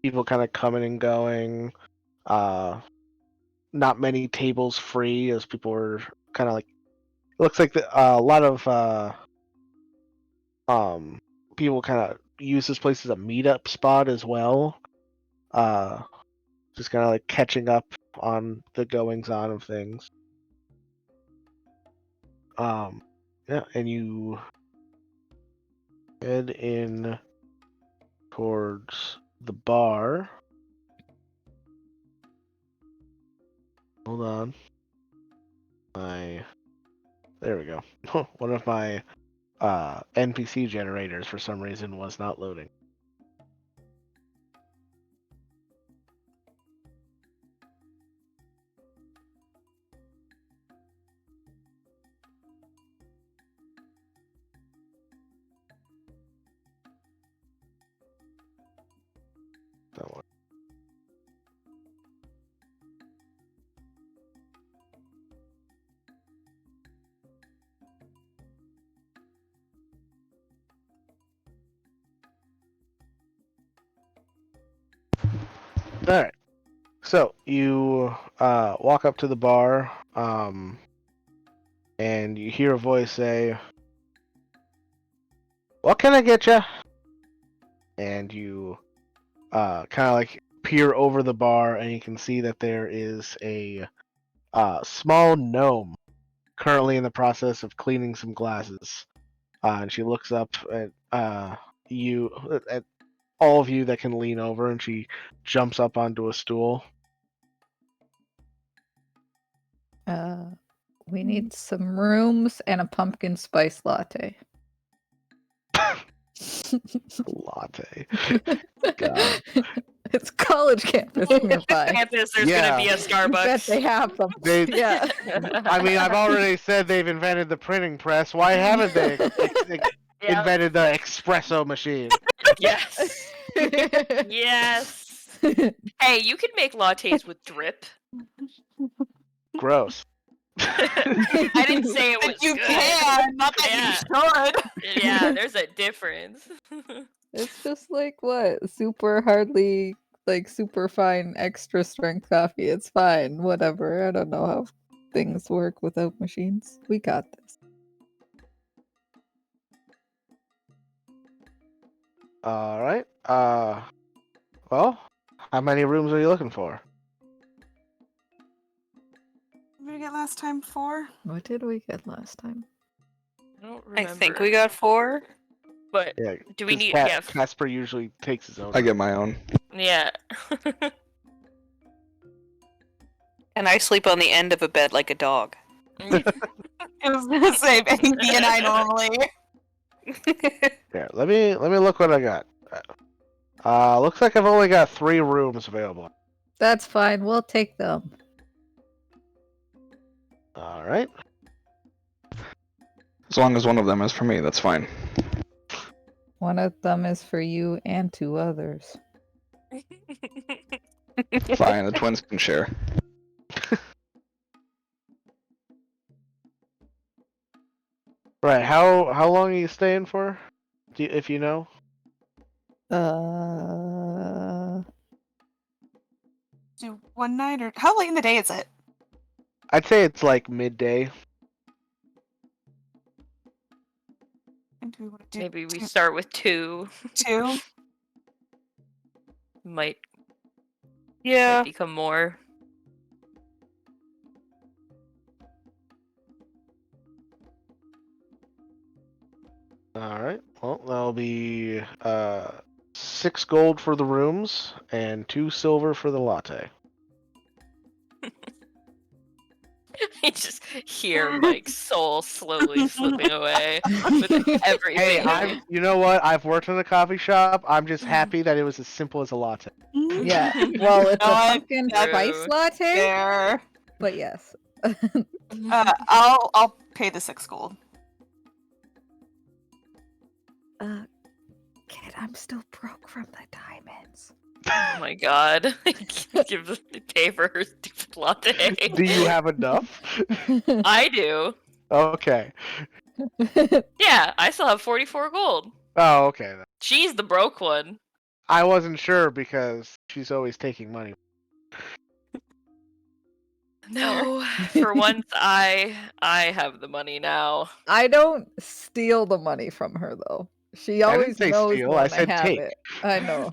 people kind of coming and going. Not many tables free as people are kind of like. It looks like a lot of people kind of use this place as a meetup spot as well. Just kind of like catching up on the goings on of things. Yeah, and you head in towards the bar. Hold on. There we go. One of my NPC generators for some reason was not loading. That one. All right. So you walk up to the bar, and you hear a voice say, "What can I get you?" And you kind of like peer over the bar, and you can see that there is a small gnome currently in the process of cleaning some glasses. And she looks up at you, at all of you that can lean over, and she jumps up onto a stool. We need some rooms and a pumpkin spice latte. Latte. God. It's college campus nearby. Campus, there's Yeah. gonna be a I bet Starbucks. they have them. They- Yeah. I mean, I've already said they've invented the printing press. Why haven't they Yeah. invented the espresso machine? Yes. Yes. Hey, you can make lattes with drip. Gross. I didn't say it was You good. can, not that Yeah. you should. Yeah, there's a difference. It's just like what? Super hardly, like super fine extra strength coffee. It's fine. Whatever. I don't know how things work without machines. We got this. All right. Well, how many rooms are you looking for? What did we get last time? 4? What did we get last time? I don't I remember. think we got 4. But Yeah. do we 'cause need? Casper usually takes his own. I get my own. Yeah. And I sleep on the end of a bed like a dog. I was gonna say, I think B and I normally. Yeah. Let me look what I got. Looks like I've only got 3 rooms available. That's fine. We'll take them. All right. As long as one of them is for me, that's fine. One of them is for you and 2 others. Fine, the twins can share. Right. How long are you staying for? If you know. Do one night or how late in the day is it? I'd say it's like midday. And do we want to do Maybe we start with 2. 2? Might Yeah. become more. All right. Well, that'll be 6 gold for the rooms and 2 silver for the latte. I just hear Mike's soul slowly slipping away with everything. Hey, you know what? I've worked in a coffee shop. I'm just happy that it was as simple as a latte. Yeah. Well, it's a No, pumpkin true. spice latte, There. but yes. I'll pay the 6 gold. Kid, I'm still broke from the diamonds. Oh my god. Pay for her stupid latte. Do you have enough? I do. Okay. Yeah, I still have 44 gold. Oh, okay. Then. She's the broke one. I wasn't sure because she's always taking money. No, for once I have the money now. I don't steal the money from her though. She I didn't always say knows steal, when I said have take. it. I know.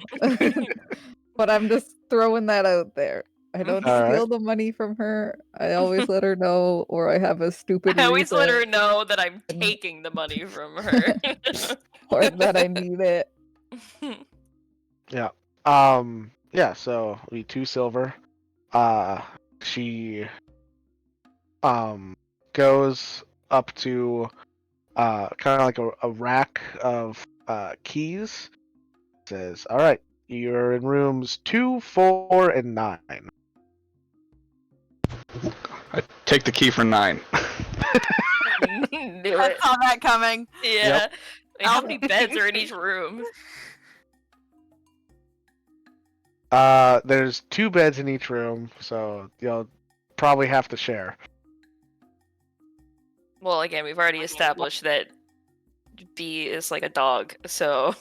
But I'm just throwing that out there. I don't All steal right. the money from her. I always let her know, or I have a stupid I always let her reason, know that I'm taking the money from her. or that I need it. Yeah. Yeah. So we 2 silver. She goes up to kind of like a rack of keys. Says, "All right, you're in rooms 2, 4, and 9." I take the key for 9. Do I it. saw that coming. Yeah. Wait, how many beds are in each room? There's 2 beds in each room, so you'll probably have to share. Well, again, we've already established that B is like a dog, so.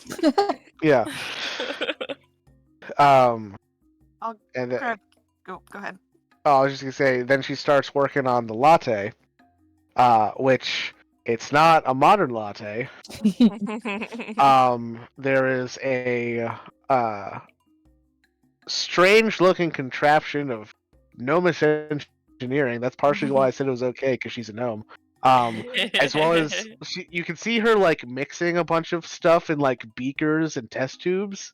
Yeah. I'll And Go ahead. oh, I was just gonna say, then she starts working on the latte, which it's not a modern latte. There is a strange-looking contraption of gnomish engineering. That's partially why I said it was okay, because she's a gnome. As well as you can see her like mixing a bunch of stuff in like beakers and test tubes.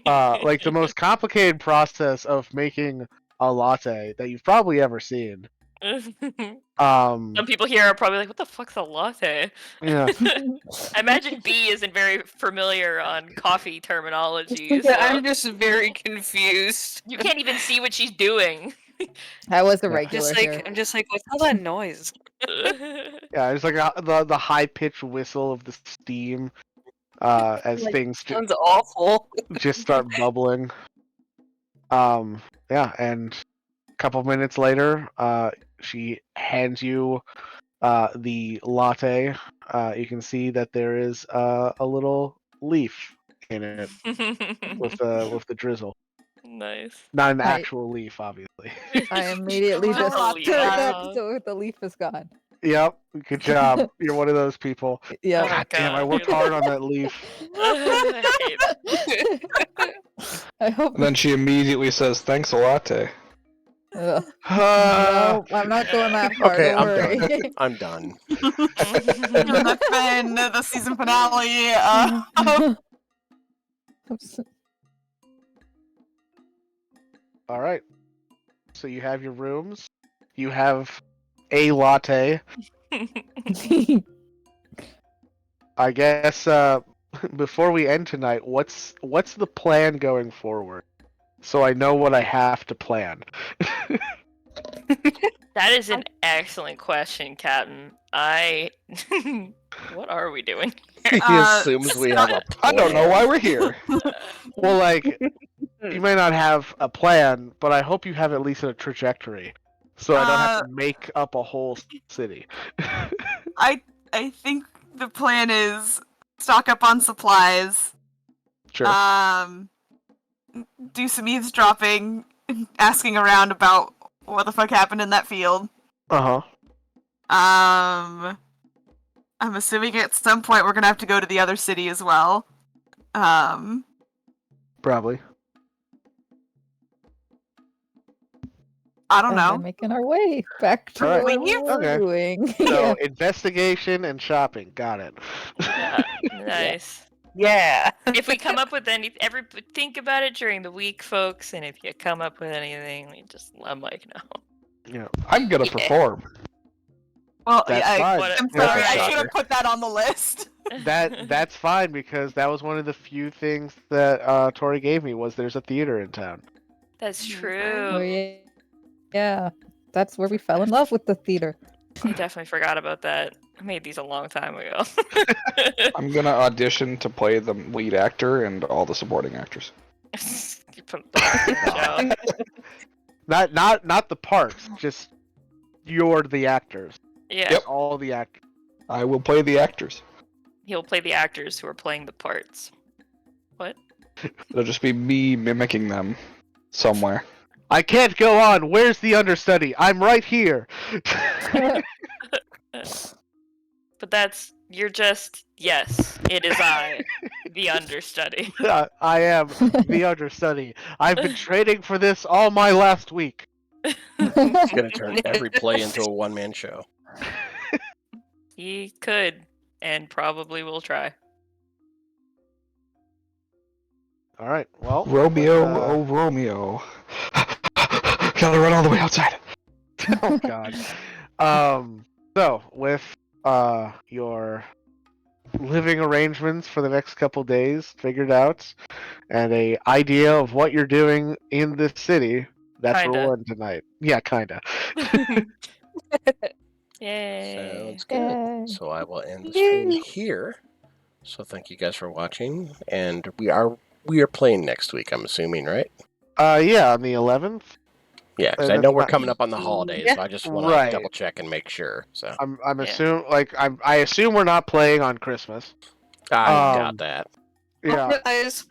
Like the most complicated process of making a latte that you've probably ever seen. Some people here are probably like, what the fuck's a latte? Yeah. I imagine B isn't very familiar on coffee terminology. Yeah, So I'm just very confused. you can't even see what she's doing. I was a Yeah. regular here. I'm just like, what's all that noise? Yeah, it's like the high pitched whistle of the steam as Like, things sounds awful. just start bubbling. Yeah, and a couple minutes later, she hands you the latte. You can see that there is a little leaf in it with the drizzle. Nice. Not an I- actual leaf, obviously. I immediately Well, just latte turn off. up so the leaf is gone. Yep, good job. You're one of those people. Yeah. Oh, God damn, I God, worked dude. hard on that leaf. I hate I hope. And then she immediately says, "Thanks a latte." Ugh. No, I'm not going that far. Okay, Don't I'm worry. done. I'm done. it. That's been the season finale. All right. So you have your rooms. You have a latte. I guess before we end tonight, what's the plan going forward? So I know what I have to plan. That is an excellent question, Captain. What are we doing? He assumes we have a I don't know plan. why we're here. Well, like you may not have a plan, but I hope you have at least a trajectory, so I don't have to make up a whole city. I think the plan is stock up on supplies. Sure. Do some eavesdropping, asking around about what the fuck happened in that field. Uh-huh. I'm assuming at some point we're gonna have to go to the other city as well. Probably. I don't And know. we're making our way back to Alright. what we were Okay. doing. So investigation and shopping. Got it. Yeah, nice. Yeah. If we come up with think about it during the week, folks, and if you come up with anything, just let Mike know. Yeah. I'm gonna Yeah. perform. Well, That's fine. I'm That's sorry, a I should shocker. have put that on the list. That's fine because that was one of the few things that Tori gave me was there's a theater in town. That's Oh, true. yeah. Yeah. That's where we fell in love with the theater. I definitely forgot about that. I made these a long time ago. I'm gonna audition to play the lead actor and all the supporting actors. You put the show. Not the parts, just you're the actors. Yeah, Yep. All the actors. I will play the actors. he'll play the actors who are playing the parts. What? It'll just be me mimicking them somewhere. I can't go on. Where's the understudy? I'm right here. But you're just, yes, it is I, The understudy. I am the understudy. I've been training for this all my last week. He's gonna turn every play into a one-man show. He could, and probably will try. All right. Well, Romeo, let's, oh Romeo. Gotta run all the way outside. oh God. So with your living arrangements for the next couple days figured out, and a idea of what you're doing in this city, that's where Kinda. we'll end tonight. Yeah, kinda. Yay. Sounds good. So I will end the stream here. So thank you guys for watching, and we are playing next week. I'm assuming, right? Yeah, on the 11th. Yeah, because And I know it's we're not- coming up on the holidays, Yeah. so I just want to Right. double check and make sure. So I'm Yeah. I assume we're not playing on Christmas. I doubt that. Yeah.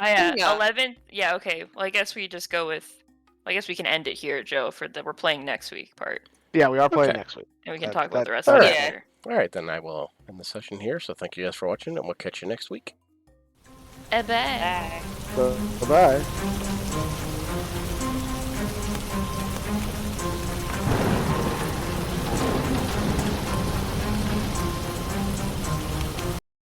Yeah, Yeah. 11th. Yeah, okay. Well, I guess we just go with. I guess we can end it here, Joe, for the we're playing next week part, Yeah, we are playing Okay. next week. and we can That- talk about that- the rest all of it right. later. All right, then I will end the session here. So thank you guys for watching, and we'll catch you next week. Bye. Bye-bye.